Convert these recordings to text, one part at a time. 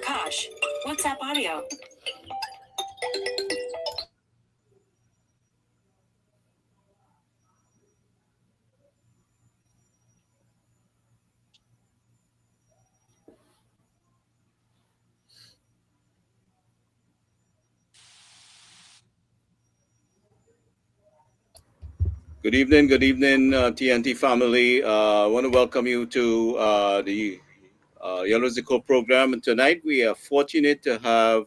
Prakash, WhatsApp audio. Good evening, TNT family. I want to welcome you to the Yellow Zico program. And tonight we are fortunate to have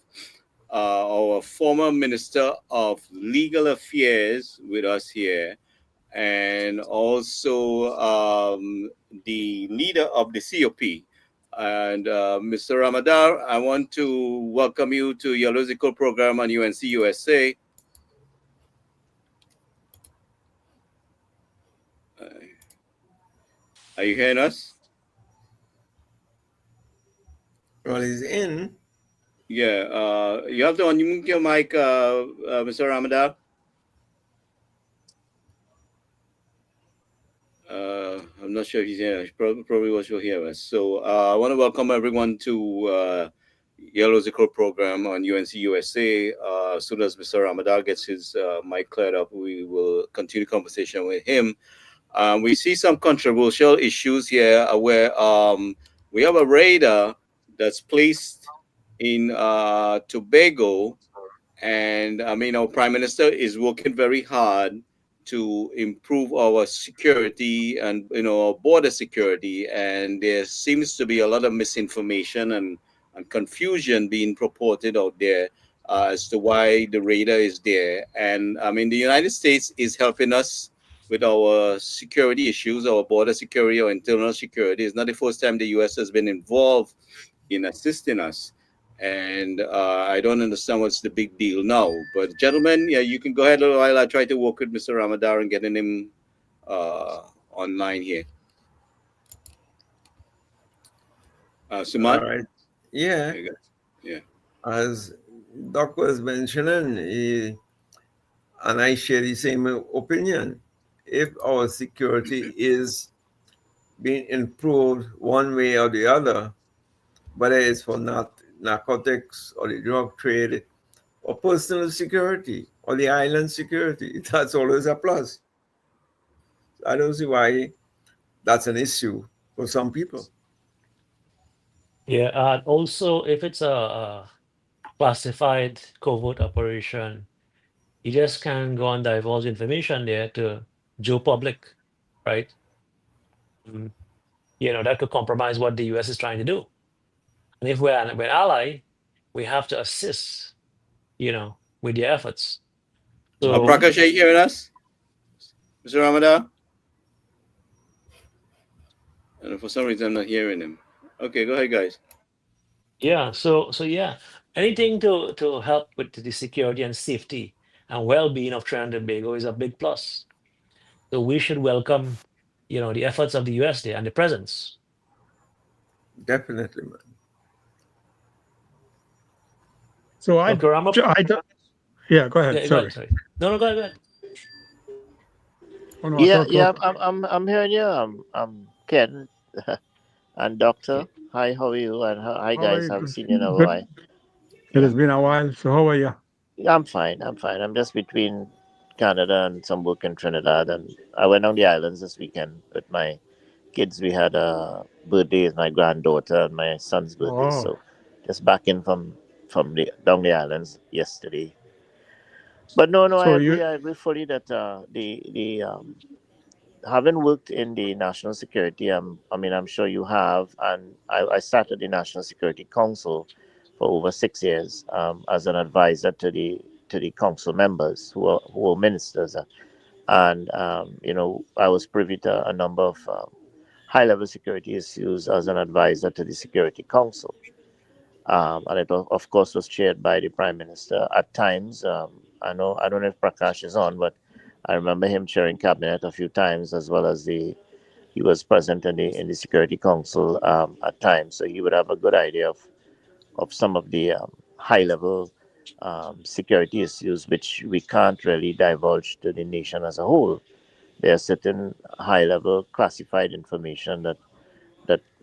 our former Minister of Legal Affairs with us here, and also the leader of the COP. And Mr. Ramadar, I want to welcome you to Yellow Zico program on UNC USA. Are you hearing us? Well, he's in. Yeah, you have to unmute your mic, Mr. Ramadar. I'm not sure if he's here. He probably was hear us. So I want to welcome everyone to Yellow Zico program on UNC USA. As soon as Mr. Ramadar gets his mic cleared up, we will continue conversation with him. We see some controversial issues here where we have a radar that's placed in Tobago, and I mean our Prime Minister is working very hard to improve our security and our border security, and there seems to be a lot of misinformation and confusion being purported out there as to why the radar is there. And I mean the United States is helping us with our security issues, our border security, our internal security. It's not the first time the US has been involved in assisting us. And I don't understand what's the big deal now. But gentlemen, yeah, you can go ahead while I try to work with Mr. Ramadar and getting him online here. Suman? All right. Yeah. Yeah. As Doc was mentioning, and I share the same opinion. If our security is being improved one way or the other, whether it's for narcotics or the drug trade or personal security or the island security, that's always a plus. I don't see why that's an issue for some people. Yeah, and also if it's a classified covert operation, you just can't go and divulge information there to Joe public, right? Mm, that could compromise what the US is trying to do. And if we're an ally, we have to assist, with the efforts. So Prakash, are you hearing us? Mr. Ramadar? And for some reason I'm not hearing him. Okay, go ahead, guys. yeah, so yeah, anything to help with the security and safety and well-being of Trinidad and Tobago is a big plus. So we should welcome, the efforts of the US there and the presence. Definitely, man. So yeah, go ahead. Yeah, Sorry. No, go ahead. Oh, no, Yeah. I'm hearing you. I'm Ken and Doctor. Hi, how are you? And hi, guys. Haven't seen you in a while. It has been a while. So how are you? I'm fine. I'm just between Canada and some work in Trinidad, and I went on the islands this weekend with my kids. We had a birthday with my granddaughter and my son's birthday, so just back in from down the islands yesterday. But no, So I agree fully that the having worked in the national security, I'm sure you have, and I started the National Security Council for over 6 years as an advisor to the council members who are ministers, and I was privy to a number of high-level security issues as an advisor to the Security Council, and it of course was chaired by the Prime Minister at times. I don't know if Prakash is on, but I remember him chairing cabinet a few times, as well as he was present in the Security Council at times, so he would have a good idea of some of the high level security issues which we can't really divulge to the nation as a whole. There are certain high level classified information that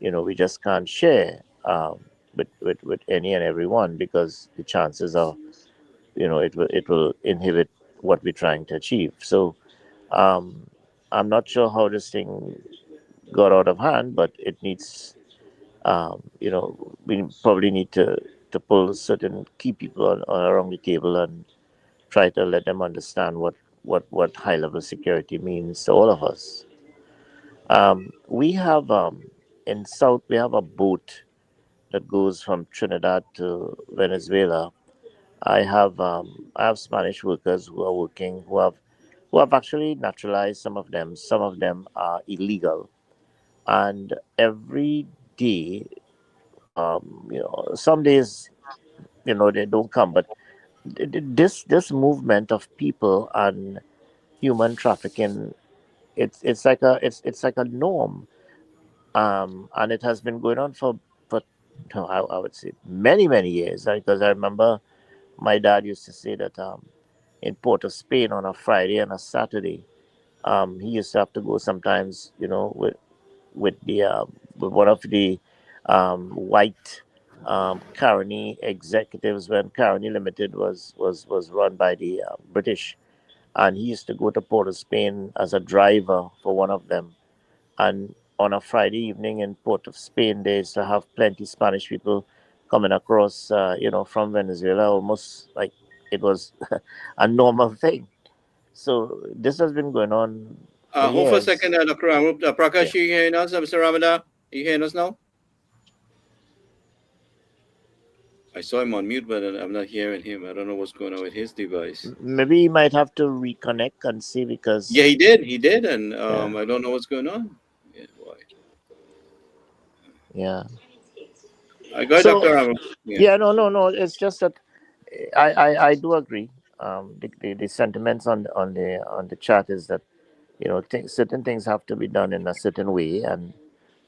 we just can't share with any and everyone, because the chances are, it will inhibit what we're trying to achieve. So I'm not sure how this thing got out of hand, but it needs, we probably need to pull certain key people around the table and try to let them understand what high level security means to all of us. We have in South, we have a boat that goes from Trinidad to Venezuela. I have Spanish workers who are working, who have actually naturalized. Some of them. Some of them are illegal, and every day, some days, they don't come. But this movement of people and human trafficking, it's like a norm, and it has been going on for no, I would say many years. Because I remember my dad used to say that in Port of Spain on a Friday and a Saturday, he used to have to go sometimes, with one of the white Caroni executives, when Caroni Limited was run by the British, and he used to go to Port of Spain as a driver for one of them. And on a Friday evening in Port of Spain, they used to have plenty Spanish people coming across, from Venezuela, almost like it was a normal thing. So this has been going on for Hold for a years. second, Dr. Ramu. Prakash, you hearing us? Mr. Ramadan, you hearing us now? I saw him on mute, but I'm not hearing him. I don't know what's going on with his device. Maybe you might have to reconnect and see, because Yeah, he did, and Yeah. I don't know what's going on. Yeah, why? yeah. I got So- Dr. Ramu. Yeah, no. It's just that I do agree. The sentiments on the chat is that certain things have to be done in a certain way, and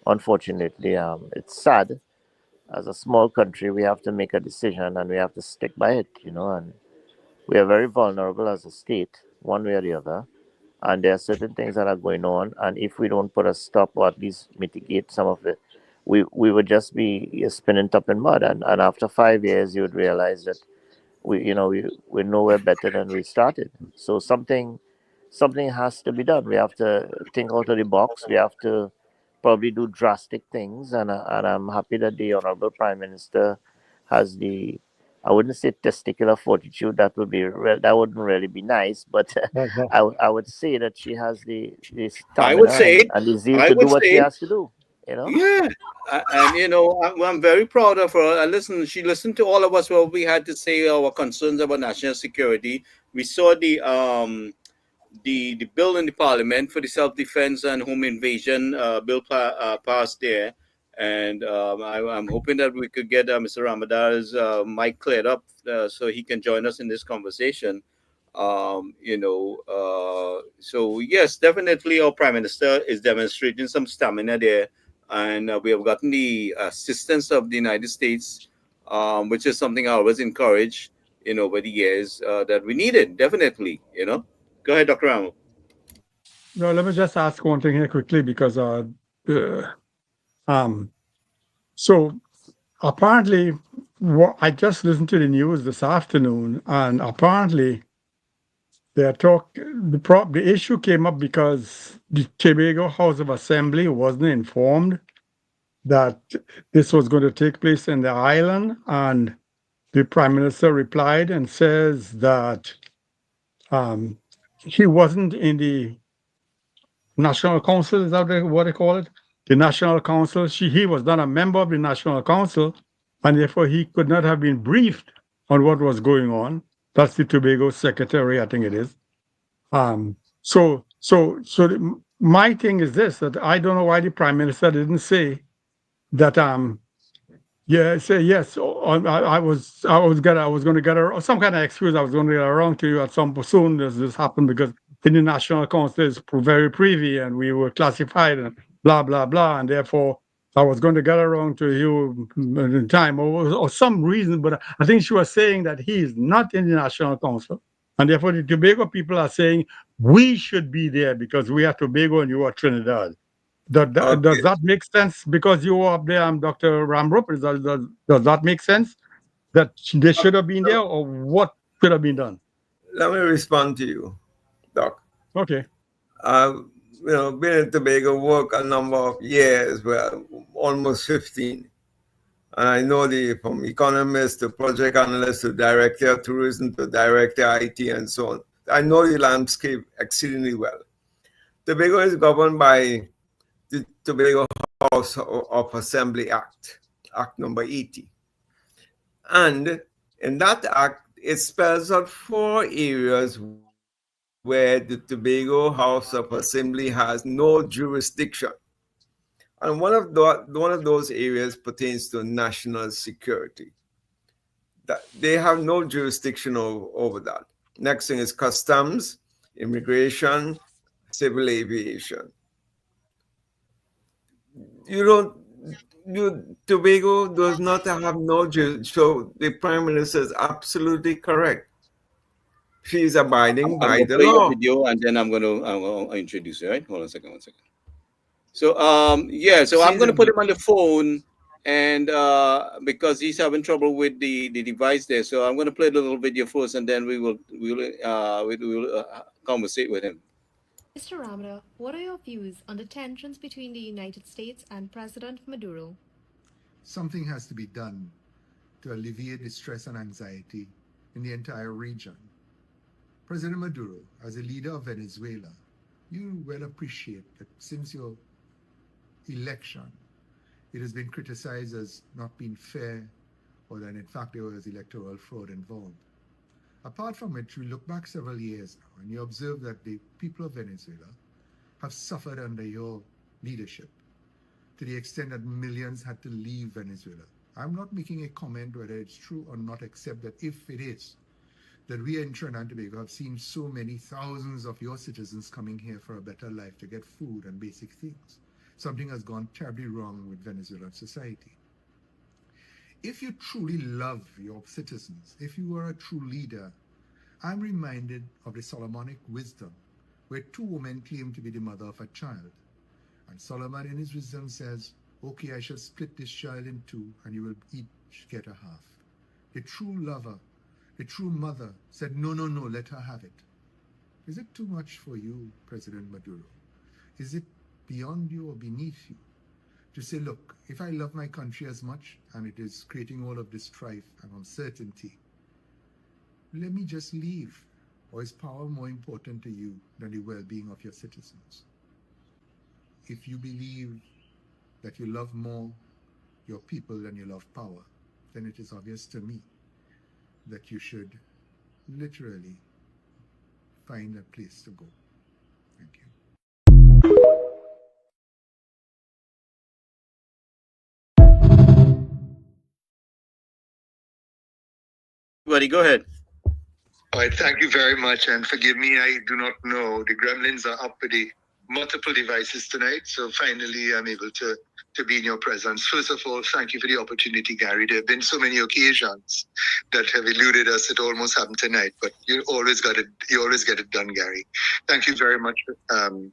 unfortunately, it's sad. As a small country, we have to make a decision and we have to stick by it. And we are very vulnerable as a state, one way or the other. And there are certain things that are going on, and if we don't put a stop or at least mitigate some of it, we would just be spinning top in mud. And after 5 years, you would realize that we're nowhere better than we started. So something has to be done. We have to think out of the box. We have to probably do drastic things, and I'm happy that the honorable Prime Minister has the, I wouldn't say testicular fortitude. That wouldn't really be nice, but I would say that she has the I would stamina say- and the zeal I to do would what she say- has to do. Yeah, and I'm very proud of her. She listened to all of us what we had to say, our concerns about national security. We saw the bill in the parliament for the self-defense and home invasion bill passed there, and I'm hoping that we could get Mr. Ramadan's mic cleared up so he can join us in this conversation. So yes, definitely our Prime Minister is demonstrating some stamina there, and we have gotten the assistance of the United States, which is something I always encourage, over the years that we needed, definitely, Go ahead, Dr. Ramu. No, let me just ask one thing here quickly because so apparently I just listened to the news this afternoon, and apparently the issue came up because the Tobago House of Assembly wasn't informed that this was going to take place in the island, and the Prime Minister replied and says that he wasn't in the National Council. Is that what they call it? The National Council. He was not a member of the National Council, and therefore he could not have been briefed on what was going on. That's the Tobago Secretary, I think it is. My thing is this: that I don't know why the Prime Minister didn't say that. Say yes. I was going to get some kind of excuse. I was going to get around to you at some soon as this happened, because in the National Council is very privy and we were classified and blah blah blah, and therefore I was going to get around to you in time or some reason. But I think she was saying that he is not in the National Council, and therefore the Tobago people are saying we should be there because we are Tobago and you are Trinidad. Does Okay. that make sense? Because you were up there, I'm Dr. Ramrup. Does that make sense? That they should have been there, or what should have been done? Let me respond to you, Doc. Okay. I've been in Tobago work a number of years, well, almost 15. And I know from economist to project analyst to director of tourism to director IT and so on. I know the landscape exceedingly well. Tobago is governed by the Tobago House of Assembly Act, Act number 80. And in that act, it spells out 4 areas where the Tobago House of Assembly has no jurisdiction. And one of those areas pertains to national security. That they have no jurisdiction over that. Next thing is customs, immigration, civil aviation. Tobago does not have no jurisdiction. So the Prime Minister is absolutely correct. She is abiding I'm by gonna the play your law. video and then I'm gonna introduce you. Right? Hold on a second. So so I'm gonna put him on the phone, and because he's having trouble with the device there, so I'm gonna play the little video first, and then we'll conversate with him. Mr. Ramada, what are your views on the tensions between the United States and President Maduro? Something has to be done to alleviate the stress and anxiety in the entire region. President Maduro, as a leader of Venezuela, you well appreciate that since your election, it has been criticized as not being fair, or that in fact there was electoral fraud involved. Apart from it, you look back several years now and you observe that the people of Venezuela have suffered under your leadership to the extent that millions had to leave Venezuela. I'm not making a comment whether it's true or not, except that if it is, that we in Trinidad and Tobago have seen so many thousands of your citizens coming here for a better life to get food and basic things. Something has gone terribly wrong with Venezuelan society. If you truly love your citizens, if you are a true leader, I'm reminded of the Solomonic wisdom, where 2 women claim to be the mother of a child. And Solomon in his wisdom says, okay, I shall split this child in 2 and you will each get a half. The true lover, the true mother said, no, let her have it. Is it too much for you, President Maduro? Is it beyond you or beneath you to say, look, if I love my country as much and it is creating all of this strife and uncertainty, let me just leave? Or is power more important to you than the well-being of your citizens? If you believe that you love more your people than you love power, then it is obvious to me that you should literally find a place to go. Thank you. Buddy, go ahead. All right, thank you very much. And forgive me, I do not know. The gremlins are up with the multiple devices tonight. So finally, I'm able to be in your presence. First of all, thank you for the opportunity, Gary. There have been so many occasions that have eluded us. It almost happened tonight, but you always get it done, Gary. Thank you very much. Now,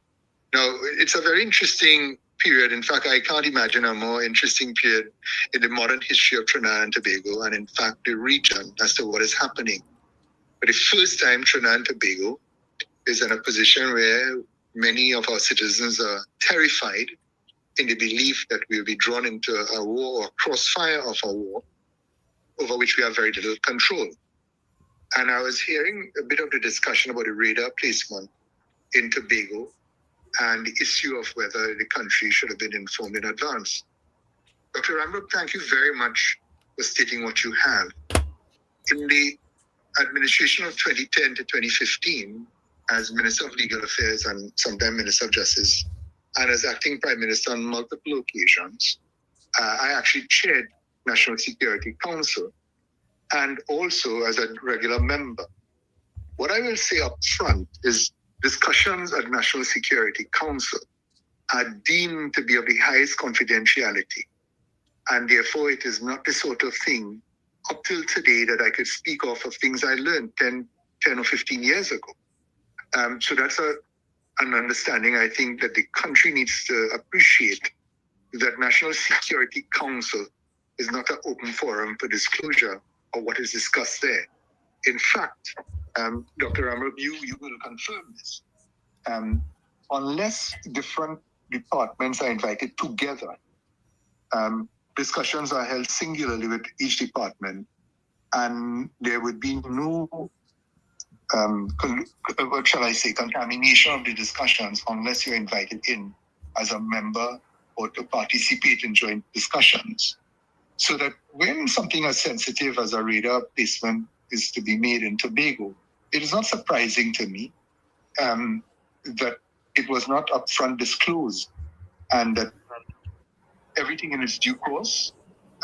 it's a very interesting period. In fact, I can't imagine a more interesting period in the modern history of Trinidad and Tobago, and in fact, the region as to what is happening. For the first time, Trinidad and Tobago is in a position where many of our citizens are terrified in the belief that we'll be drawn into a war or crossfire of a war over which we have very little control. And I was hearing a bit of the discussion about the radar placement in Tobago and the issue of whether the country should have been informed in advance. Dr. Ramrup, thank you very much for stating what you have. In the administration of 2010 to 2015, as Minister of Legal Affairs and sometimes Minister of Justice, and as acting Prime Minister on multiple occasions, I actually chaired National Security Council and also as a regular member. What I will say up front is discussions at National Security Council are deemed to be of the highest confidentiality, and therefore it is not the sort of thing up till today that I could speak of things I learned 10 or 15 years ago. So that's a an understanding, I think, that the country needs to appreciate that National Security Council is not an open forum for disclosure of what is discussed there. In fact, Dr. Amrup, you will confirm this. Unless different departments are invited together, discussions are held singularly with each department, and there would be no, what shall I say, contamination of the discussions unless you're invited in as a member or to participate in joint discussions. So that when something as sensitive as a radar placement is to be made in Tobago, it is not surprising to me that it was not upfront disclosed and that everything in its due course.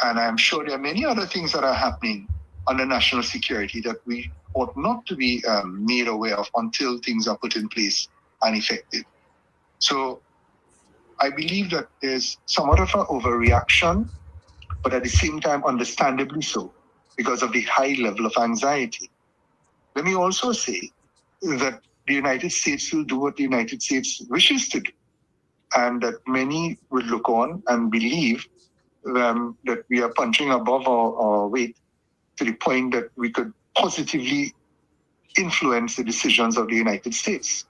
And I'm sure there are many other things that are happening under national security that we ought not to be made aware of until things are put in place and effective. So I believe that there's somewhat of an overreaction, but at the same time, understandably so, because of the high level of anxiety. Let me also say that the United States will do what the United States wishes to do, and that many will look on and believe that we are punching above our weight to the point that we could positively influence the decisions of the United States.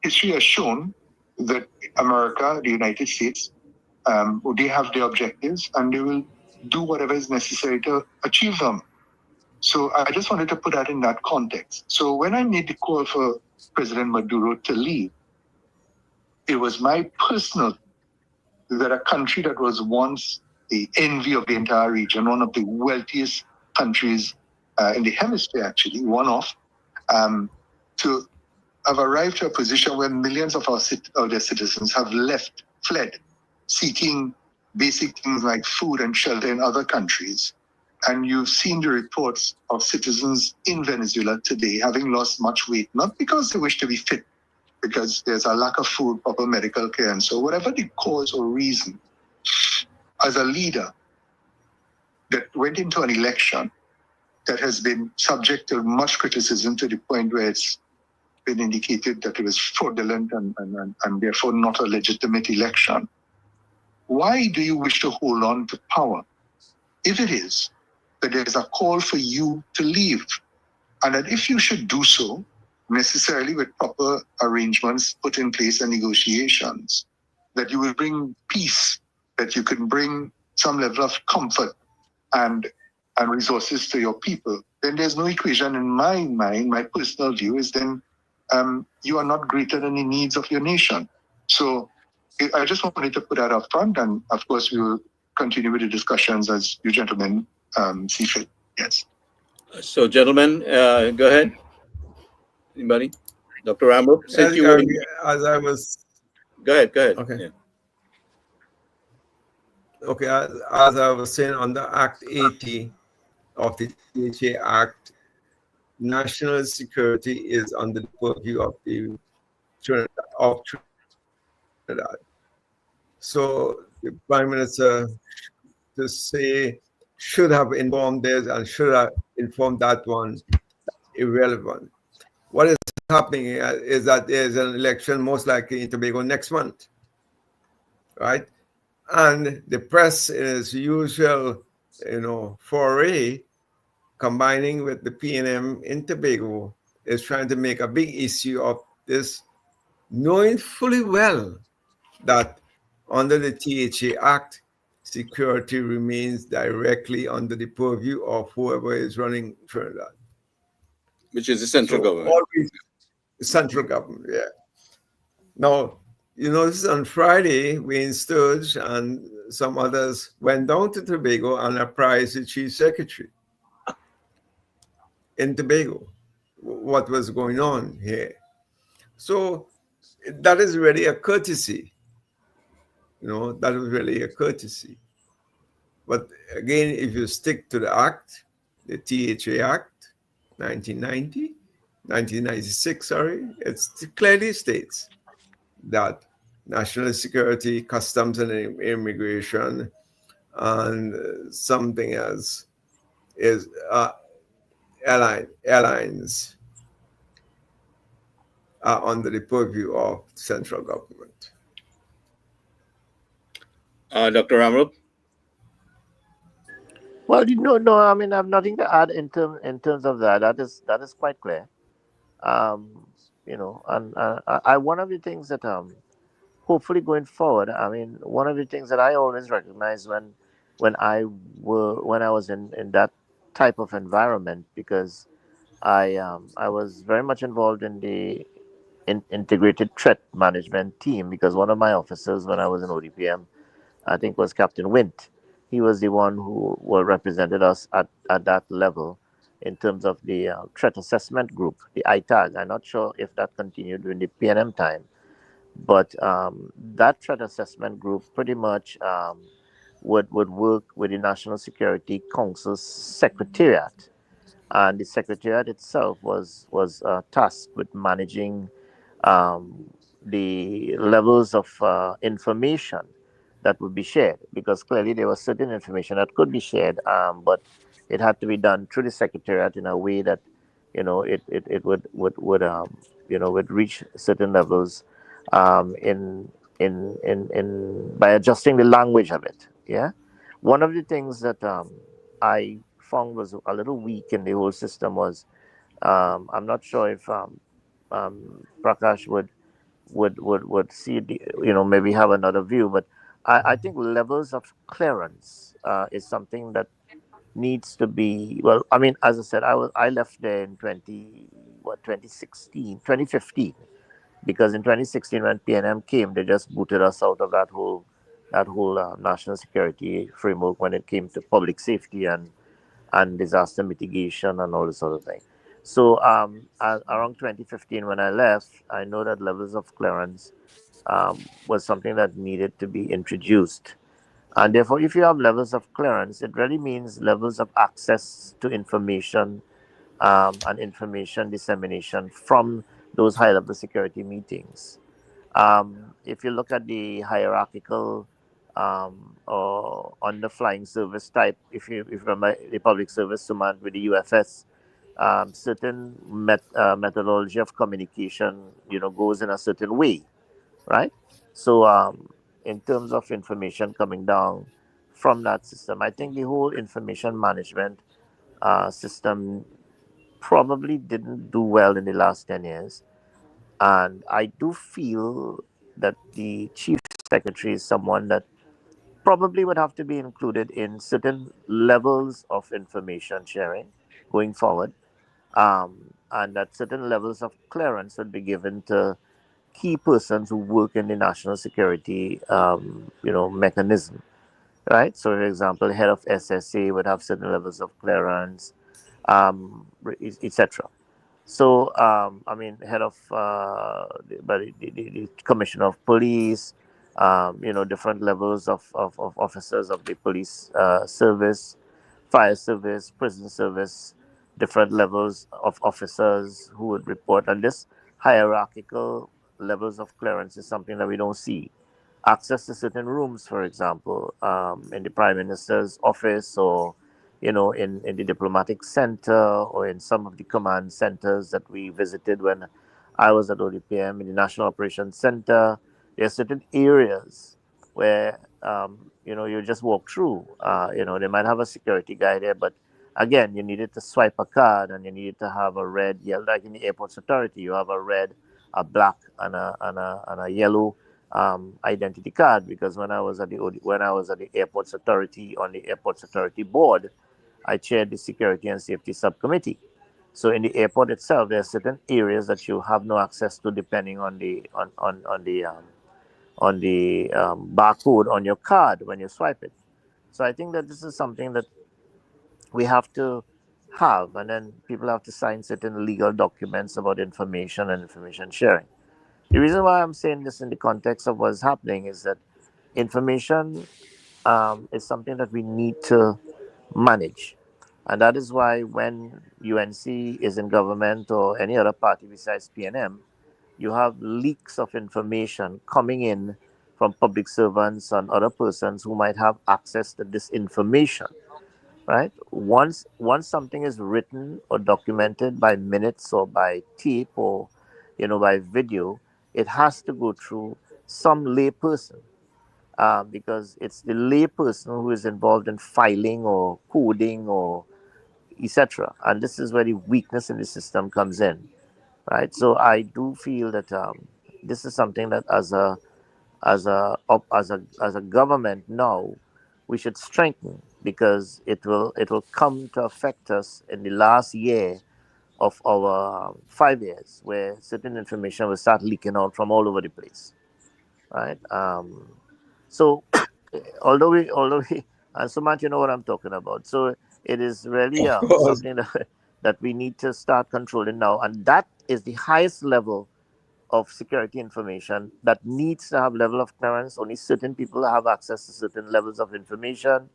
History has shown that America, the United States, they have their objectives and they will do whatever is necessary to achieve them. So I just wanted to put that in that context. So when I made the call for President Maduro to leave, it was my personal view that a country that was once the envy of the entire region, one of the wealthiest countries in the hemisphere, actually, one of, to have arrived to a position where millions of their citizens have fled, seeking basic things like food and shelter in other countries. And you've seen the reports of citizens in Venezuela today having lost much weight, not because they wish to be fit, because there's a lack of food, proper medical care, and so whatever the cause or reason, as a leader that went into an election that has been subject to much criticism to the point where it's been indicated that it was fraudulent and therefore not a legitimate election, why do you wish to hold on to power if it is that there's a call for you to leave? And that if you should do so, necessarily with proper arrangements put in place and negotiations, that you will bring peace, that you can bring some level of comfort and resources to your people, then there's no equation in my mind. My personal view is then you are not greater than the needs of your nation. So I just wanted to put that up front, and of course we will continue with the discussions as you gentlemen see fit. Yes. So, gentlemen, go ahead. Anybody? Dr. Amrup, since you were as I was... Go ahead. Okay. Yeah. Okay, as I was saying, under Act 80 of the THA Act, national security is under the purview of the Trinidad. So the Prime Minister, to say, should have informed this and should have informed that one, irrelevant. What is happening is that there's an election most likely in Tobago next month, right? And the press, in its usual, foray, combining with the PNM in Tobago, is trying to make a big issue of this, knowing fully well that under the THA Act, security remains directly under the purview of whoever is running Trinidad. Which is the central government. Always the central government, yeah. Now, this is on Friday, Wayne Sturge and some others went down to Tobago and apprised the Chief Secretary in Tobago what was going on here. So that is really a courtesy. That was really a courtesy. But again, if you stick to the Act, the THA Act, 1996, it clearly states that national security, customs and immigration, and something else is airlines are under the purview of central government. Dr. Ramrup? Well, no. I mean, I have nothing to add in terms of that. That is quite clear. And one of the things that hopefully going forward, I mean, one of the things that I always recognize when I was in that type of environment, because I was very much involved in the integrated threat management team, because one of my officers when I was in ODPM, I think, was Captain Wint. He was the one who represented us at that level in terms of the threat assessment group, the ITAG. I'm not sure if that continued during the PNM time, but that threat assessment group pretty much would work with the National Security Council's secretariat, and the secretariat itself was tasked with managing the levels of information that would be shared, because clearly there was certain information that could be shared, but it had to be done through the secretariat in a way that it would reach certain levels in by adjusting the language of it. Yeah, one of the things that I found was a little weak in the whole system was, I'm not sure if Prakash would see the, maybe have another view, but I think levels of clearance is something that needs to be, well, I mean, as I said, I left there in 2015, because in 2016 when PNM came, they just booted us out of that whole national security framework when it came to public safety and disaster mitigation and all this sort of thing. So around 2015 when I left, I know that levels of clearance was something that needed to be introduced. And therefore, if you have levels of clearance, it really means levels of access to information and information dissemination from those high-level security meetings. If you look at the hierarchical or on-the-flying service type, if you remember the public service command with the UFS, certain methodology of communication, goes in a certain way, right? So in terms of information coming down from that system, I think the whole information management system probably didn't do well in the last 10 years. And I do feel that the chief secretary is someone that probably would have to be included in certain levels of information sharing going forward, and that certain levels of clearance would be given to key persons who work in the national security, mechanism, right? So, for example, head of SSA would have certain levels of clearance, etc. So, I mean, head of the commissioner of police, different levels of officers of the police service, fire service, prison service, different levels of officers who would report. And this hierarchical levels of clearance is something that we don't see. Access to certain rooms, for example, in the Prime Minister's office, or in the diplomatic center, or in some of the command centers that we visited when I was at ODPM, in the National Operations Center. There are certain areas where you just walk through. They might have a security guy there, but again, you needed to swipe a card, and you needed to have a red, yellow, like in the Airports Authority, you have a red, a black, and a yellow identity card. Because when I was at the Airports Authority, on the Airports Authority board, I chaired the Security and Safety Subcommittee. So in the airport itself, there are certain areas that you have no access to, depending on the barcode on your card when you swipe it. So I think that this is something that we have to have, and then people have to sign certain legal documents about information and information sharing. The reason why I'm saying this in the context of what's happening is that information is something that we need to manage. And that is why when UNC is in government, or any other party besides PNM, you have leaks of information coming in from public servants and other persons who might have access to this information, right? Once something is written or documented by minutes or by tape or by video, it has to go through some layperson, because it's the layperson who is involved in filing or coding or etc. And this is where the weakness in the system comes in, right? So I do feel that this is something that as a government now we should strengthen, because it will come to affect us in the last year of our 5 years, where certain information will start leaking out from all over the place, right? So although we and so much, you know what I'm talking about. So it is really Of course. something that we need to start controlling now, and that is the highest level of security information that needs to have level of clearance. Only certain people have access to certain levels of information,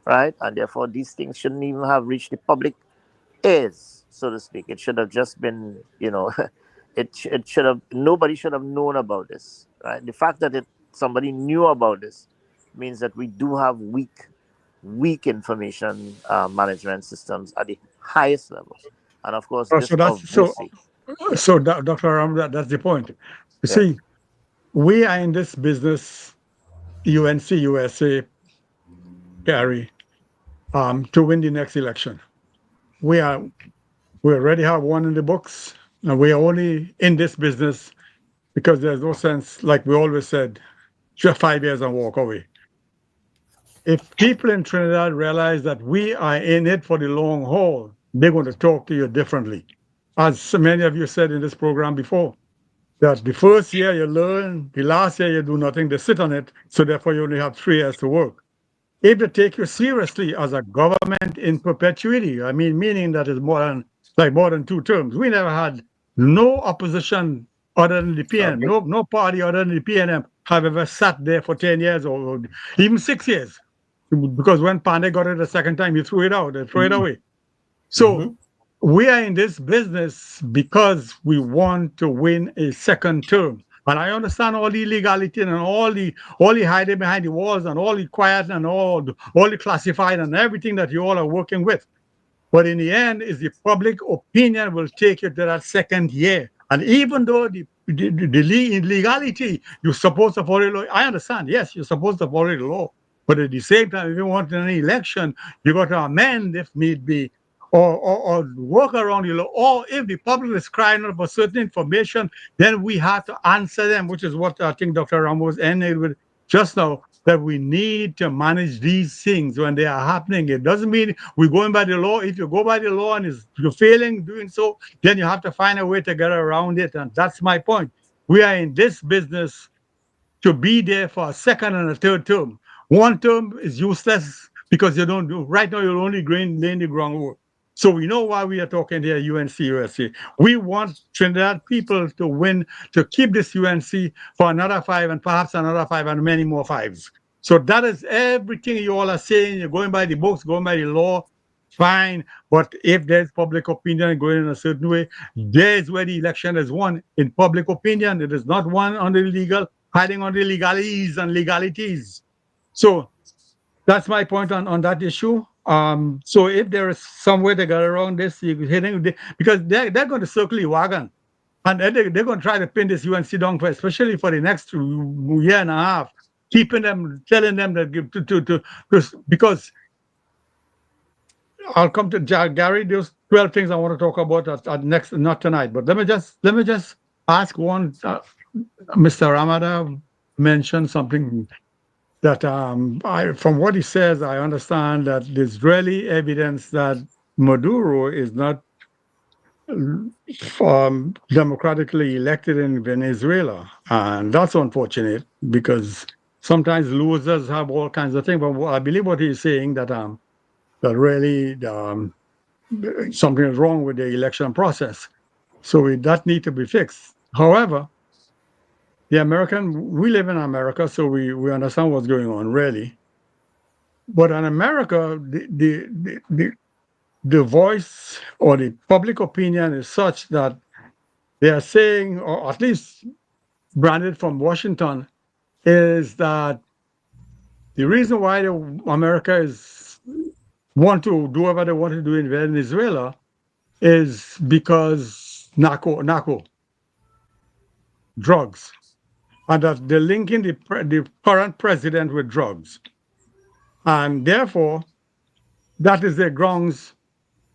right? And therefore these things shouldn't even have reached the public ears, so to speak. It should have just been, it should have, nobody should have known about this, right? The fact that somebody knew about this means that we do have weak information management systems at the highest levels. And of course, this So that's so. obviously, So, Dr. Ram, that's the point. You yeah, see, we are in this business, UNC, USA, Gary, to win the next election. We already have one in the books, and we are only in this business because there's no sense, like we always said, just 5 years and walk away. If people in Trinidad realize that we are in it for the long haul, they're going to talk to you differently. As so many of you said in this program before, that the first year you learn, the last year you do nothing, they sit on it, so therefore you only have 3 years to work. If they take you seriously as a government in perpetuity, I mean, meaning that it's more than 2 terms. We never had no opposition other than the PNM, Okay. no party other than the PNM have ever sat there for 10 years or even 6 years. Because when Pandey got it the second time, he threw it out, they threw it away. So we are in this business because we want to win a second term. And I understand all the illegality and all the hiding behind the walls and all the quiet and all the classified and everything that you all are working with. But in the end, is the public opinion will take you to that second year. And even though the illegality, you're supposed to follow the law. I understand, yes, you're supposed to follow the law. But at the same time, if you want an election, you got to amend if need be, or work around the law. Or if the public is crying out for certain information, then we have to answer them, which is what I think Dr. Ramos ended with just now, that we need to manage these things when they are happening. It doesn't mean we're going by the law. If you go by the law and you're failing doing so, then you have to find a way to get around it. And that's my point. We are in this business to be there for a second and a third term. One term is useless because you don't do, right now you're only laying the groundwork. So we know why we are talking here, UNC USA. We want Trinidad people to win, to keep this UNC for another 5 and perhaps another 5 and many more 5s. So that is everything you all are saying. You're going by the books, going by the law, fine. But if there's public opinion going in a certain way, there's where the election is won. In public opinion, it is not won on the legal, hiding on the legalities and legalities. So that's my point on that issue. So if there is some way to get around this, because they're going to circle the wagon, and they're going to try to pin this UNC down for, especially for the next year and a half, keeping them, telling them that because I'll come to Gary. There's 12 things I want to talk about at next, not tonight, but let me just ask one. Mr. Ramada mentioned something that from what he says, I understand that there's really evidence that Maduro is not democratically elected in Venezuela. And that's unfortunate because sometimes losers have all kinds of things. But I believe what he's saying that really something is wrong with the election process. So that needs to be fixed. However, we live in America, so we understand what's going on, really. But in America, the voice or the public opinion is such that they are saying, or at least branded from Washington, is that the reason why America want to do whatever they want to do in Venezuela is because narco. drugs, and that they're linking the current president with drugs. And therefore, that is their grounds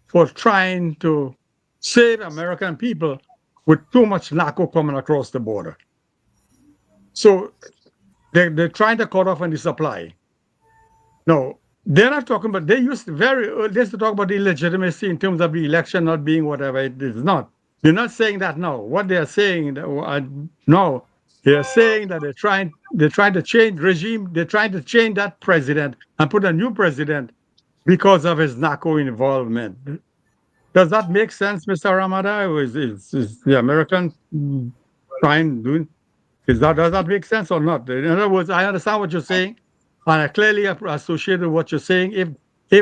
for trying to save American people with too much narco coming across the border. So they're trying to cut off on the supply. No, they're not talking about, they used they used to talk about the illegitimacy in terms of the election not being whatever it is not. They're not saying that now. What they're saying no, they're saying that they're trying to change regime, they're trying to change that president and put a new president because of his narco involvement. Does that make sense, Mr. Ramada? Is the American trying doing? Does that make sense or not? In other words, I understand what you're saying, and I clearly associate with what you're saying. If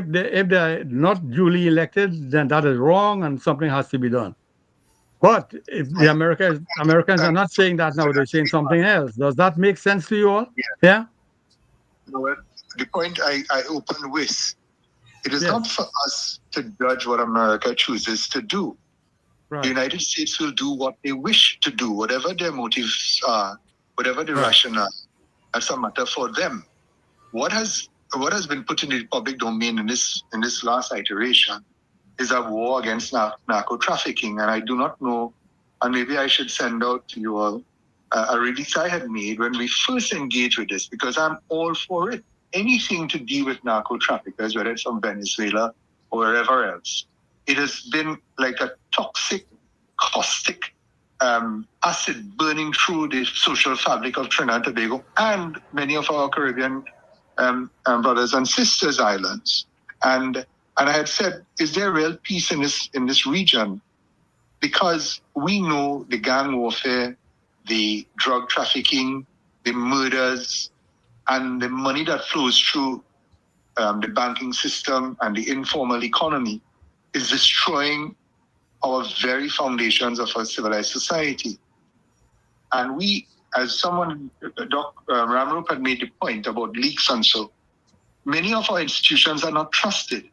they're not duly elected, then that is wrong, and something has to be done. But if the Americans are not saying that now, they're saying something else. Does that make sense to you all? Yeah. Well, the point I opened with, it is Yes. not for us to judge what America chooses to do. The Right. United States will do what they wish to do, whatever their motives are, whatever the Right. rationale. That's a matter for them. What has been put in the public domain in this last iteration is a war against narco trafficking, and I do not know. And maybe I should send out to you all a release I had made when we first engaged with this, because I'm all for it. Anything to deal with narco traffickers, whether it's from Venezuela or wherever else. It has been like a toxic, caustic acid burning through the social fabric of Trinidad and Tobago and many of our Caribbean brothers and sisters islands. And I had said, is there real peace in this region? Because we know the gang warfare, the drug trafficking, the murders, and the money that flows through the banking system and the informal economy is destroying our very foundations of our civilized society. And we, as someone, Ramrup had made the point about leaks and so, many of our institutions are not trusted,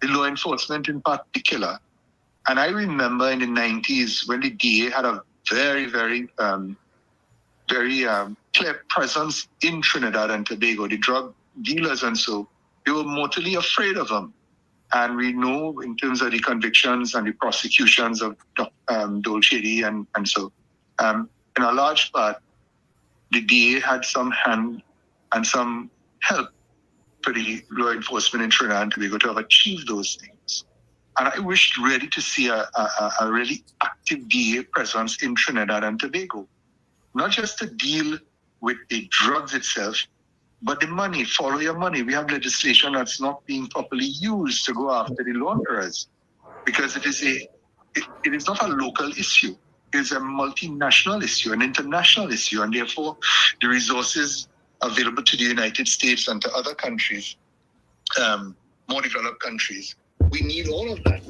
the law enforcement in particular. And I remember in the 90s when the DA had a very, very, very clear presence in Trinidad and Tobago, the drug dealers and so, they were mortally afraid of them. And we know in terms of the convictions and the prosecutions of Dole Shady and so, in a large part, the DA had some hand and some help for the law enforcement in Trinidad and Tobago to have achieved those things. And I wished really to see a really active DA presence in Trinidad and Tobago, not just to deal with the drugs itself, but the money, follow your money. We have legislation that's not being properly used to go after the launderers, because it is not a local issue. It is a multinational issue, an international issue, and therefore the resources available to the United States and to other countries, more developed countries, we need all of that.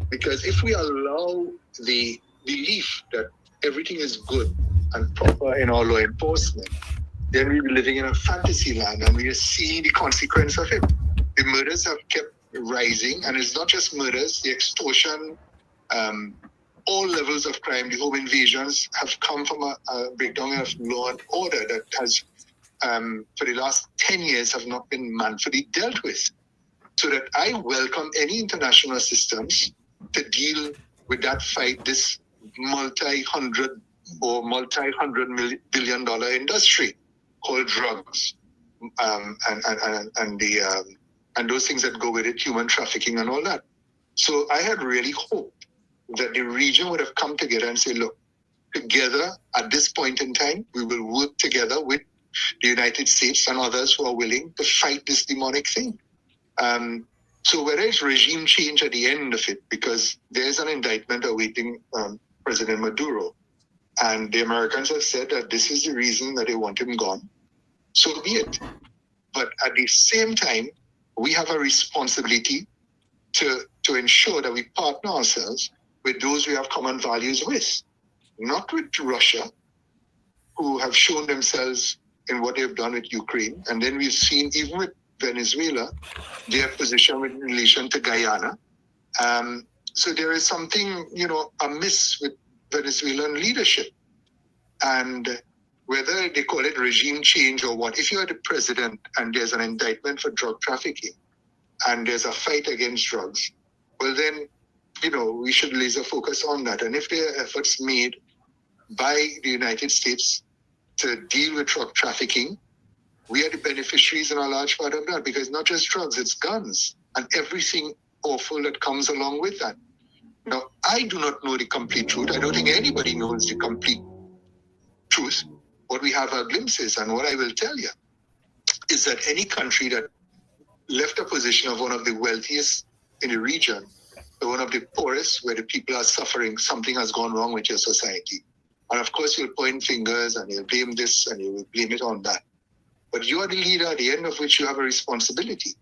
Because if we allow the belief that everything is good and proper in our law enforcement, then we'll be living in a fantasy land, and we are seeing the consequence of it. The murders have kept rising, and it's not just murders, the extortion, all levels of crime, the home invasions have come from a breakdown of law and order that has, for the last 10 years, have not been manfully dealt with. So that I welcome any international assistance to deal with that fight, this multi-hundred billion dollar industry called drugs, and those things that go with it, human trafficking and all that. So I had really hoped that the region would have come together and say, look, together at this point in time, we will work together with the United States and others who are willing to fight this demonic thing. So whether it's regime change at the end of it, because there's an indictment awaiting President Maduro, and the Americans have said that this is the reason that they want him gone, so be it. But at the same time, we have a responsibility to ensure that we partner ourselves with those we have common values with, not with Russia, who have shown themselves in what they've done with Ukraine. And then we've seen, even with Venezuela, their position in relation to Guyana. So there is something, amiss with Venezuelan leadership. And whether they call it regime change or what, if you're the president and there's an indictment for drug trafficking and there's a fight against drugs, well then, we should laser focus on that. And if there are efforts made by the United States to deal with drug trafficking, we are the beneficiaries in a large part of that, because not just drugs, it's guns and everything awful that comes along with that. Now, I do not know the complete truth. I don't think anybody knows the complete truth. What we have are glimpses, and what I will tell you is that any country that left a position of one of the wealthiest in the region to one of the poorest, where the people are suffering, something has gone wrong with your society. And of course, you'll point fingers and you'll blame this and you will blame it on that. But you are the leader, at the end of which you have a responsibility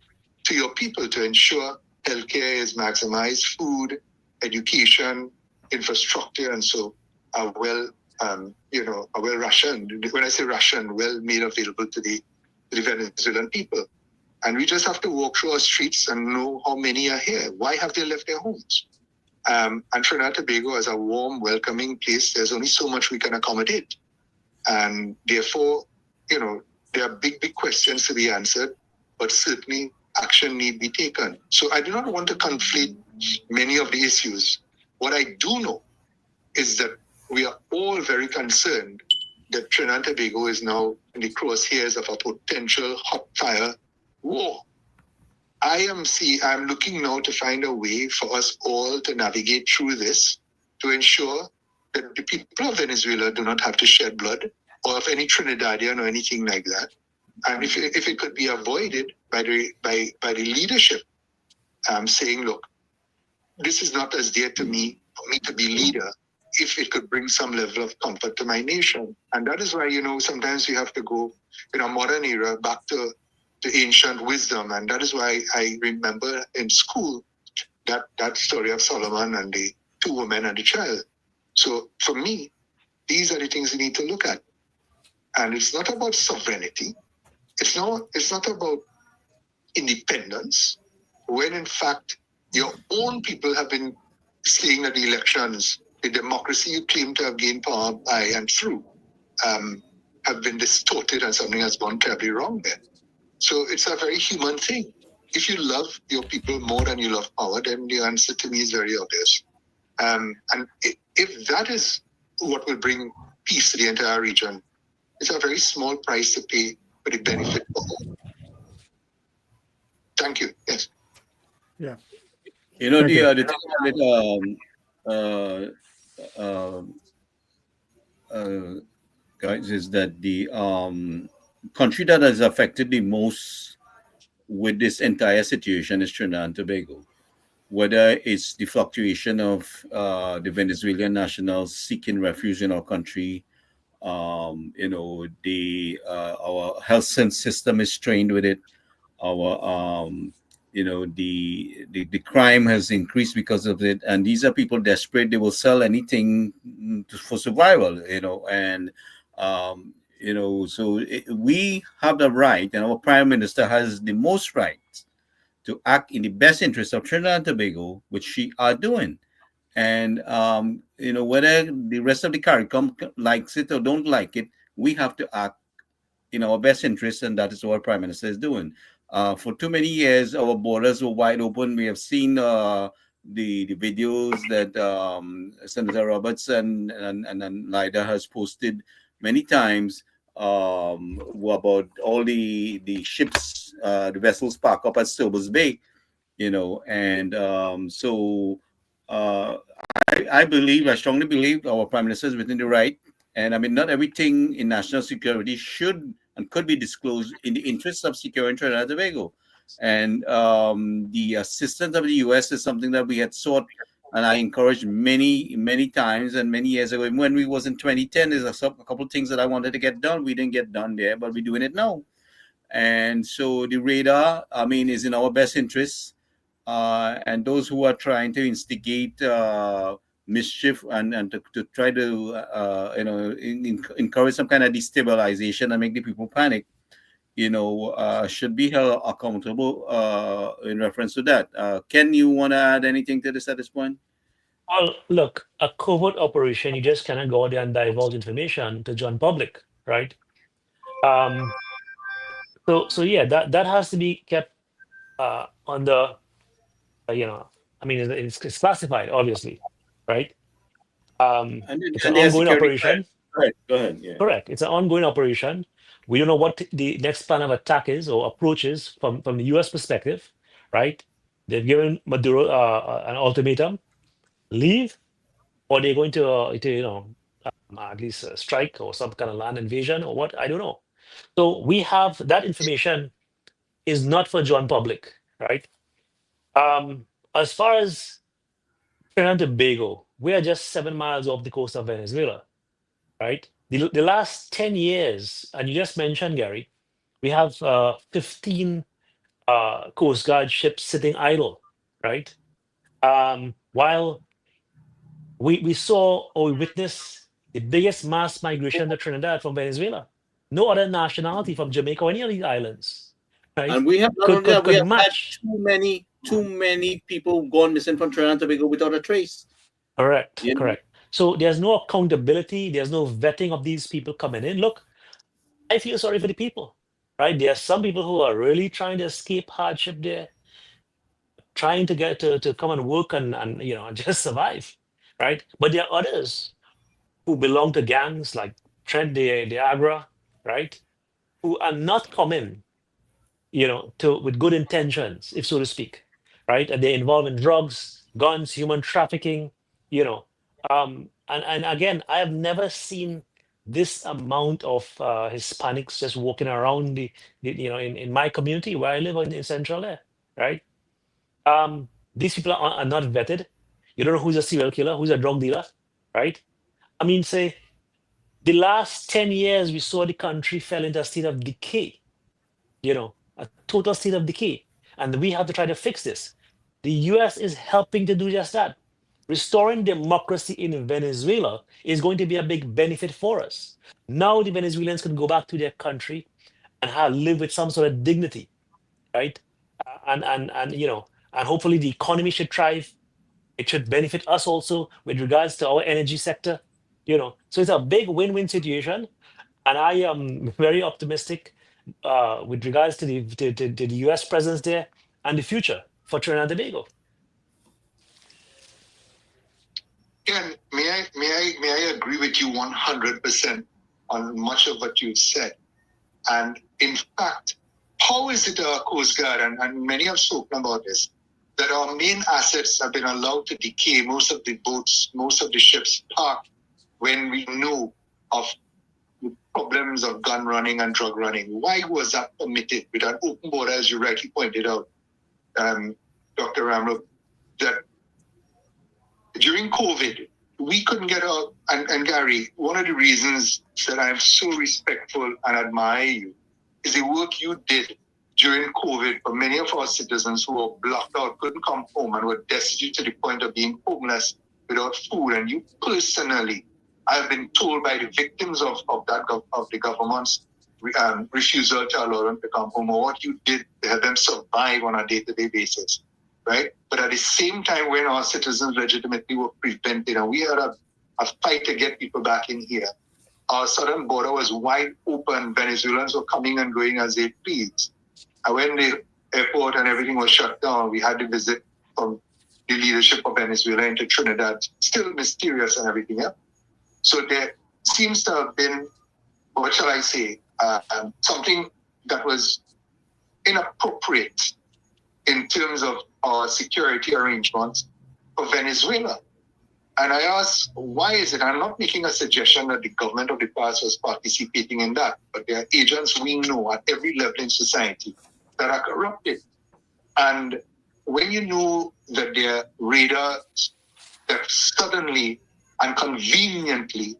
to your people to ensure healthcare is maximized, food, education, infrastructure, and so are well rationed. When I say rationed, well made available to the Venezuelan people. And we just have to walk through our streets and know how many are here. Why have they left their homes? And Trinidad and Tobago is a warm, welcoming place. There's only so much we can accommodate. And therefore, there are big, big questions to be answered, but certainly action need be taken. So I do not want to conflate many of the issues. What I do know is that we are all very concerned that Trinidad and Tobago is now in the crosshairs of a potential hot fire war. I'm looking now to find a way for us all to navigate through this to ensure that the people of Venezuela do not have to shed blood, or of any Trinidadian or anything like that. And if it could be avoided by the leadership saying, look, this is not as dear to me, for me to be leader, if it could bring some level of comfort to my nation. And that is why, sometimes we have to go in a modern era back to ancient wisdom. And that is why I remember in school that story of Solomon and the two women and the child. So for me, these are the things we need to look at. And it's not about sovereignty. It's not about independence, when in fact your own people have been saying that the elections, the democracy you claim to have gained power by and through, have been distorted and something has gone terribly wrong there. So it's a very human thing. If you love your people more than you love power, then the answer to me is very obvious. And if that is what will bring peace to the entire region, it's a very small price to pay for the benefit of all. Thank you. Yes. Yeah. The you. thing with guys, is that the country that is affected the most with this entire situation is Trinidad and Tobago. Whether it's the fluctuation of the Venezuelan nationals seeking refuge in our country, our health system is strained with it. Our the crime has increased because of it, and these are people desperate. They will sell anything for survival. So we have the right, and our prime minister has the most right to act in the best interest of Trinidad and Tobago, which she are doing. And whether the rest of the CARICOM likes it or don't like it, we have to act in our best interest, and that is what our prime minister is doing. For too many years, our borders were wide open. We have seen the videos that Senator Roberts and Lida has posted many times about all the ships, the vessels park up at Stobers Bay, I strongly believe our prime minister is within the right. And I mean, not everything in national security should and could be disclosed in the interest of securing Trinidad and Tobago. And the assistance of the U.S. is something that we had sought, and I encouraged many, many times and many years ago. When we was in 2010, there's a couple of things that I wanted to get done. We didn't get done there, but we're doing it now. And so the radar, is in our best interest. And those who are trying to instigate mischief and to try to encourage some kind of destabilization and make the people panic, should be held accountable in reference to that. Ken, you want to add anything to this at this point? Well, look, a covert operation, you just cannot go out there and divulge information to John public, right? Um, so yeah, that has to be kept under, I mean, it's classified, obviously, right? It's an their ongoing security plan. operation. Right. Go ahead. Yeah. Correct. It's an ongoing operation. We don't know what the next plan of attack is or approach is from the U.S. perspective, right? They've given Maduro an ultimatum: leave, or they're going to at least strike or some kind of land invasion or what? I don't know. So we have that information is not for John public, right? As far as Trinidad and Tobago, we are just 7 miles off the coast of Venezuela, right? The last 10 years, and you just mentioned, Gary, we have 15 Coast Guard ships sitting idle, right? While we saw or we witnessed the biggest mass migration to Trinidad from Venezuela. No other nationality from Jamaica or any of these islands, right? And we have not Could only that, we could have had match. too many people gone missing from Trinidad and Tobago without a trace. Correct, You know? correct. So there's no accountability. There's no vetting of these people coming in. Look, I feel sorry for the people, right? There are some people who are really trying to escape hardship there, trying to get to come and work and just survive, right? But there are others who belong to gangs like Trent de Agra, right? Who are not coming, to with good intentions, if so to speak, right? And they're involved in drugs, guns, human trafficking, and again, I have never seen this amount of Hispanics just walking around in my community where I live in Central there, right? These people are not vetted. You don't know who's a serial killer, who's a drug dealer, right? I mean, say the last 10 years, we saw the country fell into a state of decay, a total state of decay. And we have to try to fix this. The US is helping to do just that. Restoring democracy in Venezuela is going to be a big benefit for us. Now the Venezuelans can go back to their country and live with some sort of dignity, right? And hopefully the economy should thrive. It should benefit us also with regards to our energy sector, So it's a big win-win situation, and I am very optimistic with regards to the U.S. presence there and the future for Trinidad and Tobago. Ken, may I agree with you 100% on much of what you've said. And in fact, how is it our Coast Guard, and many have spoken about this, that our main assets have been allowed to decay, most of the boats, most of the ships parked when we knew of the problems of gun running and drug running? Why was that permitted with an open border, as you rightly pointed out, Dr. Ramlo, that during COVID, we couldn't get out. And Gary, one of the reasons that I'm so respectful and admire you is the work you did during COVID for many of our citizens who were blocked out, couldn't come home, and were destitute to the point of being homeless without food. And you personally, I've been told by the victims of the government's refusal to allow them to come home, or what you did to help them survive on a day-to-day basis, right? But at the same time, when our citizens legitimately were prevented, and we had a fight to get people back in here, our southern border was wide open. Venezuelans were coming and going as they pleased. And when the airport and everything was shut down, we had to visit from the leadership of Venezuela into Trinidad, still mysterious and everything else. So there seems to have been, what shall I say, something that was inappropriate in terms of our security arrangements for Venezuela. And I ask, why is it? I'm not making a suggestion that the government of the past was participating in that, but there are agents we know at every level in society that are corrupted. And when you know that there are radars that suddenly and conveniently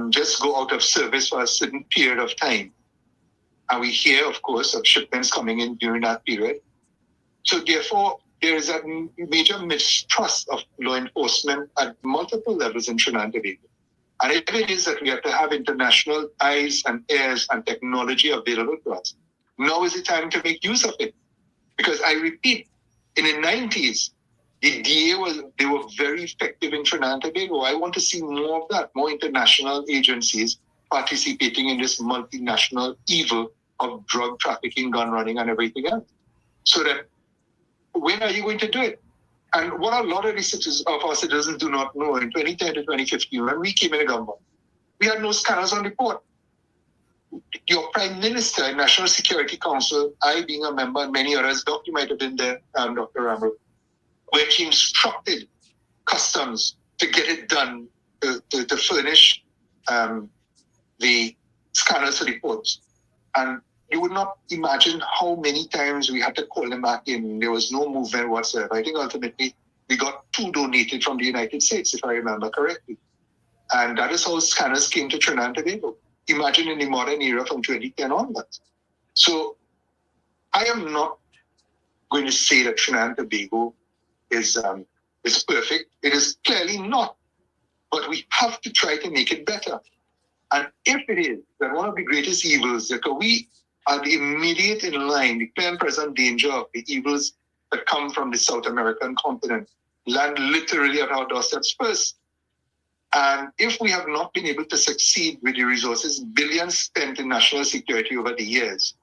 just go out of service for a certain period of time, and we hear, of course, of shipments coming in during that period. So therefore, there is a major mistrust of law enforcement at multiple levels in Trinidad and Tobago. And if it is that we have to have international eyes and ears and technology available to us, now is the time to make use of it. Because I repeat, in the 90s, The DA they were very effective in Trinidad and Tobago. I want to see more of that, more international agencies participating in this multinational evil of drug trafficking, gun running, and everything else. So that when are you going to do it? And what a lot of our citizens do not know, in 2010 to 2015, when we came in the government, we had no scanners on report. Your Prime Minister and National Security Council, I being a member, and many others, you might have been there, Dr. Ramro, when he instructed customs to get it done, to furnish the scanners for reports. And you would not imagine how many times we had to call them back in. There was no movement whatsoever. I think ultimately we got 2 donated from the United States, if I remember correctly. And that is how scanners came to Trinidad and Tobago. Imagine in the modern era from 2010 onwards. So I am not going to say that Trinidad and Tobago is perfect. It is clearly not. But we have to try to make it better. And if it is, then one of the greatest evils that we are the immediate in line, the clear and present danger of the evils that come from the South American continent, land literally at our doorsteps first. And if we have not been able to succeed with the resources, billions spent in national security over the years,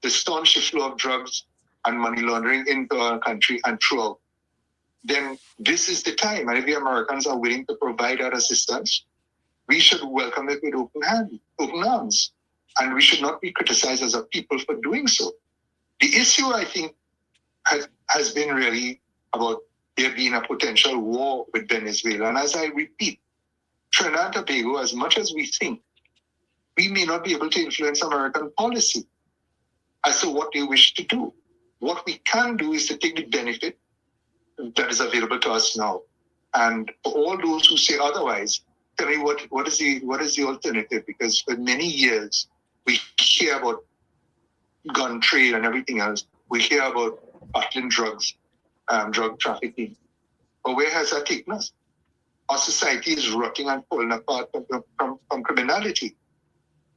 to staunch the flow of drugs and money laundering into our country and throughout, then this is the time. And if the Americans are willing to provide that assistance, we should welcome it with open arms. And we should not be criticized as a people for doing so. The issue, I think, has been really about there being a potential war with Venezuela. And as I repeat, Trinidad and Tobago, as much as we think, we may not be able to influence American policy as to what they wish to do. What we can do is to take the benefit that is available to us now. And for all those who say otherwise, tell me what is the alternative? Because for many years, we hear about gun trade and everything else. We hear about battling drugs, drug trafficking. But where has that taken us? Our society is rotting and falling apart from criminality.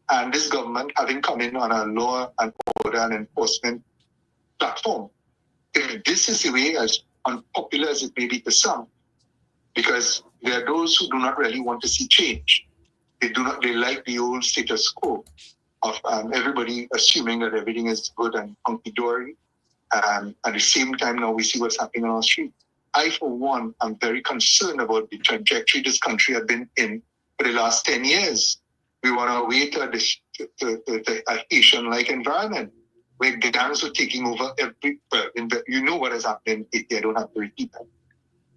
And this government, having come in on a law and order and enforcement platform, if this is the way, as unpopular as it may be to some, because there are those who do not really want to see change. They like the old status quo of everybody assuming that everything is good and hunky-dory. At the same time, now we see what's happening on our street. I, for one, am very concerned about the trajectory this country has been in for the last 10 years. We want to wait to a Haitian-like environment where the gangs were taking over you know what has happened in Haiti, I don't have to repeat that.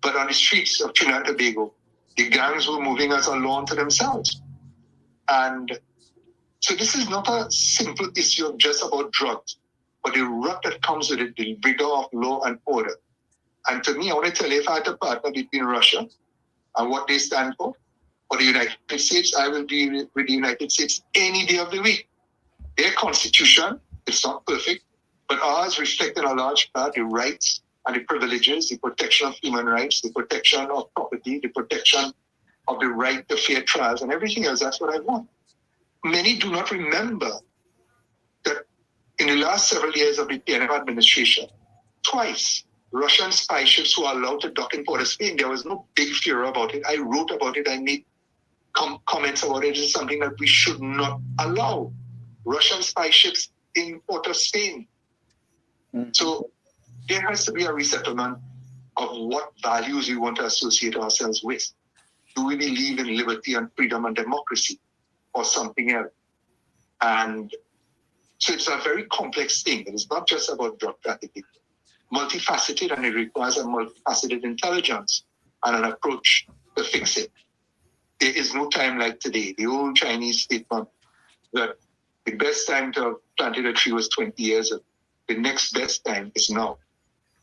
But on the streets of Trinidad and Tobago, the gangs were moving us alone to themselves. And so this is not a simple issue of just about drugs, but the rut that comes with it, the rigor of law and order. And to me, I want to tell you, if I had a partner between Russia and what they stand for the United States, I will be with the United States any day of the week. Their constitution, it's not perfect, but ours reflect in a large part the rights and the privileges, the protection of human rights, the protection of property, the protection of the right to fair trials, and everything else. That's what I want. Many do not remember that in the last several years of the PNM administration, twice Russian spy ships were allowed to dock in Port of Spain. There was no big furor about it. I wrote about it. I made comments about it. It is something that we should not allow. Russian spy ships in Port of Spain. So there has to be a resettlement of what values we want to associate ourselves with. Do we believe in liberty and freedom and democracy or something else? And so it's a very complex thing. It is not just about drug trafficking. Multifaceted, and it requires a multifaceted intelligence and an approach to fix it. There is no time like today. The old Chinese statement that the best time to have planted a tree was 20 years ago. The next best time is now.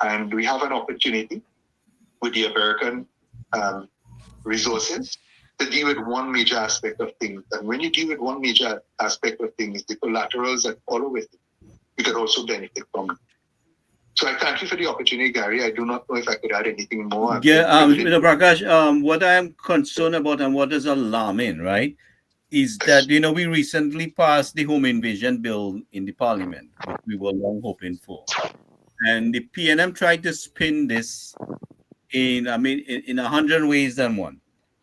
And we have an opportunity with the American resources to deal with one major aspect of things. And when you deal with one major aspect of things, the collaterals that follow with it, you can also benefit from it. So I thank you for the opportunity, Gary. I do not know if I could add anything more. Yeah, Mr. Prakash, what I'm concerned about and what is alarming, right, is that, we recently passed the home invasion bill in the parliament, which we were long hoping for. And the PNM tried to spin this in 100 ways than one,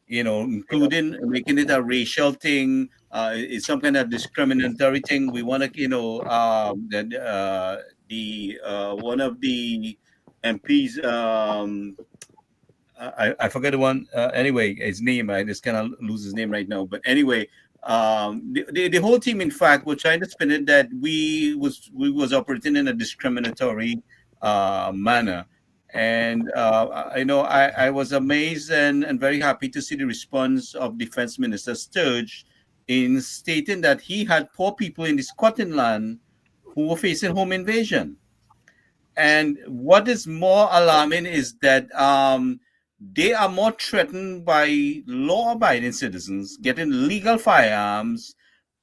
including making it a racial thing. It's some kind of discriminatory thing. We want to, one of the MPs, I forget the one. Anyway, his name, I just kind of lose his name right now. But anyway, the whole team, in fact, were trying to spin it that we was operating in a discriminatory manner. And I was amazed and very happy to see the response of Defense Minister Sturge in stating that he had poor people in the Scotland who were facing home invasion. And what is more alarming is that they are more threatened by law-abiding citizens getting legal firearms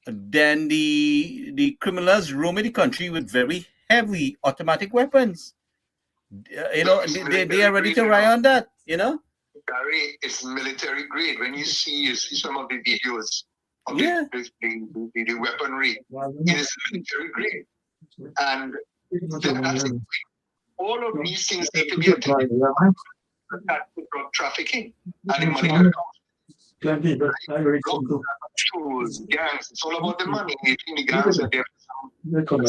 than the criminals roaming the country with very heavy automatic weapons. They are ready to rely on that, Gary, it's military grade. When you see some of the videos of the weaponry, it is military grade. And that's all of these things need to be attended to. Drug trafficking and the money that comes. Gangs, it's all about the money. The gangs are there. That's what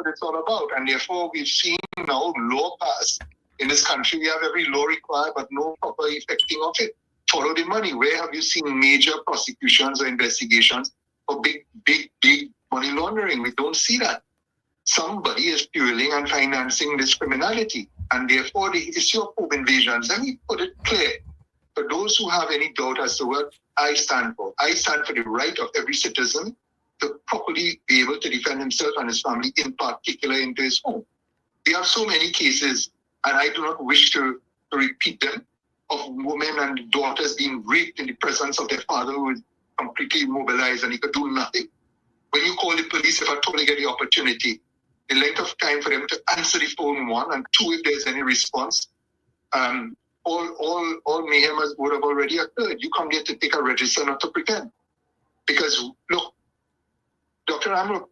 it's all about. And therefore, we've seen now law passed in this country. We have every law required, but no proper effecting of it. Follow the money. Where have you seen major prosecutions or investigations for big money laundering? We don't see that. Somebody is fueling and financing this criminality. And therefore, the issue of home invasions, let me put it clear. For those who have any doubt as to what I stand for the right of every citizen to properly be able to defend himself and his family, in particular into his home. We have so many cases, and I do not wish to repeat them, of women and daughters being raped in the presence of their father who is completely immobilized and he could do nothing. When you call the police, if at all they get the opportunity, the length of time for them to answer the phone, one, and two, if there's any response, all mayhem would have already occurred. You come here to take a register, not to pretend. Because, look, Dr. Amro,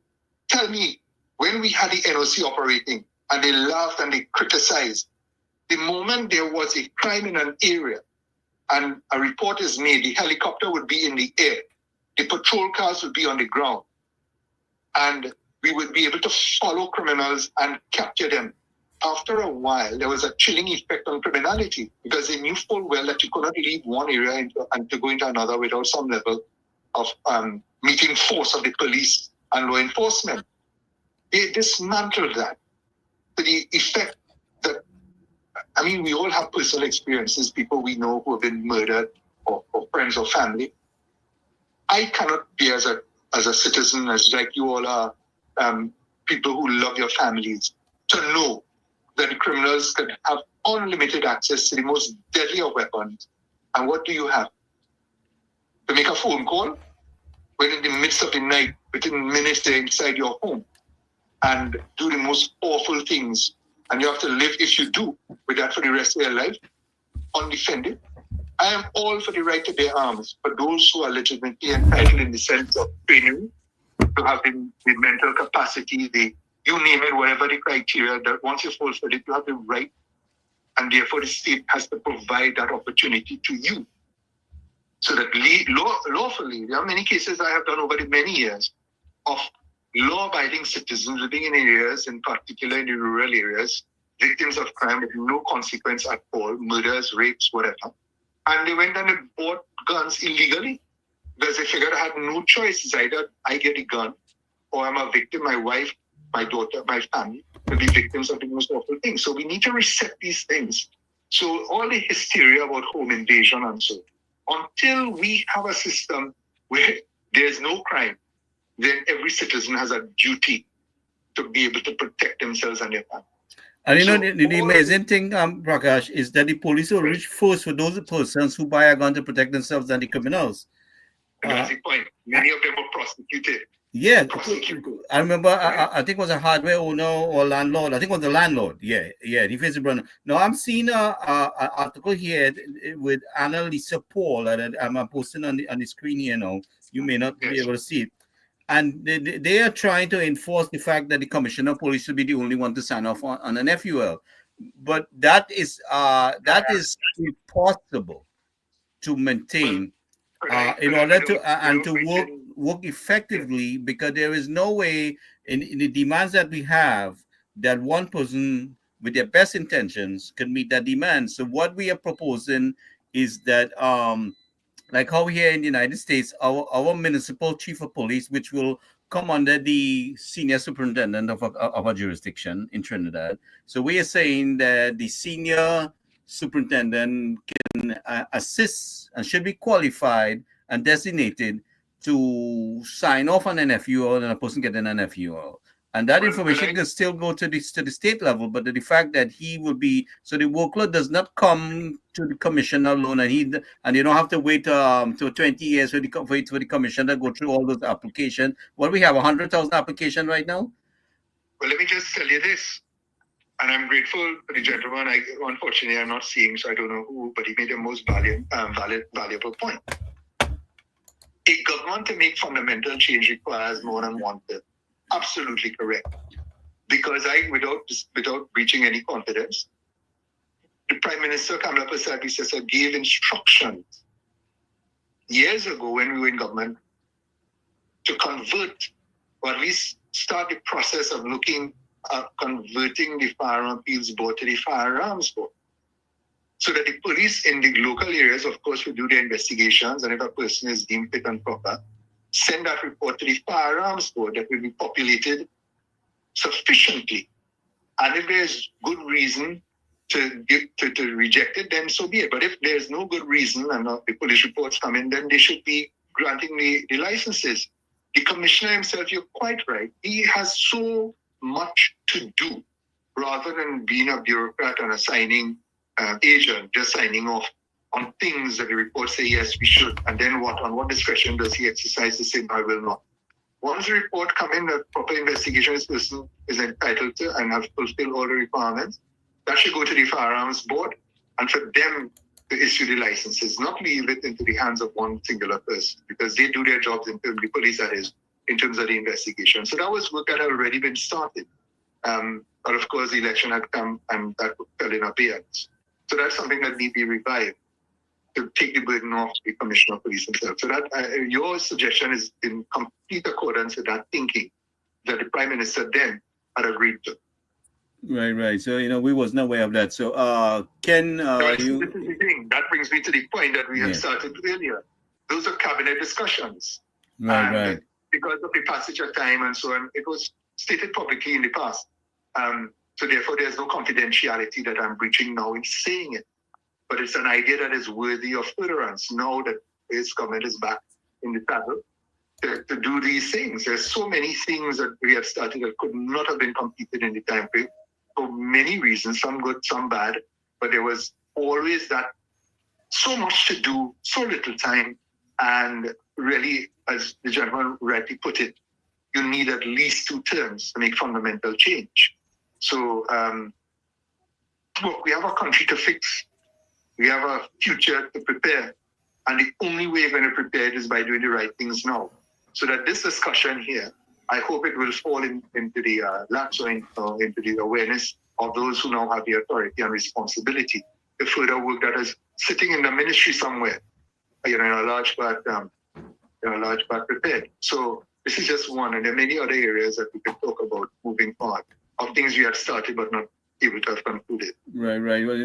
tell me, when we had the NOC operating, and they laughed and they criticized, the moment there was a crime in an area, and a report is made, the helicopter would be in the air, the patrol cars would be on the ground, and we would be able to follow criminals and capture them. After a while, there was a chilling effect on criminality because they knew full well that you could not leave one area and to go into another without some level of meeting force of the police and law enforcement. They dismantled that to the effect that, we all have personal experiences, people we know who have been murdered or friends or family. I cannot be as a citizen, as like you all are, people who love your families, to know that criminals can have unlimited access to the most deadly of weapons. And what do you have? To make a phone call when in the midst of the night, within minutes they're inside your home and do the most awful things. And you have to live, if you do, with that for the rest of your life, undefended. I am all for the right to bear arms, for those who are legitimately entitled in the sense of training, to have the mental capacity, you name it, whatever the criteria, that once you fulfill it, you have the right, and therefore the state has to provide that opportunity to you. So that lawfully, there are many cases I have done over the many years of law-abiding citizens living in areas, in particular in the rural areas, victims of crime with no consequence at all, murders, rapes, whatever. And they went and they bought guns illegally because they figured I had no choice. It's either I get a gun or I'm a victim, my wife, my daughter, my family will be victims of the most awful things. So we need to reset these things. So all the hysteria about home invasion and so, until we have a system where there's no crime, then every citizen has a duty to be able to protect themselves and their family. And the amazing thing, Prakash, is that the police will reach first for those persons who buy a gun to protect themselves than the criminals. That's the point. Many of them were prosecuted. Yeah, I remember. I think it was a hardware owner or landlord. I think it was the landlord. Yeah, he faced a brother. Now I'm seeing an article here with Annalisa Paul that I'm posting on the screen here now. You may not be able to see it. And they are trying to enforce the fact that the commissioner of police should be the only one to sign off on an FUL. that is impossible to maintain in order to and to work effectively, because there is no way in the demands that we have that one person with their best intentions can meet that demand. So what we are proposing is that like how here in the United States, our municipal chief of police, which will come under the senior superintendent of a jurisdiction in Trinidad. So we are saying that the senior superintendent can assist and should be qualified and designated to sign off on an FUO and a person getting an FUO. And that information can still go to the state level, but the fact that he will be, so the workload does not come to the commissioner alone, and you don't have to wait to 20 years for the commissioner to go through all those applications. What we have 100,000 applications right now. Well, let me just tell you this, and I'm grateful for the gentleman. Unfortunately, I'm not seeing, so I don't know who, but he made a most valuable point. A government to make fundamental change requires more than one person. Absolutely correct. Because without breaching any confidence, the Prime Minister Kamala Persad gave instructions years ago when we were in government to convert, or at least start the process of looking at converting the Firearm Fields Board to the Firearms Board. So that the police in the local areas, of course, will do their investigations, and if a person is deemed fit and proper, send that report to the Firearms Board that will be populated sufficiently. And if there's good reason to reject it, then so be it. But if there's no good reason and the police reports come in, then they should be granting the licenses. The commissioner himself, you're quite right. He has so much to do rather than being a bureaucrat and a signing agent, just signing off on things that the reports say, yes, we should. And then on what discretion does he exercise to say, no, I will not? Once the report come in, that proper investigation this person is entitled to and have fulfilled all the requirements, that should go to the Firearms Board and for them to issue the licenses, not leave it into the hands of one singular person, because they do their jobs in terms of the police, that is, in terms of the investigation. So that was work that had already been started. But of course, the election had come and that fell in abeyance. So that's something that needs to be revived, to take the burden off the Commissioner of Police himself. So that your suggestion is in complete accordance with that thinking that the Prime Minister then had agreed to. Right. So, we wasn't aware of that. So, Ken, this is the thing. That brings me to the point that we had started earlier. Those are cabinet discussions. Right. Because of the passage of time and so on, it was stated publicly in the past. So therefore, there's no confidentiality that I'm breaching now in saying it. But it's an idea that is worthy of furtherance now that his government is back in the saddle to do these things. There's so many things that we have started that could not have been completed in the time frame for many reasons, some good, some bad. But there was always that so much to do, so little time. And really, as the gentleman rightly put it, you need at least 2 terms to make fundamental change. So, look, we have a country to fix. We have a future to prepare. And the only way we're going to prepare it is by doing the right things now. So that this discussion here, I hope it will fall into the laps or into the awareness of those who now have the authority and responsibility to further work that is sitting in the ministry somewhere, in a large part prepared. So this is just one, and there are many other areas that we can talk about moving forward of things we have started but not able to have concluded. Right. Well,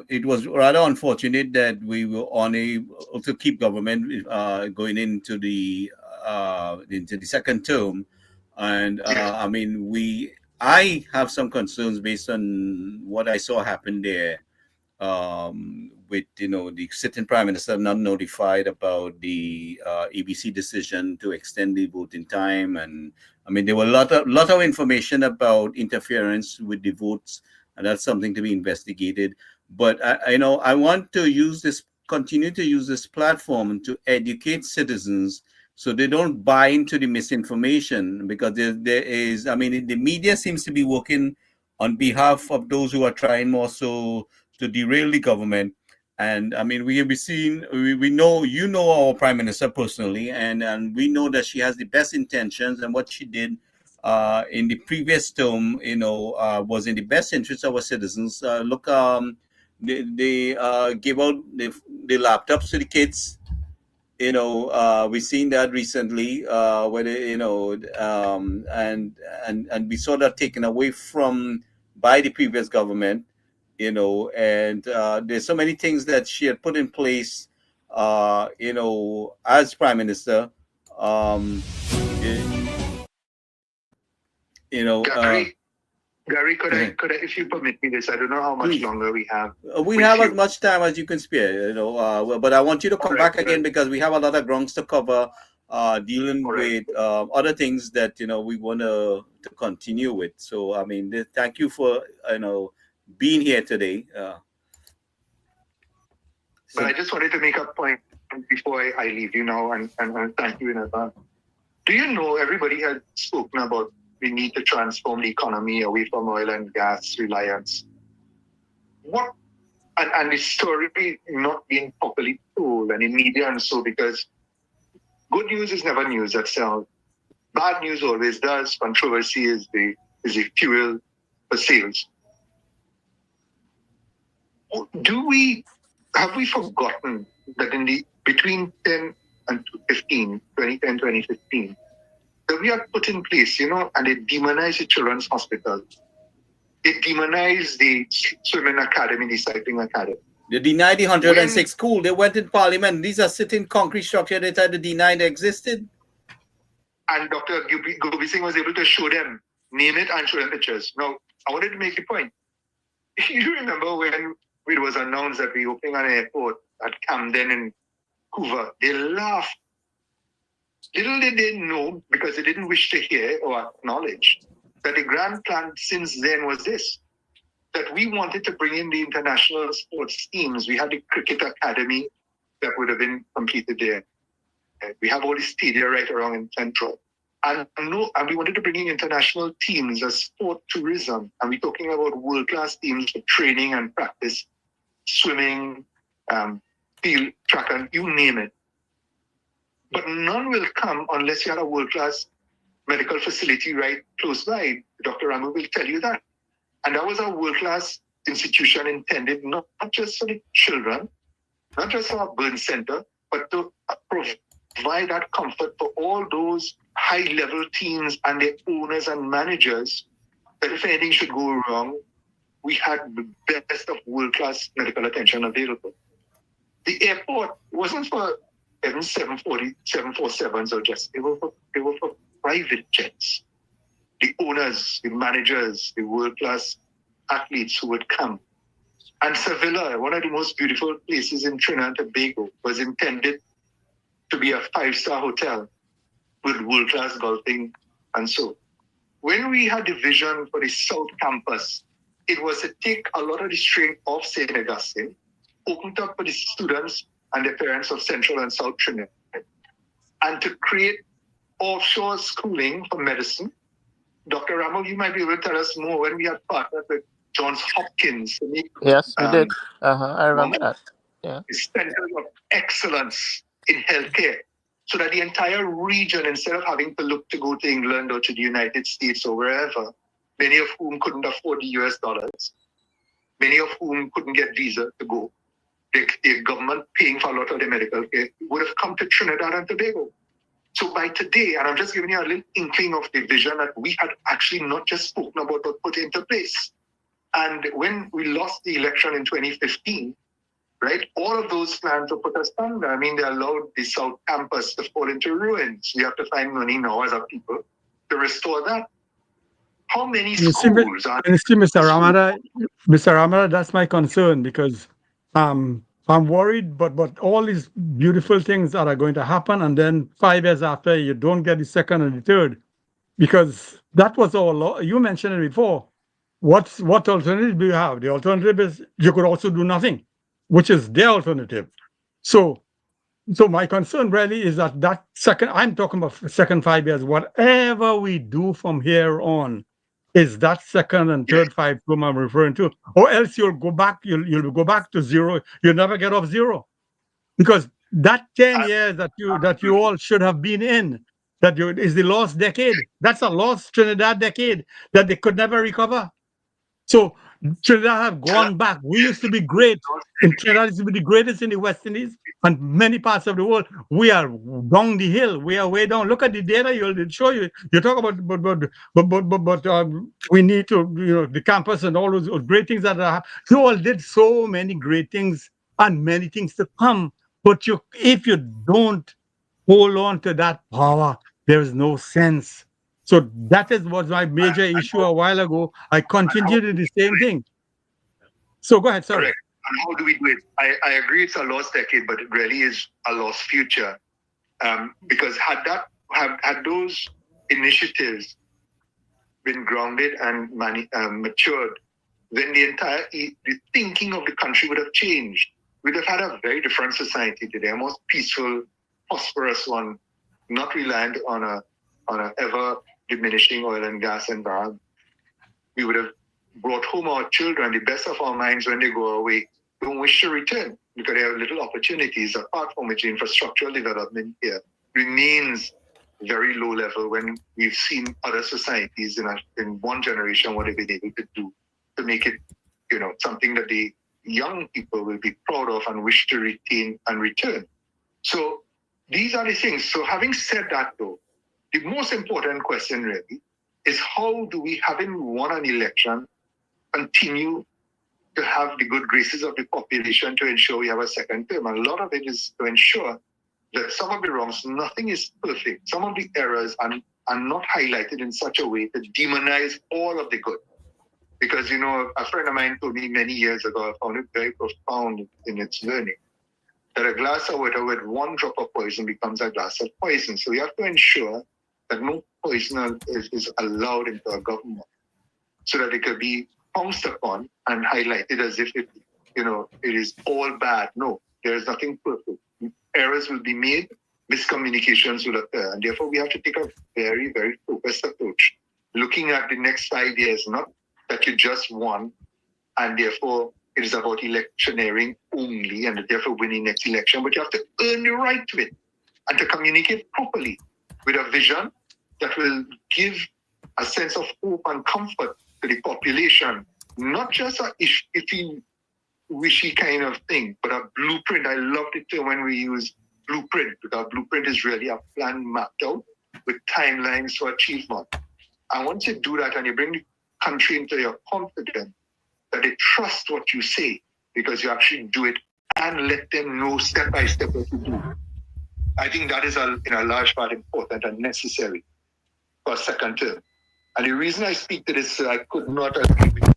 it was rather unfortunate that we were unable to keep government going into the second term, and I have some concerns based on what I saw happen there. With the sitting prime minister not notified about the ABC decision to extend the voting time, and there were a lot of information about interference with the votes, and that's something to be investigated. But I want to continue to use this platform to educate citizens so they don't buy into the misinformation, because there is, the media seems to be working on behalf of those who are trying more so to derail the government. And we have seen, we know, our Prime Minister personally, and we know that she has the best intentions, and what she did in the previous term, was in the best interest of our citizens. Look, they gave out the laptops to the kids. We've seen that recently, where and we saw that taken away by the previous government. And there's so many things that she had put in place, as prime minister. Gary, could I, if you permit me this, I don't know how much Please. longer we have. We with have as you. much time as you can spare, but I want you to come back again because we have a lot of grounds to cover, dealing with other things that we want to continue with. So I mean, thank you for being here today. But I just wanted to make a point before I leave you now, and thank you in advance. Do you know everybody has spoken about we need to transform the economy away from oil and gas reliance? What and the story not being properly told and in media and so, because good news is never news that sells. Bad news always does. Controversy is the fuel for sales. Have we forgotten that between 10 and 2010, 2015, that we had put in place, and they demonized the children's hospital. They demonized the swimming academy, the cycling academy. They denied the 106 school. They went in parliament. These are sitting concrete structure. They tried to deny they existed. And Dr. Gobi Singh was able to show them, name it, and show them pictures. Now, I wanted to make a point. You remember when it was announced that we opening an airport at Camden and Hoover? They laughed. Little did they know, because they didn't wish to hear or acknowledge, that the grand plan since then was this, that we wanted to bring in the international sports teams. We had the cricket academy that would have been completed there. We have all the stadia right around in Central. And we wanted to bring in international teams as sport tourism. And we're talking about world-class teams for training and practice, swimming, field, track, and you name it. But none will come unless you have a world-class medical facility right close by. Dr. Ramu will tell you that. And that was a world-class institution intended not just for the children, not just for our burn center, but to provide that comfort for all those high-level teams and their owners and managers, that if anything should go wrong, we had the best of world-class medical attention available. The airport wasn't for even 747s or just, they were for private jets. The owners, the managers, the world-class athletes who would come. And Sevilla, one of the most beautiful places in Trinidad and Tobago, was intended to be a 5-star hotel with world-class golfing and so. When we had the vision for the South Campus, it was to take a lot of the strain off St. Augustine, open it up for the students and their parents of Central and South Trinidad, and to create offshore schooling for medicine. Dr. Ramu, you might be able to tell us more when we had partnered with Johns Hopkins to make Yes, we did. I remember that. Yeah. Centers of excellence in healthcare, so that the entire region, instead of having to look to go to England or to the United States or wherever, many of whom couldn't afford the US dollars, many of whom couldn't get visa to go, the government paying for a lot of their medical care, would have come to Trinidad and Tobago. So by today, and I'm just giving you a little inkling of the vision that we had actually not just spoken about, but put into place. And when we lost the election in 2015, right, all of those plans were put asunder. I mean, they allowed the South Campus to fall into ruins. We have to find money now as a people to restore that. How many schools are... You see, Mr. Ramada, that's my concern, because I'm worried, but all these beautiful things that are going to happen, and then 5 years after, you don't get the second and the third, because that was all. You mentioned it before. What alternative do you have? The alternative is you could also do nothing, which is their alternative. So my concern really is that second, I'm talking about second 5 years, whatever we do from here on is that second and third 5 term I'm referring to, or else you'll go back to zero. You'll never get off zero, because that 10 years that you all should have been in that is the lost decade. That's a lost Trinidad decade that they could never recover. So Trinidad have gone back. We used to be great. In Trinidad used to be the greatest in the West Indies and many parts of the world. We are down the hill. We are way down. Look at the data. You'll show you. You talk about but we need to, the campus and all those great things that are happening. You all did so many great things and many things to come. But if you don't hold on to that power, there is no sense. So that is was my major issue a while ago. I continue to do the same thing. So go ahead, sorry. Correct. And how do we do it? I agree it's a lost decade, but it really is a lost future. Because had those initiatives been grounded and matured, then the thinking of the country would have changed. We'd have had a very different society today, a more peaceful, prosperous one, not reliant on a ever diminishing oil and gas environment. We would have brought home our children, the best of our minds when they go away, don't wish to return because they have little opportunities, apart from which infrastructural development here remains very low level when we've seen other societies in one generation what they've been able to do to make it, something that the young people will be proud of and wish to retain and return. So these are the things. So having said that though, the most important question really is how do we, having won an election, continue to have the good graces of the population to ensure we have a second term? And a lot of it is to ensure that some of the wrongs, nothing is perfect. Some of the errors are not highlighted in such a way to demonize all of the good. Because, a friend of mine told me many years ago, I found it very profound in its learning, that a glass of water with one drop of poison becomes a glass of poison. So we have to ensure that no poison is allowed into a government so that it could be pounced upon and highlighted as if it is all bad. No, there is nothing perfect. Errors will be made, miscommunications will occur, and therefore we have to take a very, very focused approach, looking at the next 5 years, not that you just won, and therefore it is about electioneering only, and therefore winning next election, but you have to earn the right to it, and to communicate properly with a vision that will give a sense of hope and comfort to the population, not just a iffy, wishy kind of thing, but a blueprint. I love the term when we use blueprint, because blueprint is really a plan mapped out with timelines for achievement. And once you do that and you bring the country into your confidence, that they trust what you say because you actually do it and let them know step by step what you do. I think that is in a large part important and necessary for a second term. And the reason I speak to this, I could not agree with you.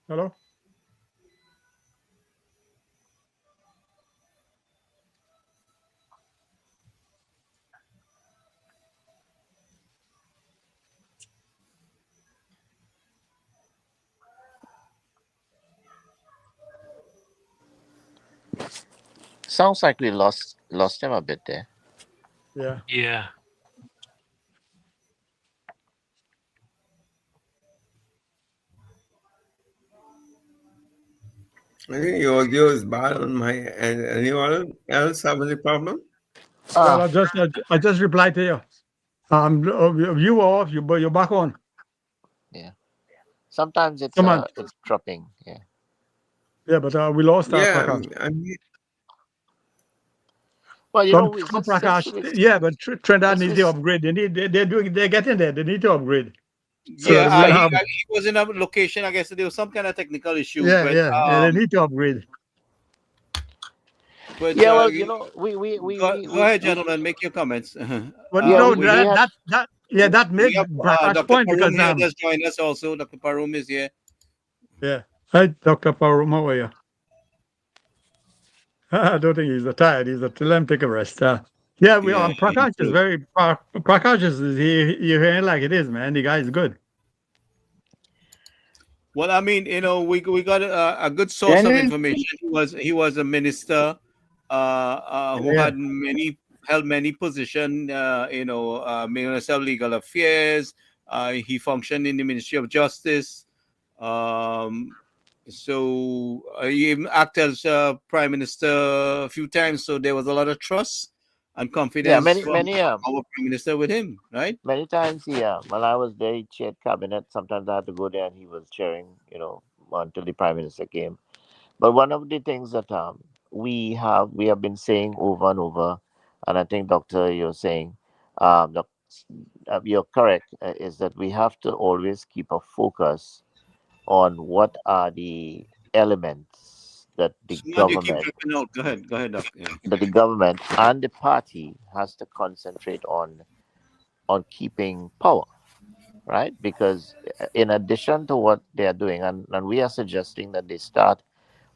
Hello? Sounds like we lost him a bit there. Yeah. Yeah. I think the audio is bad on my end. Anyone else have any problem? Well, I just replied to you. You were off, but you're back on. Yeah. Sometimes it's Come on. it's dropping. Yeah. Yeah, but we lost our Yeah, Prakash. I mean, Well, Prakash. Yeah, but Trinidad needs to upgrade. They're getting there. They need to upgrade. So Yeah, he was in a location. I guess there was some kind of technical issue. Yeah, but, they need to upgrade. But, yeah, well, we go ahead, gentlemen, make your comments. But that makes Prakash Dr. point Parum because here just joined us also. Dr. Parum is here. yeah. Hi, Dr. Parum, how are you? I don't think he's tired. Let him take a rest. Yeah, we are. Prakash is Prakash is you're hearing like it is, man. The guy is good. Well, I mean, we got a good source of information. He was a minister who held many positions. Minister of Legal Affairs. He functioned in the Ministry of Justice. So he even acted as prime minister a few times. So there was a lot of trust and Yeah, confidence from our prime minister with him, right? many times, yeah. When I was there, he chaired cabinet. Sometimes I had to go there, and he was chairing, until the prime minister came. But one of the things that we have been saying over and over, and I think Doctor, you're saying, you're correct, is that we have to always keep a focus on what are the elements Smart, you keep dropping out. Go ahead, Doc. Yeah. that the government and the party has to concentrate on keeping power, right? Because in addition to what they are doing, and we are suggesting that they start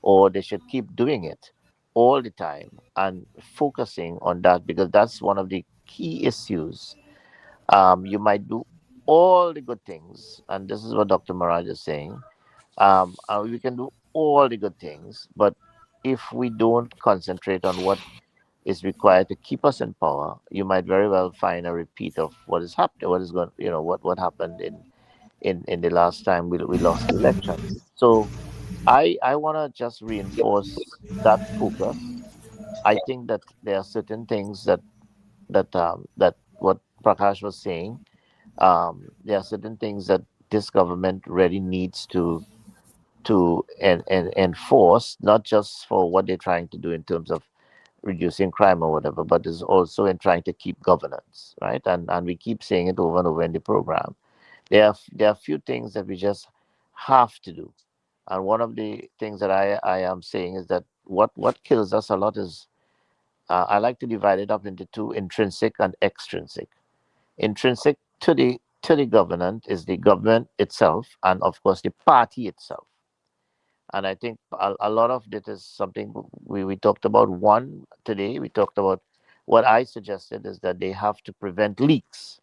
or they should keep doing it all the time and focusing on that, because that's one of the key issues. You might do all the good things, and this is what Dr. Maraj is saying. We can do all the good things, but if we don't concentrate on what is required to keep us in power, you might very well find a repeat of what is happening, what is going, what happened in the last time we lost the elections. So I want to just reinforce that focus. I think that there are certain things that what Prakash was saying. There are certain things that this government really needs to enforce, not just for what they're trying to do in terms of reducing crime or whatever, but is also in trying to keep governance, right? And we keep saying it over and over in the program. There are few things that we just have to do. And one of the things that I am saying is that what kills us a lot is, I like to divide it up into two: intrinsic and extrinsic. Intrinsic to the government is the government itself, and of course the party itself. And I think a lot of it is something we talked about. One, today we talked about, what I suggested is that they have to prevent leaks,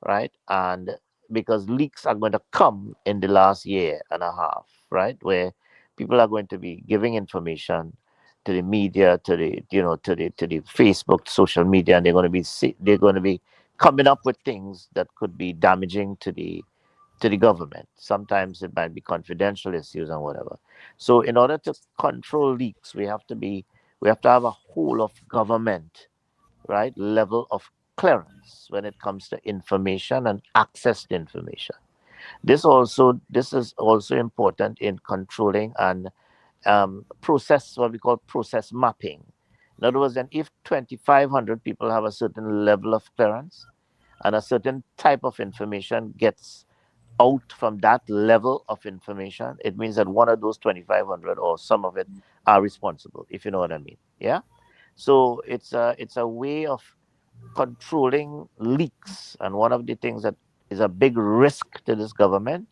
right? And because leaks are going to come in the last year and a half, right, where people are going to be giving information to the media, to the Facebook, social media, and they're going to be coming up with things that could be damaging to the government. Sometimes it might be confidential issues and whatever. So in order to control leaks, we have to have a whole of government, right, level of clearance when it comes to information and access to information. This is also important in controlling and process, what we call process mapping. In other words, then if 2,500 people have a certain level of clearance and a certain type of information gets out from that level of information, it means that one of those 2,500 or some of it are responsible, if you know what I mean. Yeah. So it's a way of controlling leaks. And one of the things that is a big risk to this government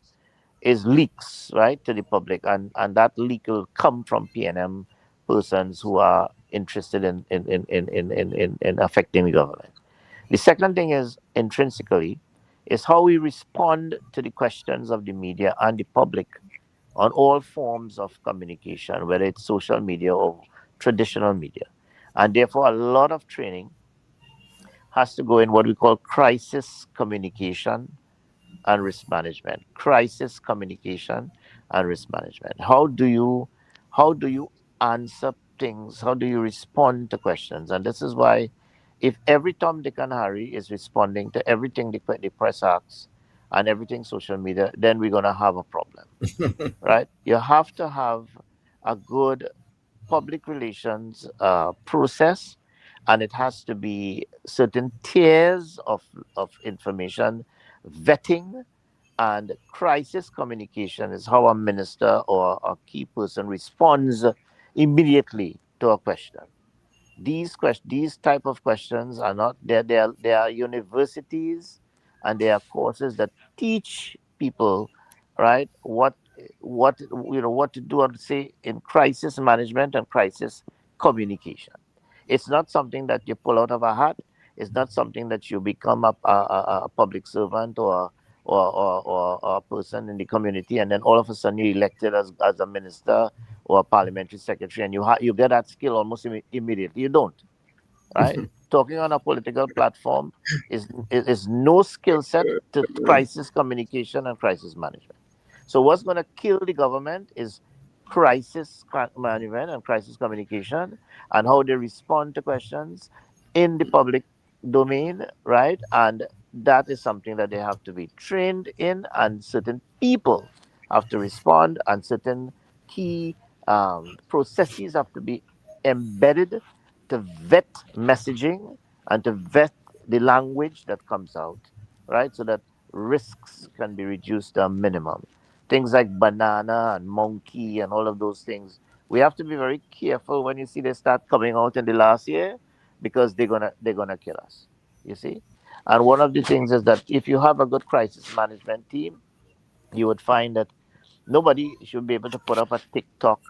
is leaks, right, to the public. And that leak will come from PNM persons who are interested in affecting the government. The second thing is intrinsically, is how we respond to the questions of the media and the public on all forms of communication, whether it's social media or traditional media. And therefore, a lot of training has to go in what we call crisis communication and risk management. Crisis communication and risk management. How do you answer things? How do you respond to questions? And this is why, if every Tom, Dick, and Harry is responding to everything the press asks and everything social media, then we're gonna have a problem, right? You have to have a good public relations process, and it has to be certain tiers of information vetting. And crisis communication is how a minister or a key person responds immediately to a question. These type of questions are not there. There are universities and there are courses that teach people, right, what to do and say in crisis management and crisis communication. It's not something that you pull out of a hat. It's not something that you become a public servant or a person in the community, and then all of a sudden you're elected as a minister or a parliamentary secretary, and you get that skill almost immediately. You don't, right? Talking on a political platform is no skill set to crisis communication and crisis management. So what's going to kill the government is crisis management and crisis communication, and how they respond to questions in the public domain, right? And that is something that they have to be trained in, and certain people have to respond, and certain key processes have to be embedded to vet messaging and to vet the language that comes out, right? So that risks can be reduced to a minimum. Things like banana and monkey and all of those things, we have to be very careful when you see they start coming out in the last year, because they're gonna kill us. You see, and one of the things is that if you have a good crisis management team, you would find that nobody should be able to put up a TikTok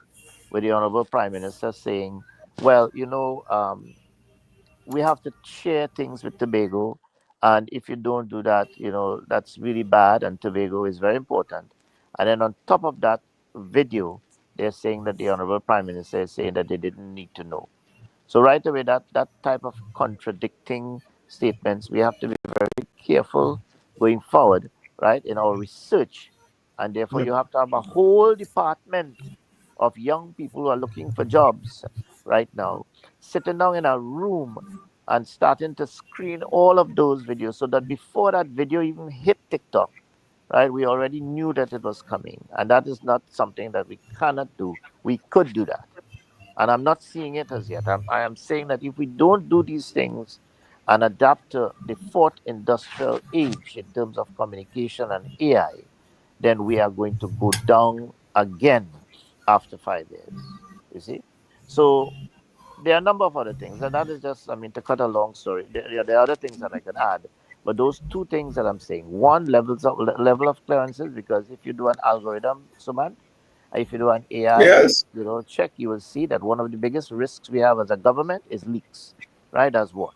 with the honorable prime minister saying, "Well, we have to share things with Tobago. And if you don't do that, that's really bad. And Tobago is very important." And then on top of that video, they're saying that the Honorable Prime Minister is saying that they didn't need to know. So right away, that type of contradicting statements, we have to be very careful going forward, right, in our research. And therefore, Yep. you have to have a whole department of young people who are looking for jobs right now, sitting down in a room and starting to screen all of those videos, so that before that video even hit TikTok, right, we already knew that it was coming. And that is not something that we cannot do. We could do that. And I'm not seeing it as yet. I am saying that if we don't do these things and adapt to the fourth industrial age in terms of communication and AI, then we are going to go down again after 5 years. You see? So there are a number of other things, and that is just, I mean, to cut a long story. There are other things that I can add, but those two things that I'm saying: one, level of clearances, because if you do an algorithm, Suman, if you do an AI, Yes. check, you will see that one of the biggest risks we have as a government is leaks, right? That's one.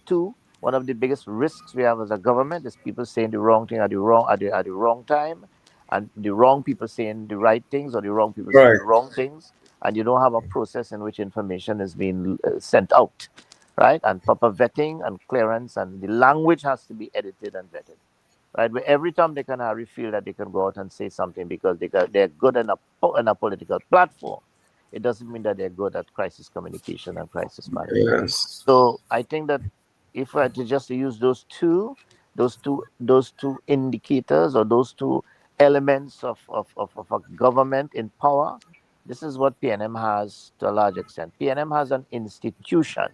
Two, one of the biggest risks we have as a government is people saying the wrong thing at the wrong time, and the wrong people saying the right things, or the wrong people saying Right. the wrong things, and you don't have a process in which information is being sent out, right? And proper vetting and clearance, and the language has to be edited and vetted, right? Where every time they can feel that they can go out and say something because they're good in a political platform, it doesn't mean that they're good at crisis communication and crisis management. Yes. So I think that if I had to just use those two indicators, or those two elements of a government in power, this is what PNM has to a large extent. PNM has an institution.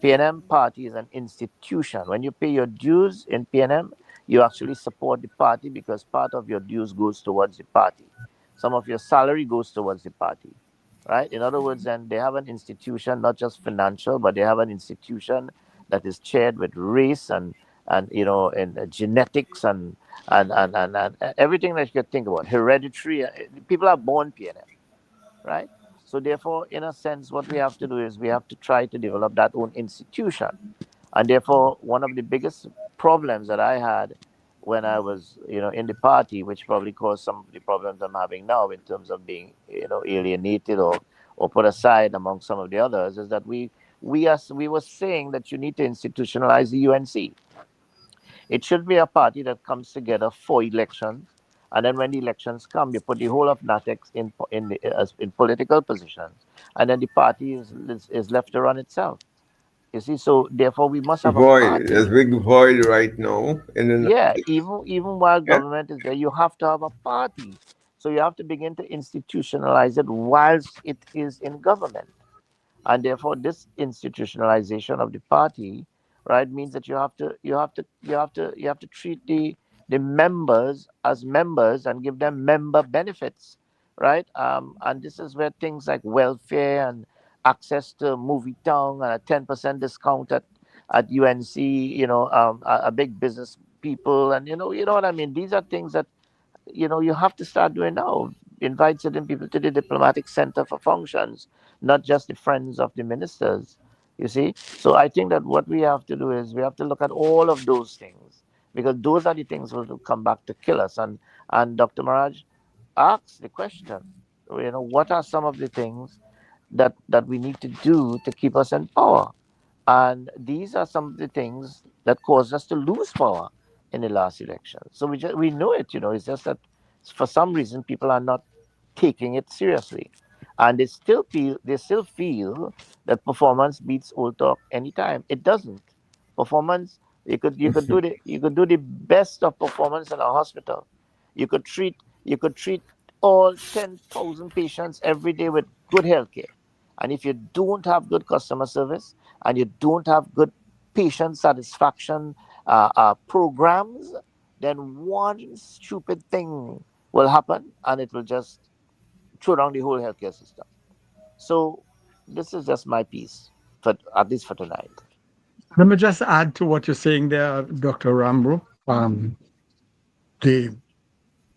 PNM party is an institution. When you pay your dues in PNM, you actually support the party, because part of your dues goes towards the party. Some of your salary goes towards the party, right? In other words, then they have an institution, not just financial, but they have an institution that is chaired with race and genetics and everything that you could think about, hereditary. People are born PNM, right? So therefore, in a sense, what we have to do is we have to try to develop that own institution. And therefore, one of the biggest problems that I had when I was, in the party, which probably caused some of the problems I'm having now in terms of being, alienated or put aside among some of the others, is that we were saying that you need to institutionalize the UNC. It should be a party that comes together for elections, and then when the elections come, you put the whole of NATEX in political positions, and then the party is left to run itself. You see, so therefore we must have a Void. There's party. a big void right now in the Yeah, even while yeah. government is there, you have to have a party. So you have to begin to institutionalize it whilst it is in government. And therefore this institutionalization of the party, right, means that you have to treat the members as members and give them member benefits, right? And this is where things like welfare and access to movie town and a 10% discount at UNC, a big business people, and you know what I mean. These are things that you have to start doing now. Invite certain people to the diplomatic center for functions, not just the friends of the ministers. You see, so I think that what we have to do is we have to look at all of those things, because those are the things that will come back to kill us. And Dr. Maraj asks the question, what are some of the things that we need to do to keep us in power? And these are some of the things that caused us to lose power in the last election. So we know it. It's just that for some reason people are not taking it seriously, and they still feel that performance beats old talk anytime. It doesn't. Performance, you could do the best of performance in a hospital. You could treat all 10,000 patients every day with good healthcare. And if you don't have good customer service and you don't have good patient satisfaction programs, then one stupid thing will happen and it will just throw down the whole healthcare system. So this is just my piece, for at least for tonight. Let me just add to what you're saying there, Dr. Rambo. The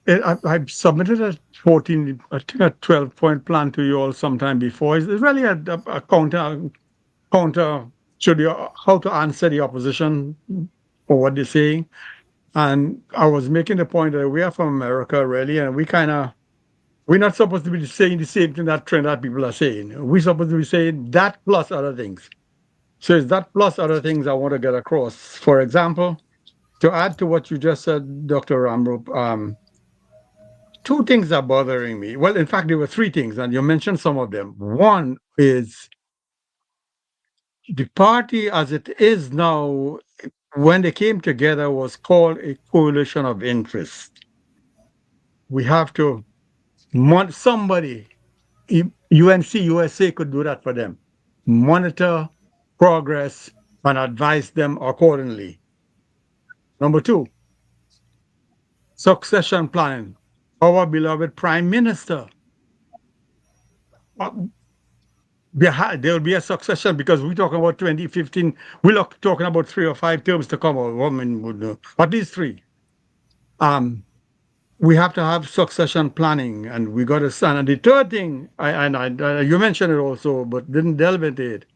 I submitted a 14, I think a 12-point plan to you all sometime before. It's really a counter to how to answer the opposition for what they're saying. And I was making the point that we are from America, really, and we're not supposed to be saying the same thing that Trinidad people are saying. We're supposed to be saying that plus other things. So it's that plus other things I want to get across. For example, to add to what you just said, Dr. Ramrup, two things are bothering me. Well, in fact, there were three things, and you mentioned some of them. One is the party as it is now, when they came together, was called a coalition of interest. We have to want somebody, UNC USA could do that for them, monitor progress and advise them accordingly. Number two, succession planning. Our beloved Prime Minister. There will be a succession because we're talking about 2015. We're talking about 3 or 5 terms to come. Or women would know, at least 3. We have to have succession planning, and we got to stand. And the third thing, you mentioned it also, but didn't delve into it,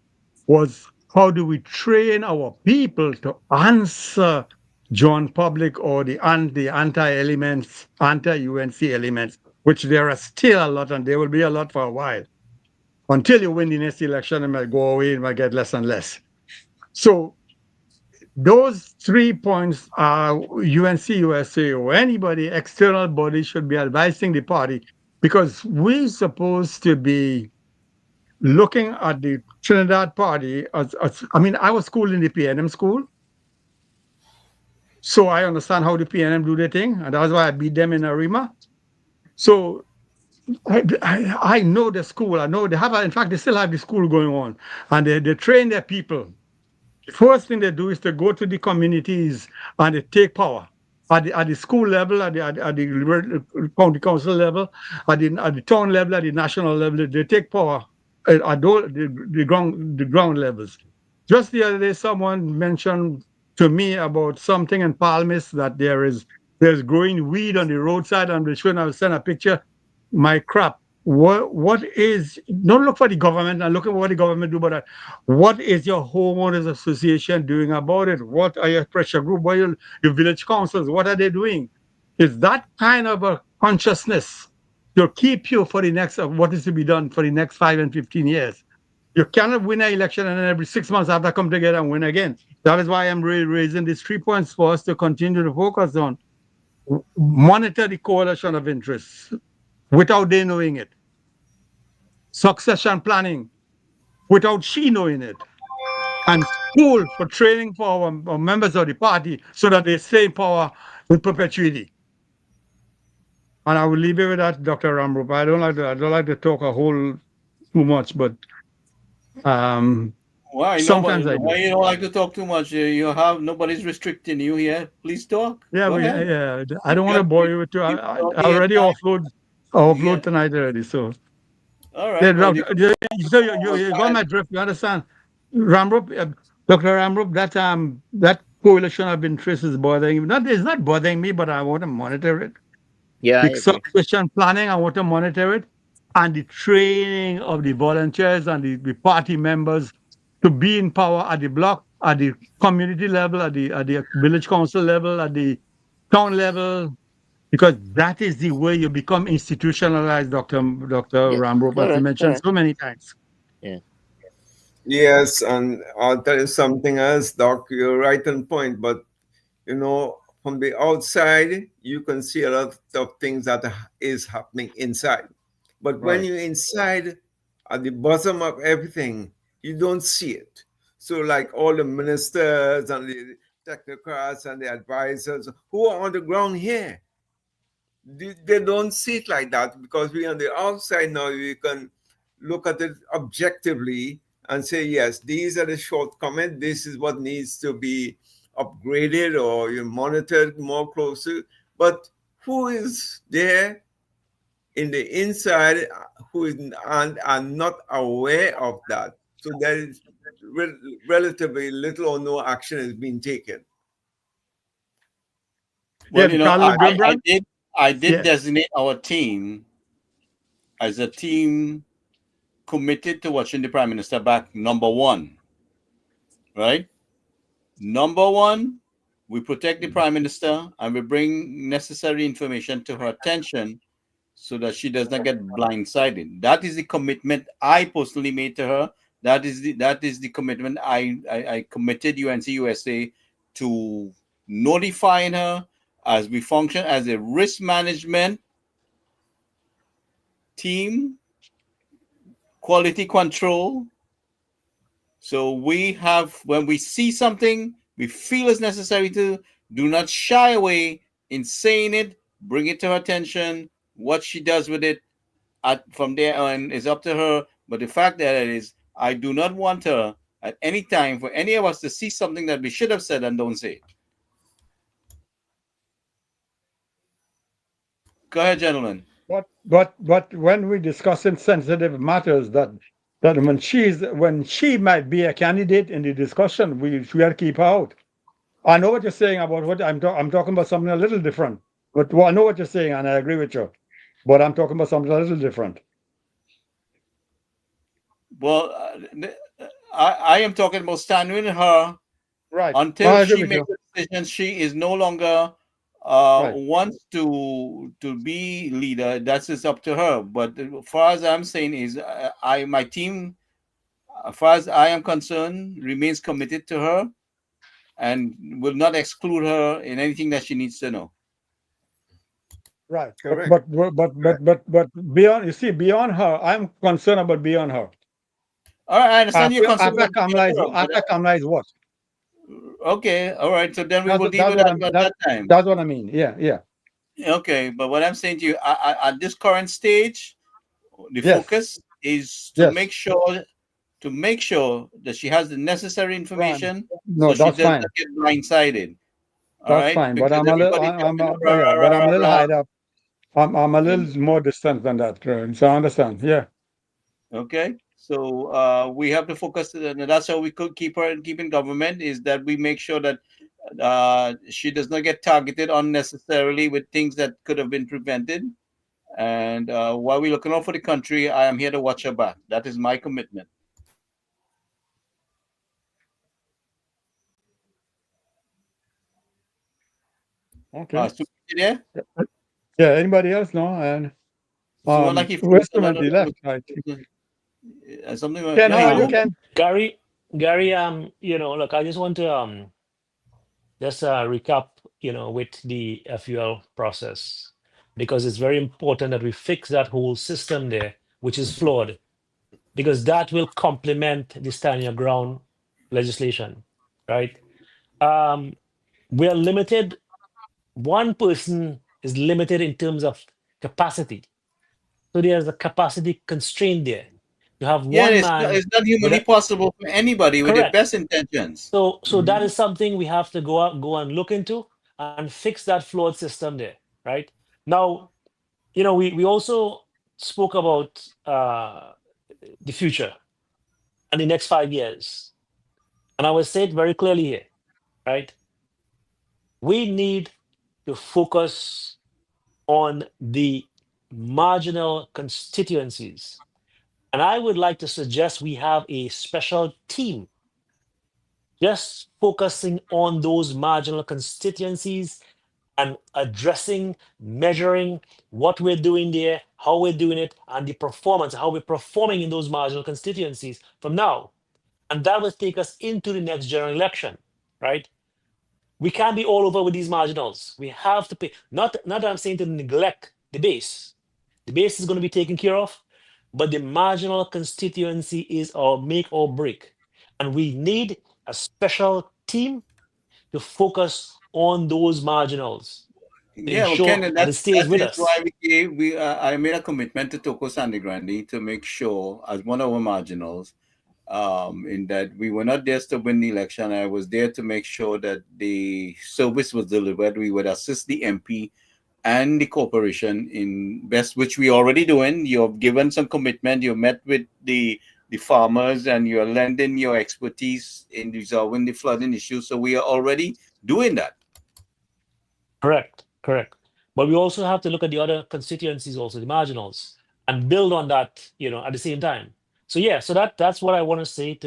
was how do we train our people to answer John Public or the anti-elements, anti-UNC elements, which there are still a lot, and there will be a lot for a while. Until you win the next election, it might go away, it might get less and less. So those 3 points are UNC USA or anybody, external body should be advising the party, because we're supposed to be looking at the Trinidad party as I was schooled in the PNM school. So I understand how the PNM do their thing, and that's why I beat them in Arima. So I know the school. I know they have, in fact, they still have the school going on, and they train their people. The first thing they do is to go to the communities and they take power at the school level, at the county council level, at the town level, at the national level. They take power at the ground levels. Just the other day, someone mentioned to me about something in Palmis that there's growing weed on the roadside, and they shouldn't send a picture. My crap. What is, don't look for the government and look at what the government do, but what is your homeowners association doing about it? What are your pressure group? What are your village councils? What are they doing? Is that kind of a consciousness to keep you for the next, what is to be done for the next 5 and 15 years? You cannot win an election and then every 6 months have to come together and win again. That is why I'm really raising these 3 points for us to continue to focus on. Monitor the coalition of interests without they knowing it. Succession planning without she knowing it. And school for training for our members of the party so that they stay in power in perpetuity. And I will leave it with that, Dr. Ramrup. I don't like to talk too much, but why sometimes I do. Why you don't like to talk too much? You have nobody's restricting you here. Please talk. Yeah, I don't want to bore you with you. I already offload tonight already, so. All right. You got my drift. You understand, Ramrup, Dr. Ramrup? That coalition of interest is bothering me. It's not bothering me, but I want to monitor it. Yeah, The succession planning, I want to monitor it, and the training of the volunteers and the party members to be in power at the block, at the community level, at the village council level, at the town level. Because that is the way you become institutionalized, Dr. Ramrup, as you mentioned so many times. Yeah. Yes, and I'll tell you something else, Doc. You're right on point, but from the outside, you can see a lot of things that is happening inside. But when Right. you're inside at the bottom of everything, you don't see it. So, like all the ministers and the technocrats and the advisors who are on the ground here, they don't see it like that because we on the outside now, we can look at it objectively and say, yes, these are the shortcomings. This is what needs to be upgraded or you monitored more closely. But who is there in the inside who is are not aware of that? So there is relatively little or no action is being taken. Well, Yeah, you know, Carlos I Gilbrand. did Yeah. designate our team as a team committed to watching the Prime Minister back, number one, right? Number one, we protect the Prime Minister and we bring necessary information to her attention so that she does not get blindsided. That is the commitment I personally made to her. That is the commitment I committed UNC USA to notifying her as we function as a risk management team, quality control. So we have, when we see something we feel is necessary to, do not shy away in saying it, bring it to her attention. What she does with it from there on is up to her. But the fact that it is, I do not want her at any time for any of us to see something that we should have said and don't say it. Go ahead, gentlemen. But when we discussing sensitive matters, that when she might be a candidate in the discussion, we have to keep her out. I know what you're saying about what I'm talking about something a little different. But I know what you're saying, and I agree with you. But I'm talking about something a little different. Well, I am talking about standing with her Right. until I agree she with makes you. a decision. She is no longer Right. wants to be leader. That's is up to her. But as far as I'm saying is, my team, as far as I am concerned, remains committed to her and will not exclude her in anything that she needs to know. Right. Correct. But beyond, you see, beyond her, I'm concerned about beyond her. All right, I understand your concern. After Kamala is what? Okay, all right. So then we will deal That's with what that I'm at that time. that's what I mean. Yeah. Okay, but what I'm saying to you, at this current stage, the Yes. focus is to Yes. make sure that she has the necessary information No, so she that's does fine. not get blindsided. All That's right, fine. But because I'm a little, everybody I'm jumping a, yeah, but I'm a little around. high up. I'm a little more distant than that. So I understand. Yeah. Okay, so we have to focus, and that's how we could keep her keep in government, is that we make sure that she does not get targeted unnecessarily with things that could have been prevented. And while we're looking out for the country, I am here to watch her back. That is my commitment. Okay. So you there? Yeah. Anybody else? No. And So like if where's somebody left? Right. something Ken, how are you, Um, Ken? Gary, look, I just want to just recap, with the FUL process, because it's very important that we fix that whole system there, which is flawed, because that will complement the stand your ground legislation, right? We are limited. One person is limited in terms of capacity. So there's a capacity constraint there. You have Yeah, one man. it's not humanly possible for anybody with the Correct. best intentions. So that is something we have to go and look into and fix that flawed system there, right? Now, we also spoke about the future and the next 5 years. And I will say it very clearly here, right? We need to focus on the marginal constituencies. And I would like to suggest we have a special team just focusing on those marginal constituencies and addressing, measuring what we're doing there, how we're doing it, and the performance, how we're performing in those marginal constituencies from now. And that will take us into the next general election, right? We can't be all over with these marginals. We have to pay, not that I'm saying to neglect the base, The base is going to be taken care of, but the marginal constituency is our make or break. And we need a special team to focus on those marginals to Yeah, well, ensure Ken, that it stays that with is why us. I made a commitment to Toko Sandegrande to make sure, as one of our marginals, in that we were not there to win the election. I was there to make sure that the service was delivered. We would assist the MP and the corporation in best, which we already doing. You've given some commitment. You met with the farmers, and you're lending your expertise in resolving the flooding issue. So we are already doing that. Correct, correct. But we also have to look at the other constituencies, also the marginals, and build on that, at the same time. So yeah, so that's what I want to say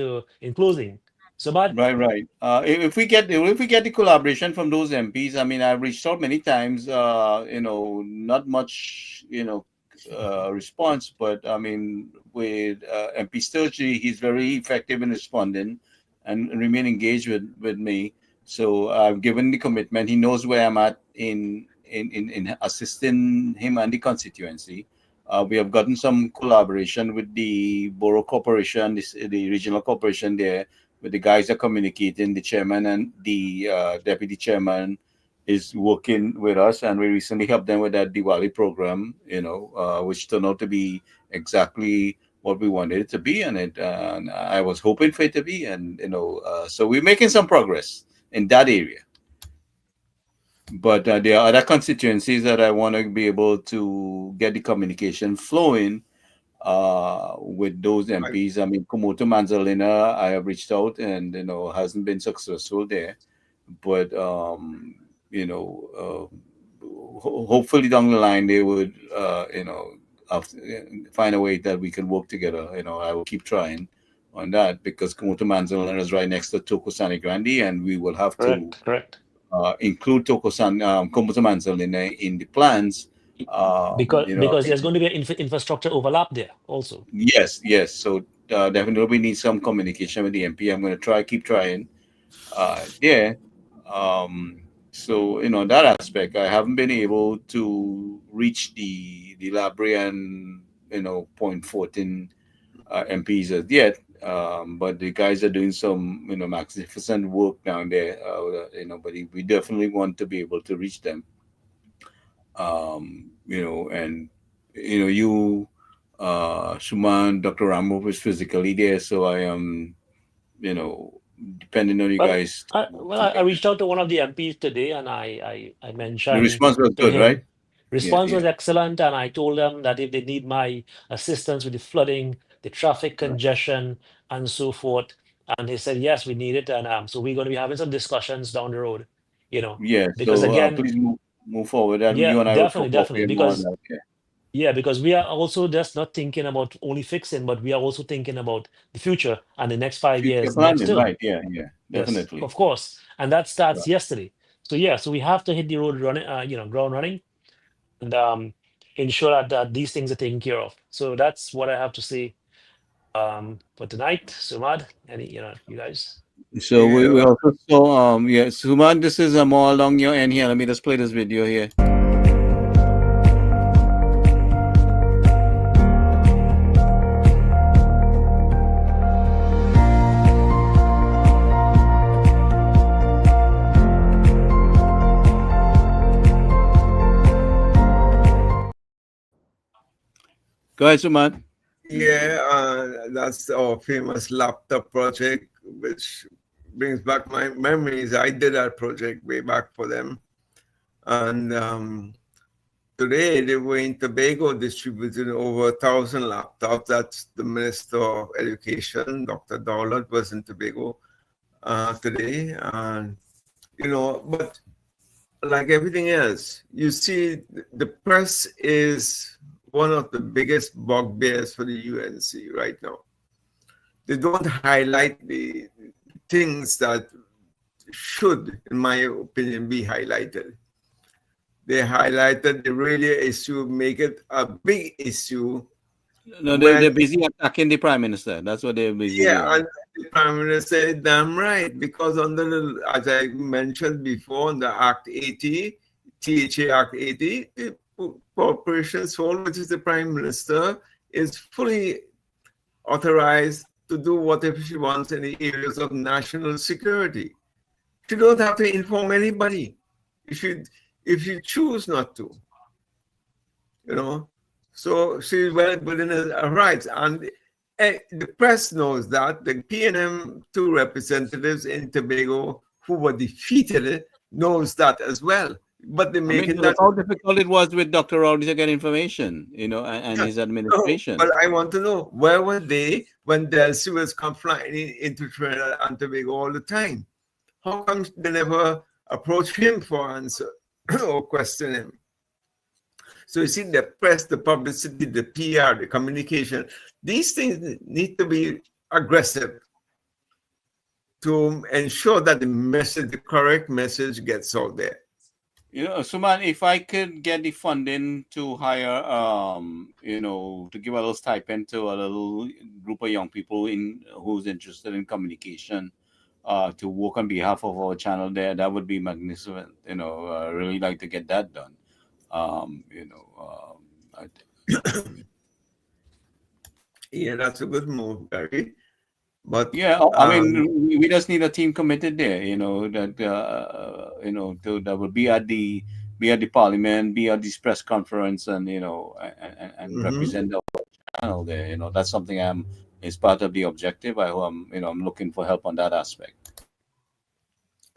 in closing. So, but Right. If we get the collaboration from those MPs, I mean, I've reached out many times. Not much, response. But I mean, with MP Sturgey, he's very effective in responding and remain engaged with me. So I've given the commitment. He knows where I'm at in assisting him and the constituency. We have gotten some collaboration with the borough corporation, the regional corporation there, where the guys are communicating. The chairman and the deputy chairman is working with us, and we recently helped them with that Diwali program, which turned out to be exactly what we wanted it to be, and I was hoping for it to be, and so we're making some progress in that area. But there are other constituencies that I want to be able to get the communication flowing with those MPs. I mean, Kumoto Manzalina, I have reached out and hasn't been successful there. But hopefully down the line they would find a way that we can work together. I will keep trying on that, because Kumoto Manzalina is right next to Toko Sandegrande, and we will have to include Kumoto Manzalina in the plans. Because there's going to be an infrastructure overlap there also. Yes. So definitely we need some communication with the MP. I'm going to keep trying. So that aspect, I haven't been able to reach the Labrie and Point 14 MPs as yet. But the guys are doing some magnificent work down there. But we definitely want to be able to reach them. And you, Suman, Dr. Ramov is physically there, so I am, depending on you guys. I reached out to one of the MPs today, and I mentioned the response was good, right? Response was excellent, and I told them that if they need my assistance with the flooding, the traffic congestion, and so forth, and he said yes, we need it, and so we're going to be having some discussions down the road. Yeah. Because so, again, please move forward, and yeah, you and I definitely, because yeah, because we are also just not thinking about only fixing, but we are also thinking about the future and the next 5 years, planning, next term. right? Yeah, definitely. Yes, of course, and that starts yesterday. So yeah, so we have to hit the road running, ground running, and ensure that these things are taken care of. So that's what I have to say for tonight. Sumad, you guys. So we also saw Suman, this is more along your end here. Let me just play this video here. Go ahead, Suman. Yeah, that's our famous laptop project, which brings back my memories. I did that project way back for them. And today they were in Tobago distributing over 1,000 laptops. That's the Minister of Education, Dr. Dowlett, was in Tobago today. And, but like everything else, you see, the press is one of the biggest bugbears for the UNC right now. They don't highlight the things that should, in my opinion, be highlighted. They highlighted the radio issue, make it a big issue. No, they're busy attacking the Prime Minister. That's what they're busy doing. And the Prime Minister is damn right, because under as I mentioned before, under Act 80, THA Act 80, for Operation Soul, which is the Prime Minister, is fully authorized to do whatever she wants in the areas of national security. She don't have to inform anybody if you choose not to. You know, so she's well within her rights, and the press knows that. The PNM2 representatives in Tobago who were defeated knows that as well. But they're making that. How difficult it was with Dr. Rowley to get information, you know, and his administration. No, but I want to know, where were they when Delcy was come flying into Trinidad and Tobago all the time? How come they never approach him for answer or question him? So you see, the press, the publicity, the PR, the communication, these things need to be aggressive to ensure that the message, the correct message, gets out there. You know, Suman, if I could get the funding to hire, you know, to give a little stipend to a little group of young people who's interested in communication, to work on behalf of our channel there, that would be magnificent. You know, I really like to get that done. You know, yeah, that's a good move, Gary. But yeah, I mean, we just need a team committed there. You know that you know that will be at the parliament, be at this press conference, and you know, and represent our channel there. You know, that's something is part of the objective. I'm looking for help on that aspect.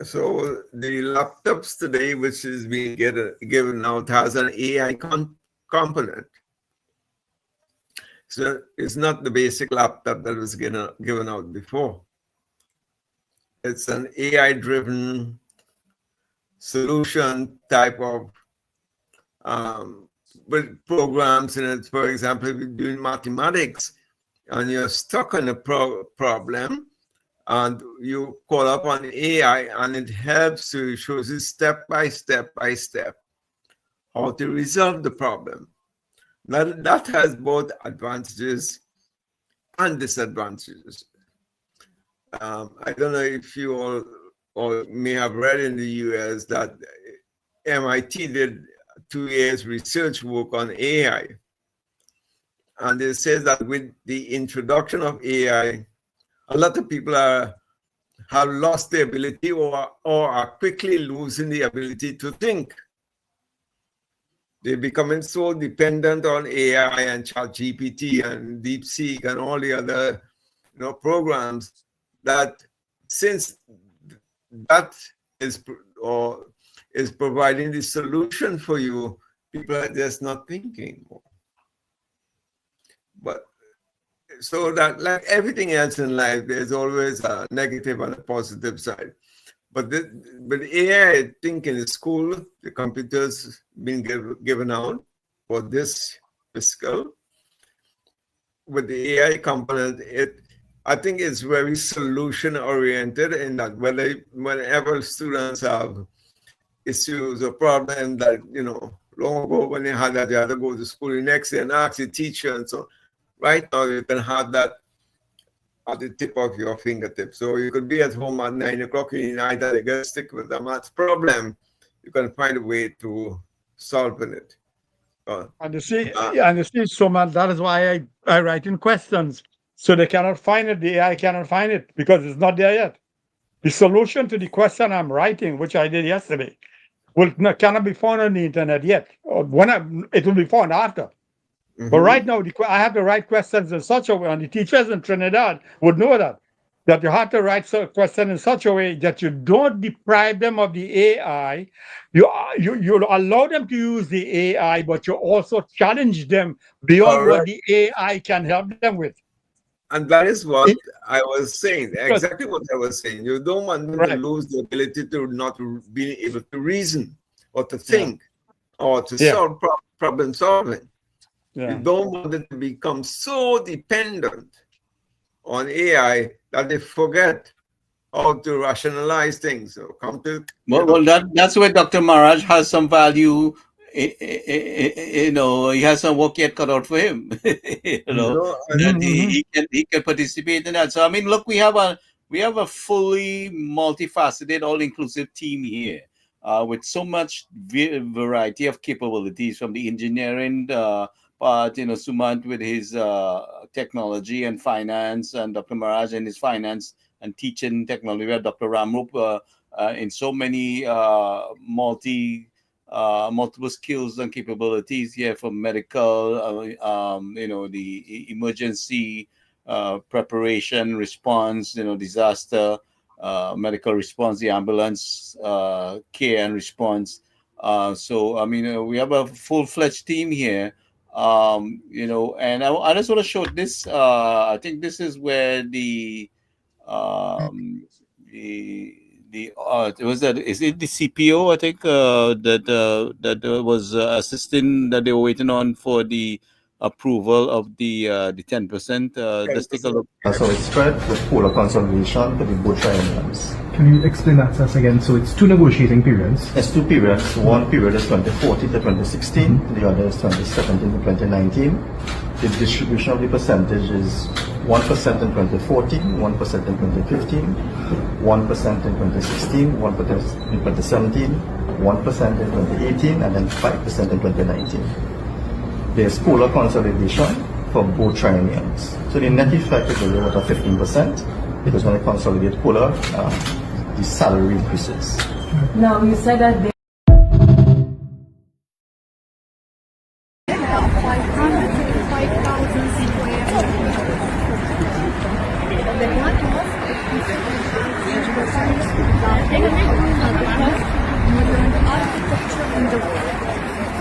So the laptops today, which is being given out, has an AI component. So it's not the basic laptop that was given out before. It's an AI-driven solution type of with programs in it. For example, if you're doing mathematics and you're stuck on a problem, and you call up on AI, and it helps you, shows you step by step how to resolve the problem. Now, that has both advantages and disadvantages. I don't know if you all may have read in the US that MIT did 2 years research work on AI. And it says that with the introduction of AI, a lot of people have lost the ability or are quickly losing the ability to think. They're becoming so dependent on AI and ChatGPT and DeepSeek and all the other programs that since that is providing the solution for you, people are just not thinking more. But so that, like everything else in life, there's always a negative and a positive side. But AI, I think in the school, the computers being given out for this fiscal. With the AI component, I think it's very solution oriented in that whenever students have issues or problems that, long ago when they had that, they had to go to school the next day and ask the teacher. And so right now you can have that at the tip of your fingertip. So you could be at home at 9 o'clock in the night and you get stuck with a math problem. You can find a way to solve it. And you see, so man, that is why I write in questions. So they cannot find it, the AI cannot find it because it's not there yet. The solution to the question I'm writing, which I did yesterday, cannot be found on the internet yet. It will be found after. Mm-hmm. But right now, I have to write questions in such a way, and the teachers in Trinidad would know that you have to write questions in such a way that you don't deprive them of the AI. You allow them to use the AI, but you also challenge them beyond what the AI can help them with. And that is what I was saying, exactly what I was saying. You don't want them to lose the ability to not be able to reason or to think or to solve problem solving. Yeah. You don't want them to become so dependent on AI that they forget how to rationalize things or come to. Well, that's where Dr. Maharaj has some value. He has some work yet cut out for him. He can participate in that. So I mean, look, we have a fully multifaceted, all-inclusive team here. with so much variety of capabilities, from the engineering part, Sumant with his technology and finance, and Dr. Maharaj and his finance and teaching technology. We have Dr. Ramrup in so many multiple skills and capabilities here, from medical, the emergency preparation, response, disaster, medical response, the ambulance care and response. So, we have a full-fledged team here. And I just want to show this. I think this is where the was that, is it the CPO? I think that was assisting, that they were waiting on for the approval of the 10%. Let's take a look. So it's spread with polar consolidation for the both triennials. Can you explain that to us again? So it's two negotiating periods. There's two periods. One period is 2014 to 2016. The other is 2017 to 2019. The distribution of the percentage is 1% in 2014, 1% in 2015, 1% in 2016, 1% in 2017, 1% in 2018, and then 5% in 2019. There's polar consolidation for both triennials. So the net effect is about 15%, because when I consolidate polar, the salary increases. Now, you said that they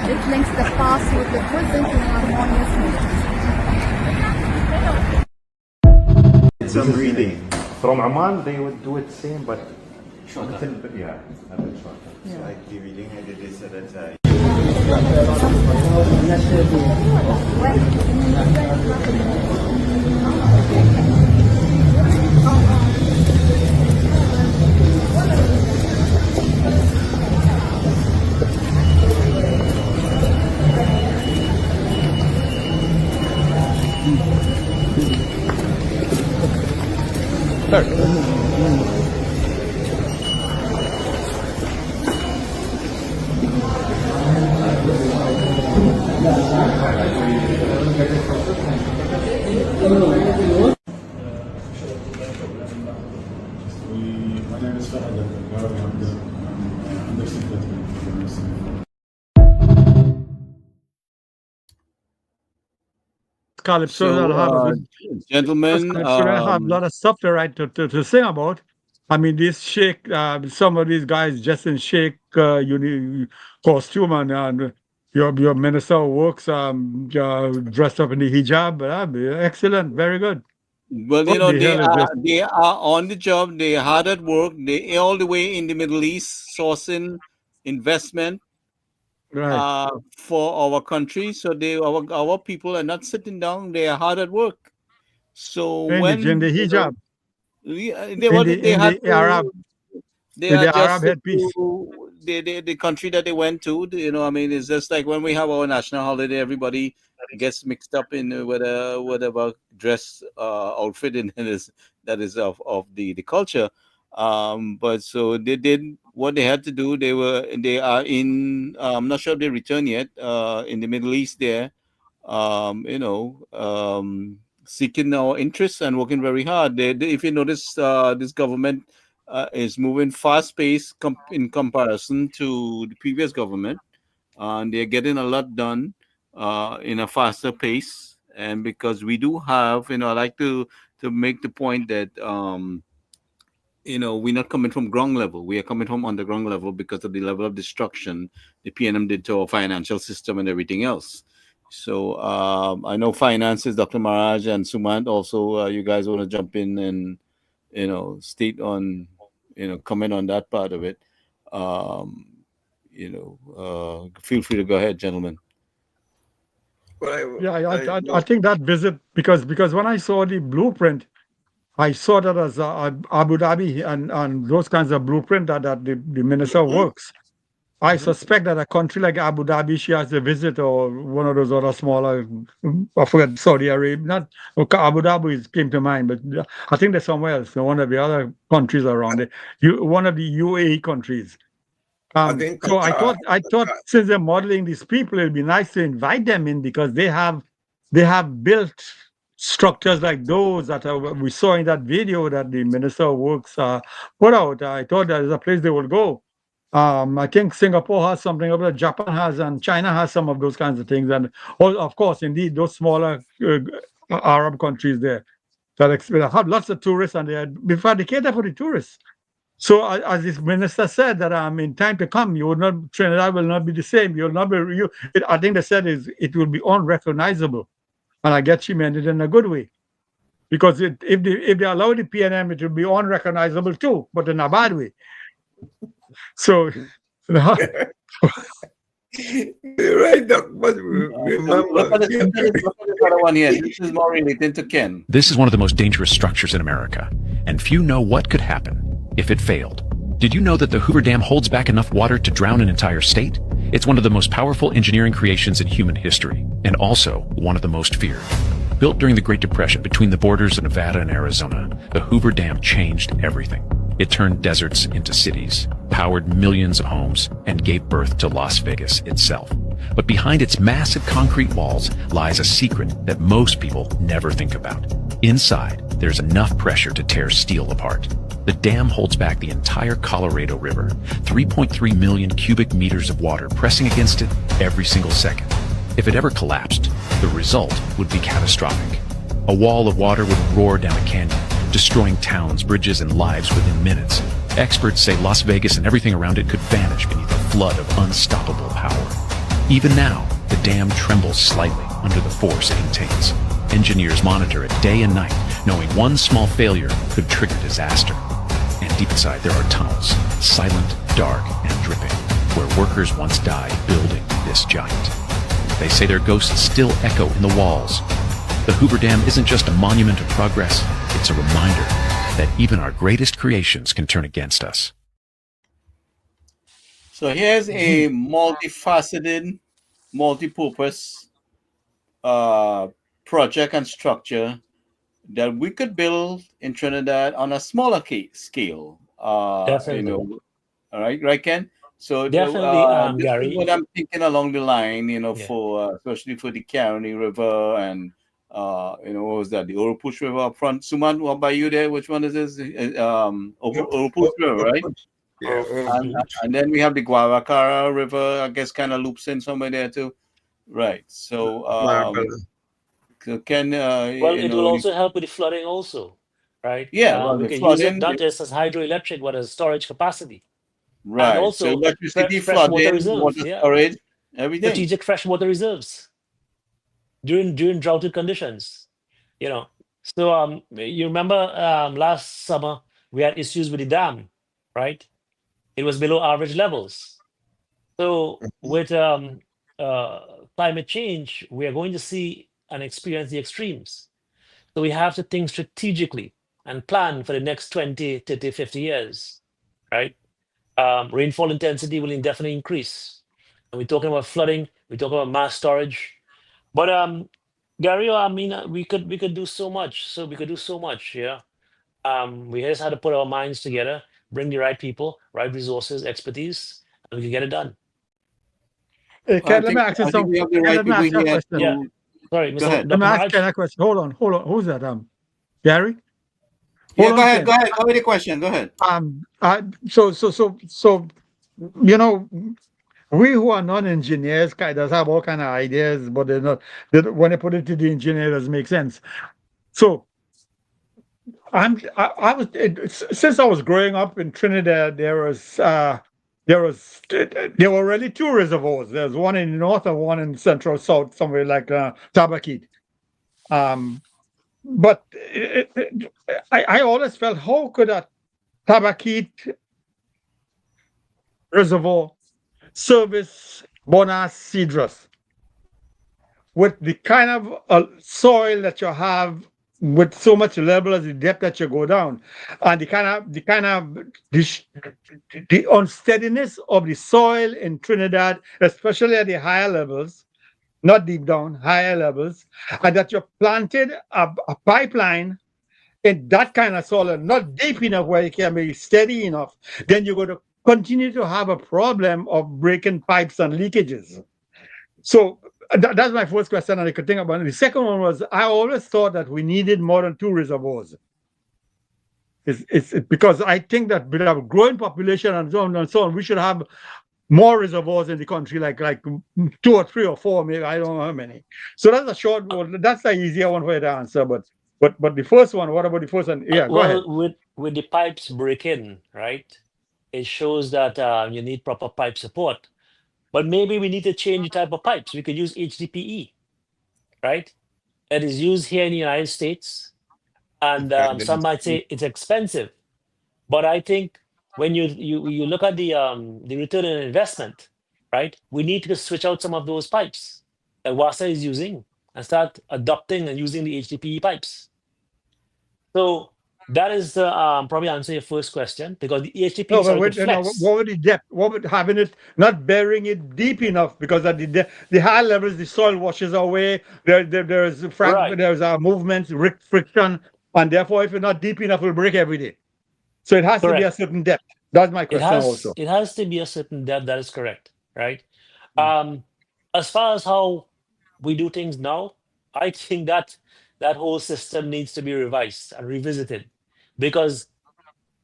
it links the past with the present in harmonious ways. It's a reading. From Amman, they would do it same, but Shorter. A bit shorter. So like the reading I did is that My name is Fahad Al-Gharbi. I'm the undersecretary for UNICEF. Calypso So, gentlemen, I have a lot of stuff to write to sing about. I mean, this Sheikh, some of these guys just in Sheikh costume, and your minister of works dressed up in the hijab. Excellent, very good. well, What the hell is this? they are on the job. They are hard at work. They all the way in the Middle East, sourcing investment Right. for our country. So our people are not sitting down. They are hard at work. So In when the hijab, they in had the Arab, they in the Arab adjusted headpiece. to the country that they went to. It's just like when we have our national holiday, everybody gets mixed up in whatever dress outfit that is of the culture. But so they did what they had to do. They are in. I'm not sure if they return yet. In the Middle East, there. Seeking our interests and working very hard. If you notice, this government is moving fast-paced in comparison to the previous government, and they're getting a lot done in a faster pace. And because we do have, I like to make the point that we're not coming from ground level. We are coming from underground level because of the level of destruction the PNM did to our financial system and everything else. So I know finances, Dr. Maharaj and Sumant, also you guys want to jump in and state on comment on that part of it. Feel free to go ahead, gentlemen. Yeah, I think that visit, because when I saw the blueprint, I saw that as Abu Dhabi and those kinds of blueprint that the minister works. I suspect that a country like Abu Dhabi, she has to visit, or one of those other smaller, I forget, Saudi Arabia, not Abu Dhabi came to mind, but I think there's somewhere else, one of the other countries around it, one of the UAE countries. think So I thought since they're modeling these people, it'd be nice to invite them in because they have built structures like those that we saw in that video that the Minister of Works put out. I thought that is a place they would go. I think Singapore has something of that, Japan has, and China has some of those kinds of things. And of course, indeed, those smaller Arab countries there that have lots of tourists, and they cater for the tourists. So as this minister said, that in time to come, Trinidad will not be the same. You'll not be. I think they said it will be unrecognizable, and I guess she meant it in a good way, because if they allow the PNM, it will be unrecognizable too, but in a bad way. So, You're right, Doc, but remember. Look at this other one here. This is more related to Ken. This is one of the most dangerous structures in America, and few know what could happen if it failed. Did you know that the Hoover Dam holds back enough water to drown an entire state? It's one of the most powerful engineering creations in human history, and also one of the most feared. Built during the Great Depression between the borders of Nevada and Arizona, the Hoover Dam changed everything. It turned deserts into cities, powered millions of homes, and gave birth to Las Vegas itself. But behind its massive concrete walls lies a secret that most people never think about. Inside, there's enough pressure to tear steel apart. The dam holds back the entire Colorado River, 3.3 million cubic meters of water pressing against it every single second. If it ever collapsed, the result would be catastrophic. A wall of water would roar down a canyon, destroying towns, bridges, and lives within minutes. Experts say Las Vegas and everything around it could vanish beneath a flood of unstoppable power. Even now, the dam trembles slightly under the force it contains. Engineers monitor it day and night, knowing one small failure could trigger disaster. And deep inside, there are tunnels, silent, dark, and dripping, where workers once died building this giant. They say their ghosts still echo in the walls. The Hoover Dam isn't just a monument of progress, it's a reminder that even our greatest creations can turn against us. So here's a multifaceted, multi-purpose project and structure that we could build in Trinidad on a smaller scale. Definitely. All right, Ken? So Definitely, this Gary. is what I'm thinking along the line, for especially for the Caroni River and what was that? The Oropouche River up front. Suman, what by you there? Which one is this? Oropouche River, right? Yeah. And then we have the Guaracara River. I guess kind of loops in somewhere there too, right? So, Ken, Well, it will also help with the flooding, also, right? Yeah, well, we the can use it flooding, not just as hydroelectric, but as storage capacity. right? And also So electricity, freshwater flooding, reserves, water yeah. storage, everything. Strategic freshwater reserves during droughted conditions. So you remember last summer we had issues with the dam, right? It was below average levels. So with climate change, we are going to see and experience the extremes. So we have to think strategically and plan for the next 20, 30, 50 years, right? Rainfall intensity will definitely increase. And we're talking about flooding, we're talking about mass storage. But Gary, I mean, we could do so much. So we could do so much, yeah. We just had to put our minds together, bring the right people, right resources, expertise, and we can get it done. Hey, Ken, let me ask you I think we something. have the Ken, right let me ask people you a here question. Yeah. Sorry, Go ahead. Let me ask Dr. Ken a question. Hold on. Who's that? Gary? Yeah, Hold go on, ahead. Ken. Go ahead. Go with the question. Go ahead. So we who are non-engineers kind of have all kind of ideas, but they're not. When they put it to the engineer, it doesn't make sense. So since I was growing up in Trinidad, there were really two reservoirs. There's one in the north and one in central south, somewhere like Tabaquite. But I always felt, how could a Tabaquite reservoir service Bonas Cedrus with the kind of soil that you have, with so much level as the depth that you go down, and the unsteadiness of the soil in Trinidad, especially at the higher levels, not deep down, higher levels, and that you planted a pipeline in that kind of soil, not deep enough where it can be steady enough, then you're going to continue to have a problem of breaking pipes and leakages. So that's my first question, and I could think about it. The second one was, I always thought that we needed more than 2 reservoirs. It's because I think that with a growing population and so on, we should have more reservoirs in the country, like 2 or 3 or 4, maybe, I don't know how many. So that's a short one. That's the easier one for you to answer. But the first one, what about the first one? Yeah, go ahead. Well, with the pipes breaking, right? It shows that you need proper pipe support. But maybe we need to change the type of pipes. We could use HDPE, right? It is used here in the United States, and some might say it's expensive. But I think when you look at the return on investment, right? We need to switch out some of those pipes that WASA is using and start adopting and using the HDPE pipes. So that is the probably answer your first question, because the HDPE No, is but wait, what would the depth? What would having it not burying it deep enough, because at the high levels the soil washes away. There's movement, friction, and therefore if you're not deep enough, it will break every day. So it has to be a certain depth. That's my question also. It has to be a certain depth. That is correct, right? As far as how we do things now, I think that whole system needs to be revised and revisited, because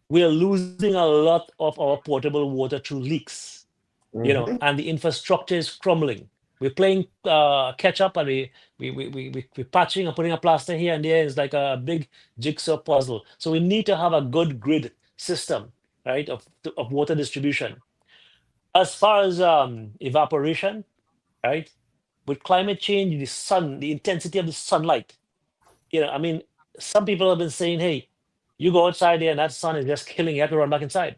we are losing a lot of our potable water through leaks, and the infrastructure is crumbling. We're playing catch up, and we're patching and putting a plaster here and there. It's like a big jigsaw puzzle. So we need to have a good grid system, right, of water distribution. As far as evaporation, right, with climate change, the intensity of the sunlight, I mean, some people have been saying, hey, you go outside there and that sun is just killing you, you have to run back inside,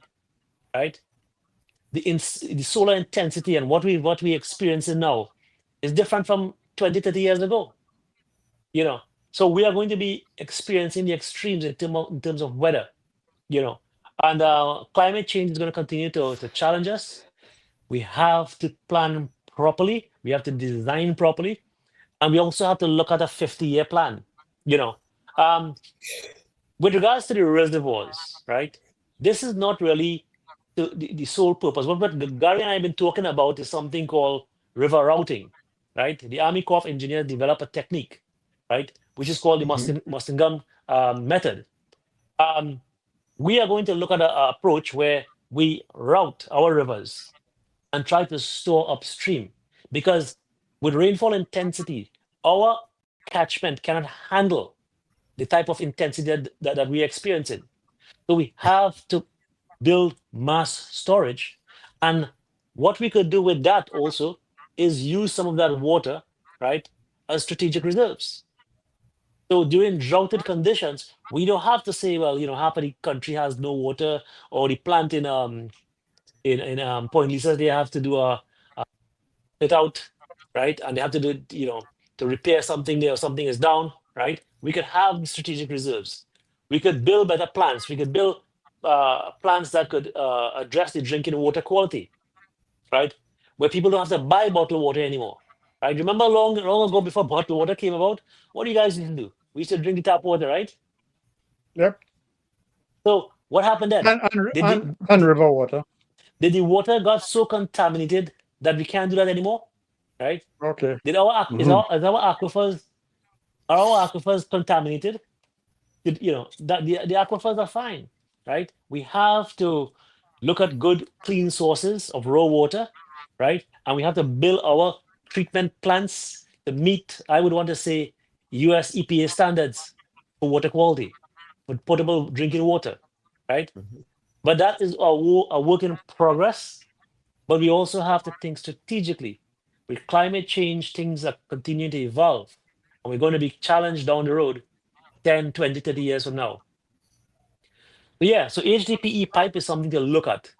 right? The solar intensity and what we experiencing now is different from 20, 30 years ago, So we are going to be experiencing the extremes in terms of weather, and climate change is going to continue to challenge us. We have to plan properly. We have to design properly. And we also have to look at a 50-year plan, With regards to the reservoirs, right? This is not really the sole purpose. What Gary and I have been talking about is something called river routing, right? The Army Corps of Engineers developed a technique, right, which is called the Muskingum method. We are going to look at an approach where we route our rivers and try to store upstream, because with rainfall intensity, our catchment cannot handle the type of intensity that we're experiencing. So we have to build mass storage. And what we could do with that also is use some of that water, right, as strategic reserves. So during droughted conditions, we don't have to say, well, half of the country has no water, or the plant in Point Lisa, they have to do a fit out, right? And they have to do, to repair something there, or something is down, right? We could have strategic reserves. We could build better plants. We could build plants that could address the drinking water quality, right? Where people don't have to buy bottled water anymore, right? Remember long ago, before bottled water came about, what do you guys used to do? We used to drink the tap water, right? Yep. So what happened then? And river water. Did the water got so contaminated that we can't do that anymore, right? Okay. Did our aquifers contaminated? The aquifers are fine, right? We have to look at good, clean sources of raw water, right? And we have to build our treatment plants to meet, I would want to say, US EPA standards for water quality, for potable drinking water, right? But that is a work in progress. But we also have to think strategically. With climate change, things are continuing to evolve. And we're going to be challenged down the road 10, 20, 30 years from now. So HDPE pipe is something to look at,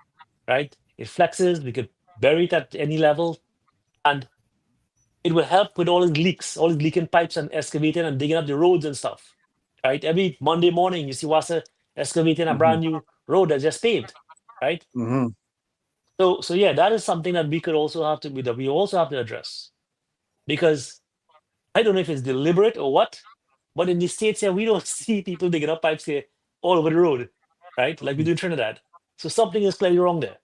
right? It flexes, we could bury it at any level, and it will help with all these leaks, all these leaking pipes and excavating and digging up the roads and stuff, right? Every Monday morning, you see WASA excavating a brand new road that's just paved, right? So that is something that we also have to address, because I don't know if it's deliberate or what, but in the States here, we don't see people digging up pipes here all over the road, right? Like we do in Trinidad. So something is clearly wrong there.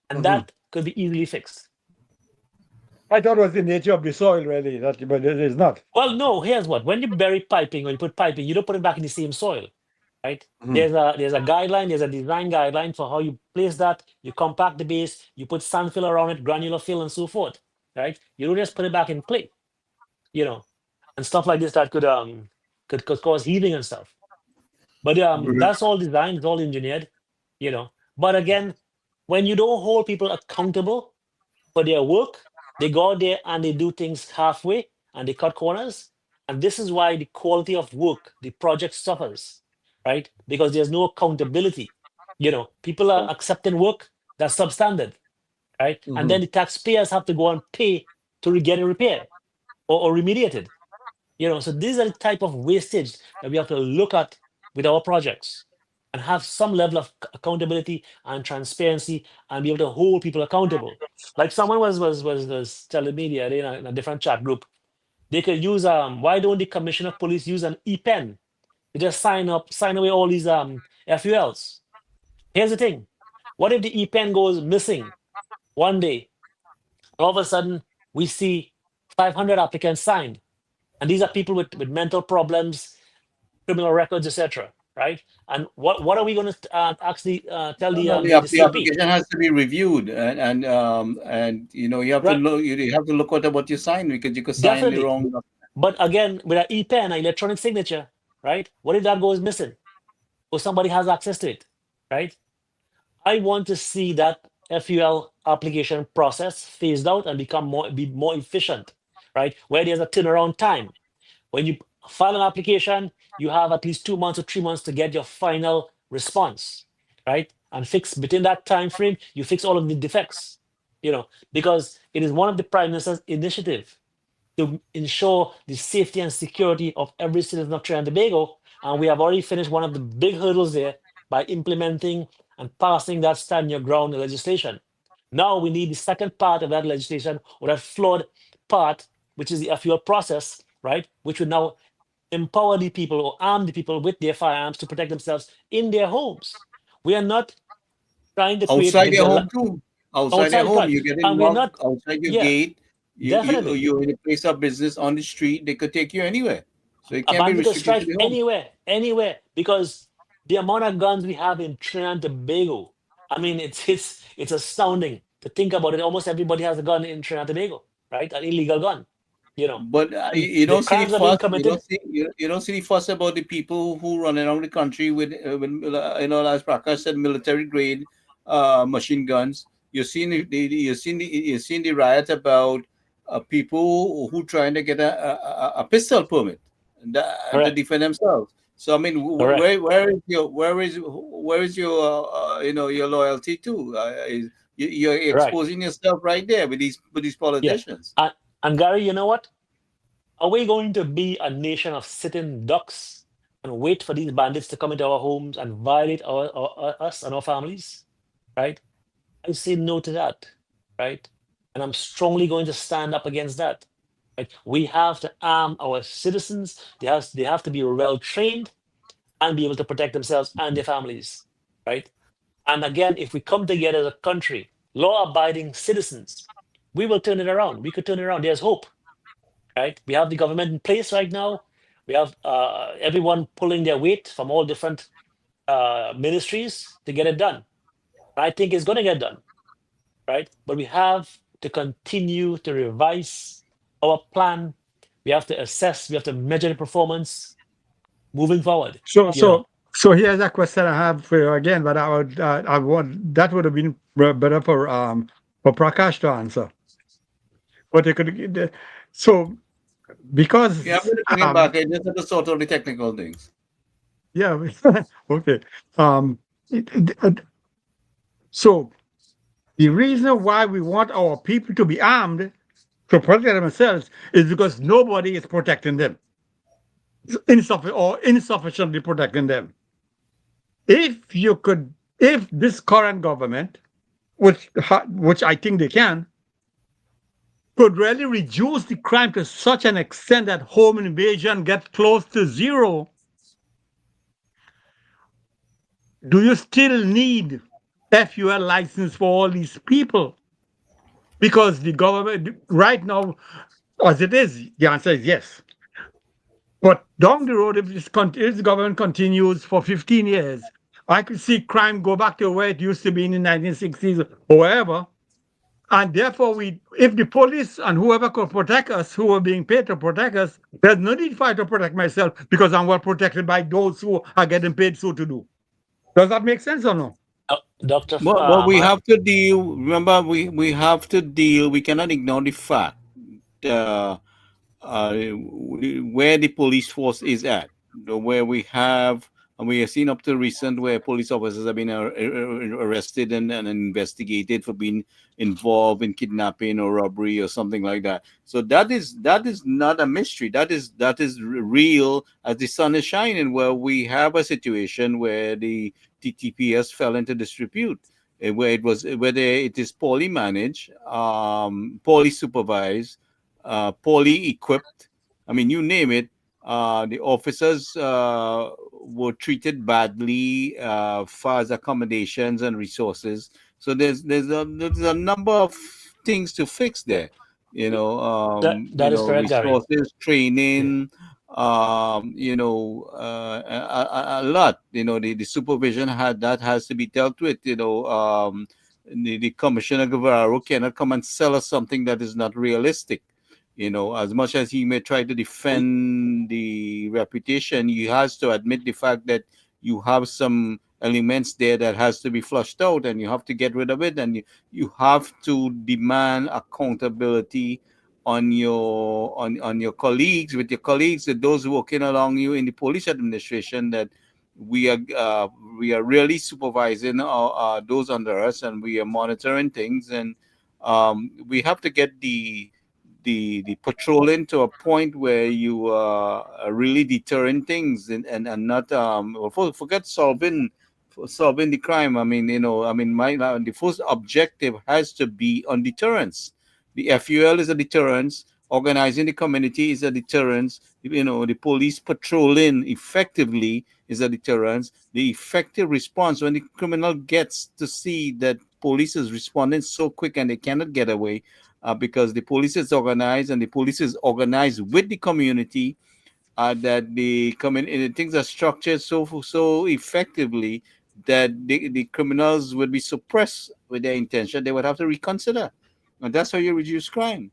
and that could be easily fixed. I thought it was the nature of the soil, really, but it is not. Well, no, here's what. When you bury piping, when you put piping, you don't put it back in the same soil, right? There's a guideline, there's a design guideline for how you place that. You compact the base, you put sand fill around it, granular fill, and so forth, right? You don't just put it back in clay, and stuff like this that could cause heaving and stuff. But that's all designed, it's all engineered, But again, when you don't hold people accountable for their work, they go out there and they do things halfway and they cut corners. And this is why the quality of work, the project suffers, right? Because there's no accountability. People are accepting work that's substandard, right? And then the taxpayers have to go and pay to get it repaired or remediated. So these are the type of wastage that we have to look at with our projects and have some level of accountability and transparency and be able to hold people accountable. Like someone was telling me the other day in a different chat group, they could use why don't the commissioner of police use an e-pen to just sign away all these FULs? Here's the thing. What if the e-pen goes missing one day? All of a sudden we see 500 applicants signed. And these are people with mental problems, criminal records, etc. Right? And what are we going to actually tell the the application has to be reviewed, and you have to look. You have to look at what you sign, because you could sign Definitely. the wrong. But again, with an e-pen, an electronic signature, right? What if that goes missing, or somebody has access to it, right? I want to see that FUL application process phased out and be more efficient, right? Where there's a turnaround time. When you file an application, you have at least 2 months or 3 months to get your final response, right? And within that time frame, you fix all of the defects, because it is one of the Prime Minister's initiative to ensure the safety and security of every citizen of Trinidad and Tobago. And we have already finished one of the big hurdles there by implementing and passing that stand your ground legislation. Now we need the second part of that legislation, or that flawed part, which is the FUL process, right? Which would now empower the people or arm the people with their firearms to protect themselves in their homes. We are not trying to create Outside your home too. Outside your home, you get involved outside your gate. You're in a place of business on the street. They could take you anywhere. So it can't be restricted to anywhere, because the amount of guns we have in Trinidad and Tobago, I mean, it's astounding to think about it. Almost everybody has a gun in Trinidad and Tobago, right? An illegal gun. But you don't see the fuss. You don't see the fuss about the people who run around the country with as Prakash said, military grade machine guns. You've seen the riot about people who trying to get a pistol permit to defend themselves. So I mean, where is your your loyalty to? You're exposing yourself right there with these politicians. Yeah. And Gary, you know what? Are we going to be a nation of sitting ducks and wait for these bandits to come into our homes and violate us and our families? Right? I say no to that. Right? And I'm strongly going to stand up against that. Right? We have to arm our citizens. They have to be well trained and be able to protect themselves and their families. Right? And again, if we come together as a country, law-abiding citizens, we will turn it around. We could turn it around. There's hope, right? We have the government in place right now. We have everyone pulling their weight from all different ministries to get it done. I think it's going to get done, right? But we have to continue to revise our plan. We have to assess. We have to measure the performance moving forward. So here's a question I have for you again, but I want that would have been better for Prakash to answer. But you could because I'm going to bring it back. I just have to sort out the technical things. Yeah. Okay. So the reason why we want our people to be armed to protect themselves is because nobody is protecting them, insufficiently protecting them. If this current government, which I think they can, could really reduce the crime to such an extent that home invasion gets close to zero, do you still need FUL license for all these people? Because the government right now, as it is, the answer is yes. But down the road, if this government continues for 15 years, I could see crime go back to where it used to be in the 1960s or wherever. And therefore, if the police and whoever could protect us, who are being paid to protect us, there's no need for I to protect myself because I'm well protected by those who are getting paid so to do. Does that make sense or no? Dr. Well, we have to deal. Remember, we have to deal. We cannot ignore the fact where the police force is at, where we have seen up to recent where police officers have been arrested and investigated for being involved in kidnapping or robbery or something like that. So that is not a mystery. That is real as the sun is shining. Where we have a situation where the TTPS fell into disrepute, where whether it is poorly managed, poorly supervised, poorly equipped. I mean, you name it. The officers were treated badly far as accommodations and resources. So there's a number of things to fix there. That is correct, Gary. Resources, training. A lot. The supervision has to be dealt with. The Commissioner Guevara cannot come and sell us something that is not realistic. As much as he may try to defend the reputation, he has to admit the fact that you have some elements there that has to be flushed out, and you have to get rid of it, and you have to demand accountability on your colleagues, with those working along you in the police administration, that we are really supervising those under us, and we are monitoring things, and we have to get the patrolling to a point where you are really deterring things and not forget solving the crime. The first objective has to be on deterrence. The FUL is a deterrence. Organizing the community is a deterrence. The police patrolling effectively is a deterrence. The effective response, when the criminal gets to see that police is responding so quick and they cannot get away, because the police is organized, and the police is organized with the community, that things are structured so effectively that the criminals would be suppressed with their intention. They would have to reconsider, and that's how you reduce crime.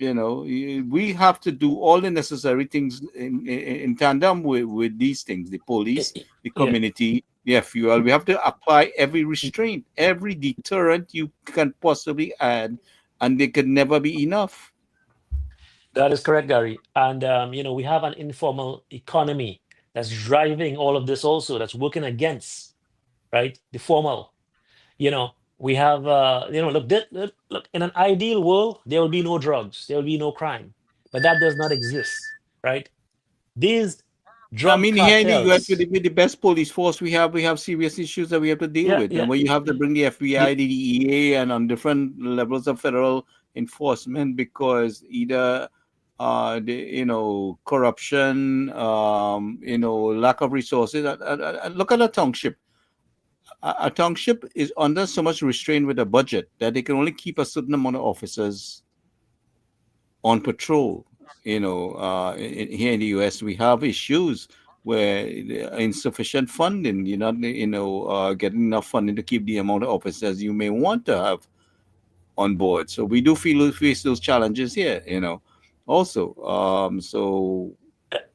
We have to do all the necessary things in tandem with these things: the police, the community, the FUL. We have to apply every restraint, every deterrent you can possibly add, and they could never be enough. That is correct, Gary. And we have an informal economy that's driving all of this also, that's working against, right, the formal. We have look, in an ideal world, there will be no drugs, there will be no crime, but that does not exist, right? These drug here in the US, cartels, with the best police force we have serious issues that we have to deal with, and where you have to bring the FBI, the DEA, and on different levels of federal enforcement, because either corruption, lack of resources. Look at a township. A township is under so much restraint with a budget that they can only keep a certain amount of officers on patrol. Here in the US, we have issues where insufficient funding. You're not, getting enough funding to keep the amount of officers you may want to have on board. So we do face those challenges here. Also. but also,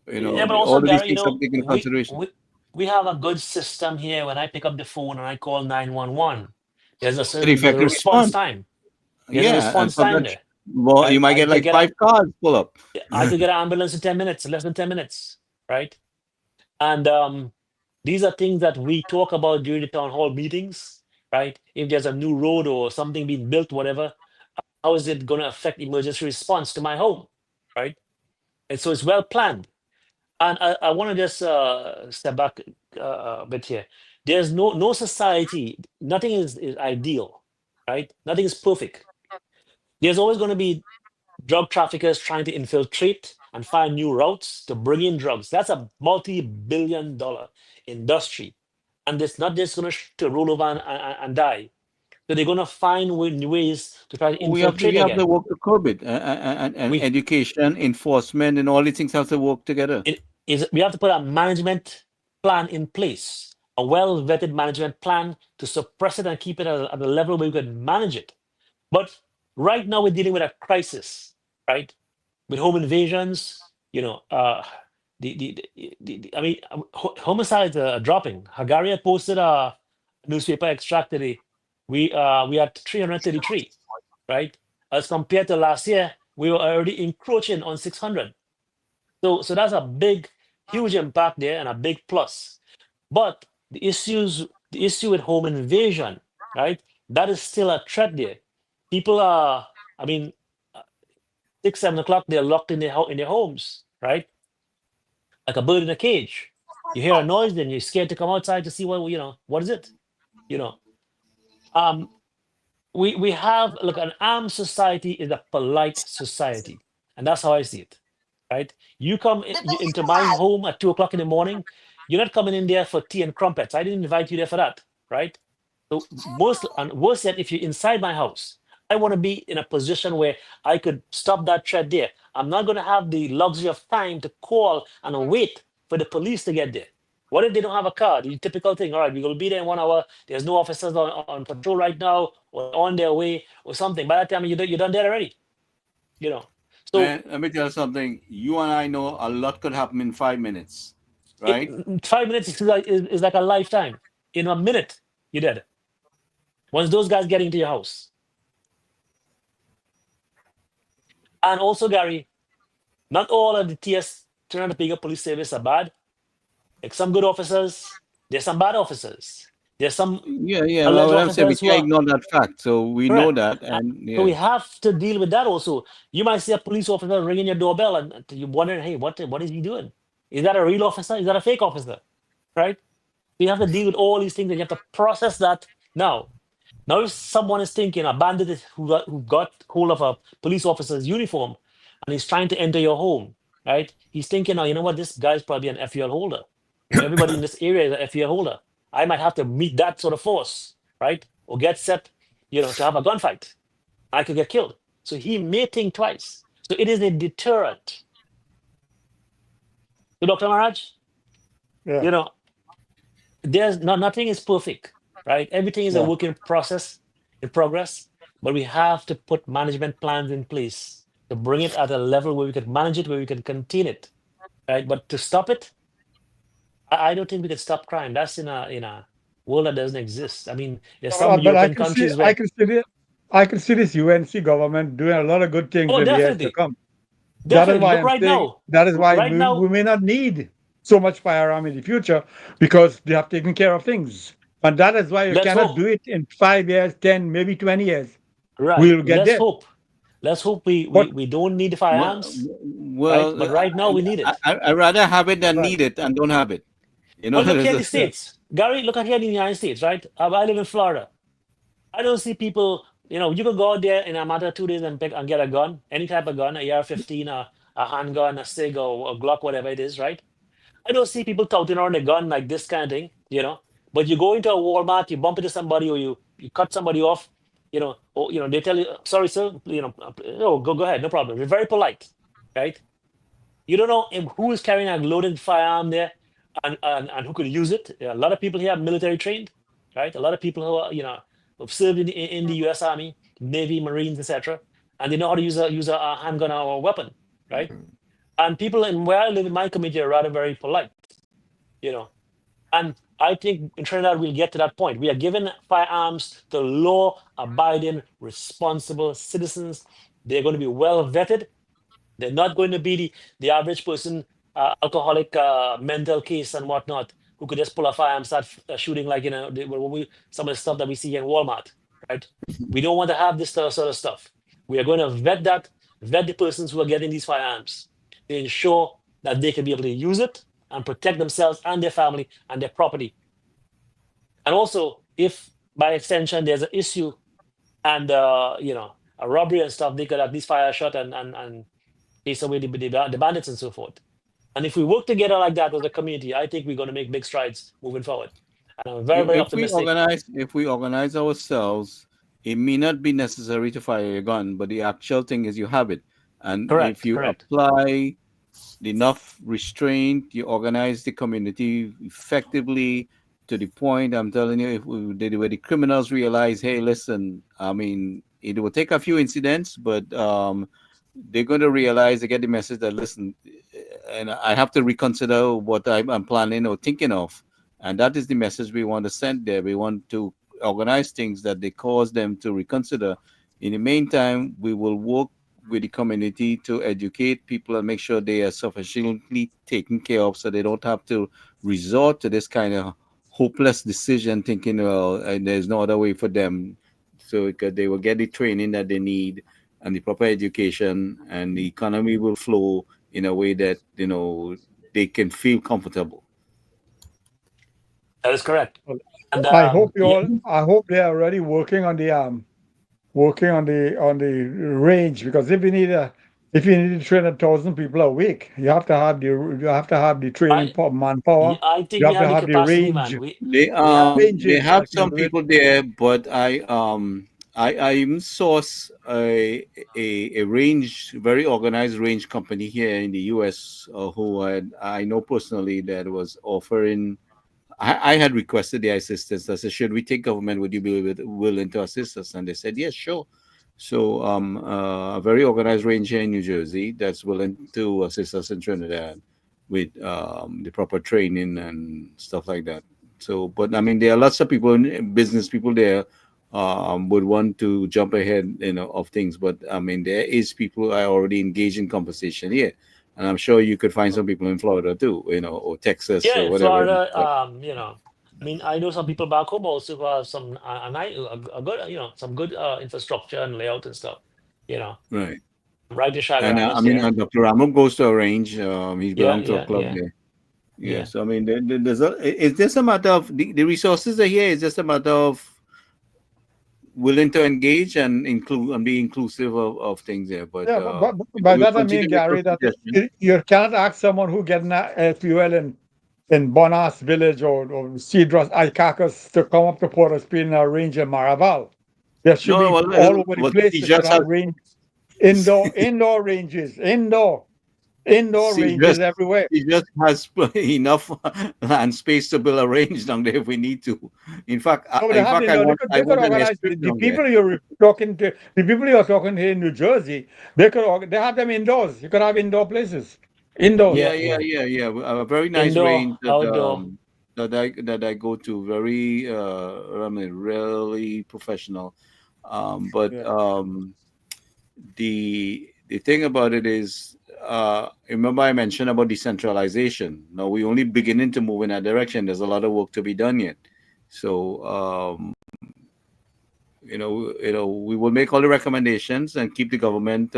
all of these Gary, things are taken into consideration. we have a good system here. When I pick up the phone and I call 911, there's a An certain effective response response. time. There's a Yeah, and response time sometimes, there. well, you might I get could like get 5 cars pull up. I could get an ambulance in 10 minutes, less than 10 minutes, right? And these are things that we talk about during the town hall meetings, right? If there's a new road or something being built, whatever, how is it going to affect emergency response to my home, right? And so it's well planned. And I want to just step back a bit here. There's no society, nothing is ideal, right? Nothing is perfect. There's always going to be drug traffickers trying to infiltrate and find new routes to bring in drugs. That's a multi-billion-dollar industry. and it's not just going to roll over and die. So they're going to find ways to try to We have infiltrate to again. work to curb it, and We- education, enforcement, and all these things have to work together. We have to put a management plan in place, a well-vetted management plan to suppress it and keep it at a level where we can manage it. But right now we're dealing with a crisis, right? With home invasions, I mean, homicides are dropping. Hagaria posted a newspaper extract today. We had 333, right? As compared to last year, we were already encroaching on 600. So that's a big, huge impact there and a big plus. But the issue with home invasion, right? That is still a threat there. People are, 6, 7 o'clock, they're locked in their homes, right? Like a bird in a cage. You hear a noise, then you're scared to come outside to see what is it? We have an armed society is a polite society, and that's how I see it, right? You come into my home at 2 o'clock in the morning, you're not coming in there for tea and crumpets. I didn't invite you there for that, right? So worse yet, if you're inside my house, I want to be in a position where I could stop that threat there. I'm not going to have the luxury of time to call and wait for the police to get there. What if they don't have a car? The typical thing, all right, we're going to be there in 1 hour. There's no officers on patrol right now or on their way or something. By that time, you're done there already. So Man, let me tell you something. You and I know a lot could happen in 5 minutes, right? 5 minutes is like a lifetime. In a minute, you're dead. Once those guys get into your house. And also, Gary, not all of the TS Trinidad Police Service are bad. Like some good officers, there's some bad officers. There's some Yeah. alleged Well, I'm saying we officers who can't are ignore that fact. So we know that, and so we yeah. have to deal with that also. You might see a police officer ringing your doorbell, and you're wondering, hey, what is he doing? Is that a real officer? Is that a fake officer? Right? You have to deal with all these things, and you have to process that now. Now, if someone is thinking a bandit who got hold of a police officer's uniform and he's trying to enter your home, right? He's thinking, oh, you know what? This guy's probably an FUL holder. Everybody in this area is an FUL holder. I might have to meet that sort of force, right? Or get set, to have a gunfight. I could get killed. So he may think twice. So it is a deterrent. So, Dr. Maharaj, there's nothing is perfect, right? Everything is a work in progress, but we have to put management plans in place to bring it at a level where we can manage it, where we can contain it, right? But to stop it, I don't think we can stop crime. That's in a world that doesn't exist. I mean, there's some But European countries where I can see this UNC government doing a lot of good things in the years definitely. to come. Definitely. That is why Look right now. That is why Right now, we may not need so much firearm in the future because they have taken care of things. And that is why you Let's cannot hope. do it in 5 years, 10, maybe 20 years. right. We'll get Let's there. hope. Let's hope we don't need the firearms, Well, right? But right now we need it. I'd rather have it than Right. need it and don't have it. Well, look here in the That's- States. Gary, look at here in the United States, right? I live in Florida. I don't see people, you can go out there in a matter of 2 days and get a gun, any type of gun, a AR-15, a handgun, a SIG, or a Glock, whatever it is, right? I don't see people touting around a gun like this kind of thing, But you go into a Walmart, you bump into somebody, or you cut somebody off, or they tell you, sorry, sir, go ahead, no problem. You're very polite, right? You don't know who is carrying a loaded firearm there and who could use it. A lot of people here are military trained, right? A lot of people who are, who've served in the U.S. Army, Navy, Marines, etc., and they know how to use a handgun or a weapon, right? And people where I live in my community are rather very polite, And I think in Trinidad we'll get to that point. We are giving firearms to law-abiding, responsible citizens. They're going to be well vetted. They're not going to be the average person, alcoholic, mental case and whatnot, who could just pull a fire and start shooting like, some of the stuff that we see in Walmart, right? We don't want to have this sort of stuff. We are going to vet the persons who are getting these firearms to ensure that they can be able to use it and protect themselves and their family and their property. And also, if by extension there's an issue and, a robbery and stuff, they could at least fire a shot and chase away the bandits and so forth. And if we work together like that as a community, I think we're going to make big strides moving forward. And I'm very, very If we optimistic. organize ourselves, it may not be necessary to fire a gun, but the actual thing is you have it. And if Correct, you correct. apply enough restraint, you organize the community effectively to the point, I'm telling you, where the criminals realize, hey, listen, I mean, it will take a few incidents, but they're going to realize, they get the message that, listen, and I have to reconsider what I'm planning or thinking of. And that is the message we want to send there. We want to organize things that they cause them to reconsider. In the meantime, we will work with the community to educate people and make sure they are sufficiently taken care of so they don't have to resort to this kind of hopeless decision thinking, well, and there's no other way for them. So they will get the training that they need and the proper education, and the economy will flow in a way that, they can feel comfortable. That is correct. And I hope I hope they are already working on the range, because if you need to train 1,000 people a week, you have to have the training manpower. I think You we have to have the have the capacity, range. man. They ranges have that can some do it. people there, but I even source a range, very organized range company here in the US, who I know personally, that was offering. I had requested their assistance. I said, should we take government? Would you be willing to assist us? And they said, yes, sure. So a very organized range here in New Jersey that's willing to assist us in Trinidad with the proper training and stuff like that. So, but I mean, there are lots of people, business people there, would want to jump ahead, of things. But I mean, there is people who are already engaged in conversation here. And I'm sure you could find some people in Florida too, or Texas Yeah, or in whatever. Florida, I mean, I know some people back home also who have some a good, some good infrastructure and layout and stuff. Right. Right in Shagran. And I mean, Dr. Ramon goes to a range. He belongs to a club yeah. there. Yeah. So I mean, it's just a matter of the resources are here. It's just a matter of willing to engage and include and be inclusive of things there. But But by we'll that I mean, continue with your Gary, that suggestion. you cannot ask someone who get an fuel in Bonas Village or Cedros Icacus to come up to Port of Spain and range in Maraval. There should be all over the place. he You just should have has- range, indoor ranges, indoor ranges everywhere. He just has enough land space to build a range down there if we need to. In fact, No, they have I want an organize airstrip the down people there. you're talking to. The people you're talking to in New Jersey, they have them indoors. You could have indoor places, indoors. Yeah. A very nice Indoor, range outdoor. that I go to. Very, I mean, really professional. The thing about it is, remember I mentioned about decentralization. Now we're only beginning to move in that direction. There's a lot of work to be done yet. So, we will make all the recommendations and keep the government,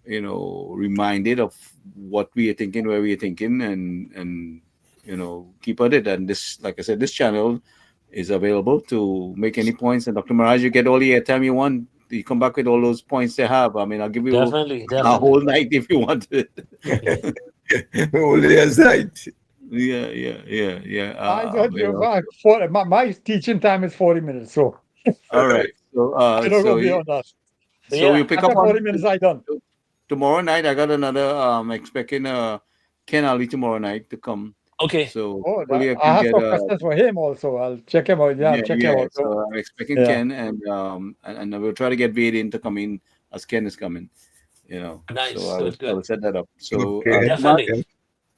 reminded of what we are thinking, where we are thinking, and keep at it. And this, like I said, this channel is available to make any points. And Dr. Mirage, you get all the airtime you want. You come back with all those points they have. I mean, I'll give you Definitely. a whole night if you want it. Whole day's night. Yeah. My teaching time is 40 minutes. So all right. So I don't go beyond that. So you pick After up on 40 minutes, I done. tomorrow night. I got another. Expecting Ken Ali tomorrow night to come. Okay. So Oh, hopefully I have some questions for him also. I'll check him out. Yeah, check him out. So I'm expecting Yeah. Ken, and we'll try to get Vade in to come in as Ken is coming. Nice. So Good. I will set that up. So Okay. Definitely.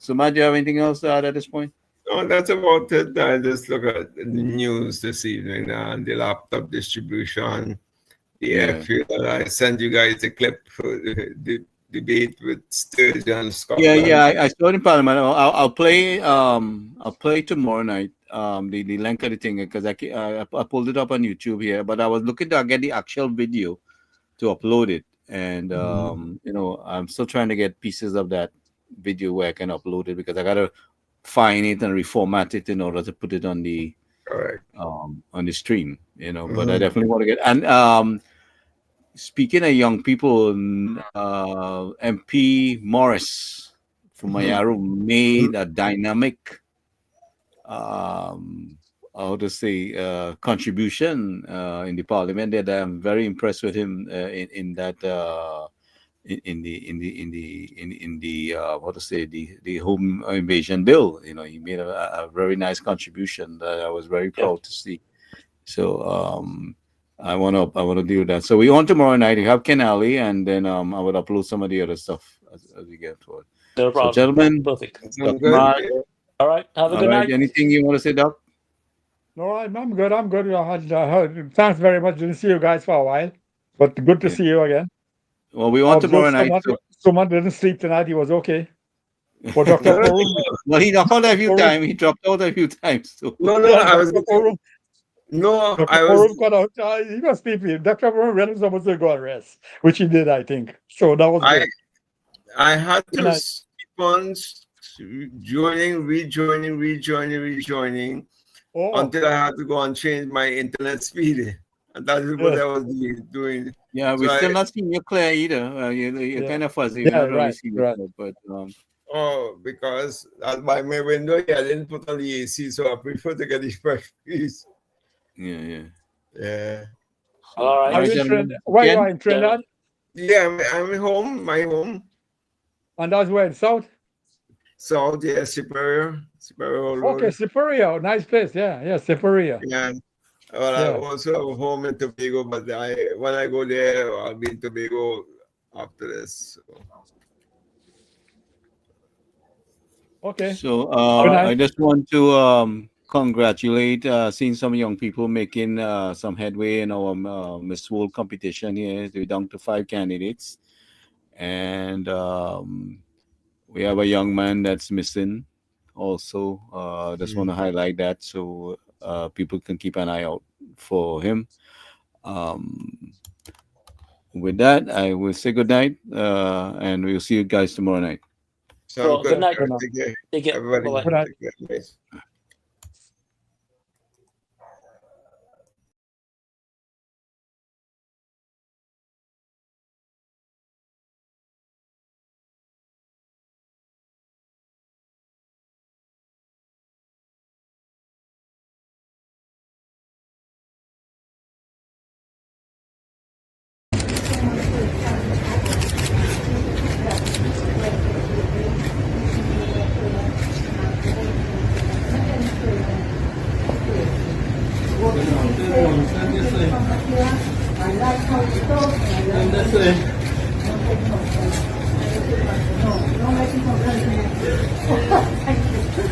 Matt, do you have anything else to add at this point? No, that's about it. I just look at the news this evening and the laptop distribution, the airfield. I sent you guys a clip for the debate with Sturgeon Scotland. I saw it in Parliament. I'll play tomorrow night. The link of the thing, because I pulled it up on YouTube here, but I was looking to get the actual video to upload it, and I'm still trying to get pieces of that video where I can upload it, because I gotta find it and reformat it in order to put it on the stream. But I definitely want to get. And speaking of young people, MP Morris from Mayaru made a dynamic how to say, contribution in the parliament that I'm very impressed with him in that in the what to say, the home invasion bill. You know, he made a very nice contribution that I was very proud to see. So I wanna do that. So we on tomorrow night. We have Ken Ali, and then I would upload some of the other stuff as we get to it. No problem. So, gentlemen, Perfect. Dr. Mark, All right. Have a good night. Anything you want to say, Doc? No, I'm good. I'm good. Thanks very much. Didn't see you guys for a while, but good to see you again. Well, we want tomorrow night. Someone didn't sleep tonight. He was okay. But Dr. Well, he knocked out a few times. He dropped out a few times. So. No, I was. No, Dr. I was. Got out. He was sleeping. Dr. Porum was supposed to go and rest, which he did, I think. So that was good. I had to keep on rejoining until I had to go and change my internet speed. And that is what I was doing. Yeah, we're still not seeing you clear either. You're kind of fuzzy. Right. But because by my window, I didn't put on the AC, so I prefer to get the fresh breeze. Yeah. All right. Where you are in Trinidad? Yeah, I'm home. My home. And that's where in South? South, yeah, Superior. Okay, Superior. Nice place. Yeah, Superior. Yeah. Well, I also have a home in Tobago, but when I go there, I'll be in Tobago after this. So. Okay. So I just want to congratulate seeing some young people making some headway in our Miss World competition here. We're down to 5 candidates. And we have a young man that's missing also. Just want to highlight that so people can keep an eye out for him. With that, I will say good night, and we'll see you guys tomorrow night. So good night. Take care. Everybody. Bye-bye. Take care.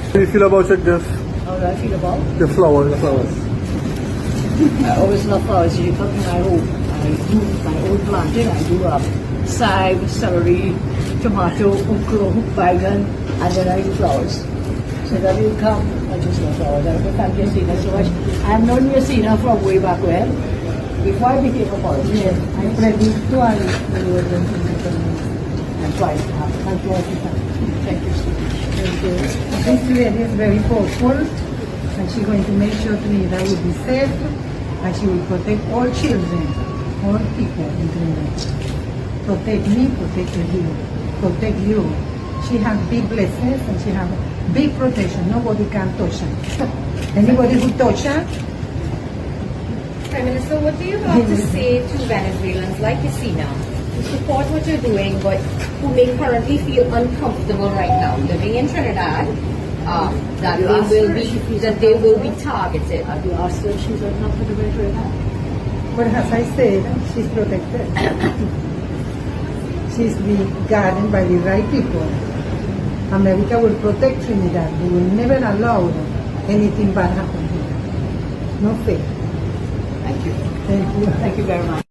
How do you feel about your gift? How do I feel about? The flowers. I always love flowers. You come to my home. I do my own planting. I do sage, celery, tomato, okra, baigan, and then I do flowers. So that you come, I just love flowers. I thank Yesina so much. I've known Yesina from way back when. Before I became a politician, I pledged to her when you were and twice. Thank you. Thank you so much. Thank you. This lady is very powerful, and she's going to make sure Trinidad will be safe, and she will protect all children, all people in Trinidad. Protect me, protect you. She has big blessings, and she has big protection. Nobody can touch her. Anybody who touch her. Prime Minister, what do you have to say to Venezuelans like Yesina who support what you're doing, but who may currently feel uncomfortable right now living in Trinidad? That they will be targeted. Have you asked her if she's uncomfortable right now? But as I said, she's protected. She's being guarded by the right people. America will protect Trinidad. They will never allow anything bad happen here. No fear. Thank you. Thank you. Thank you very much.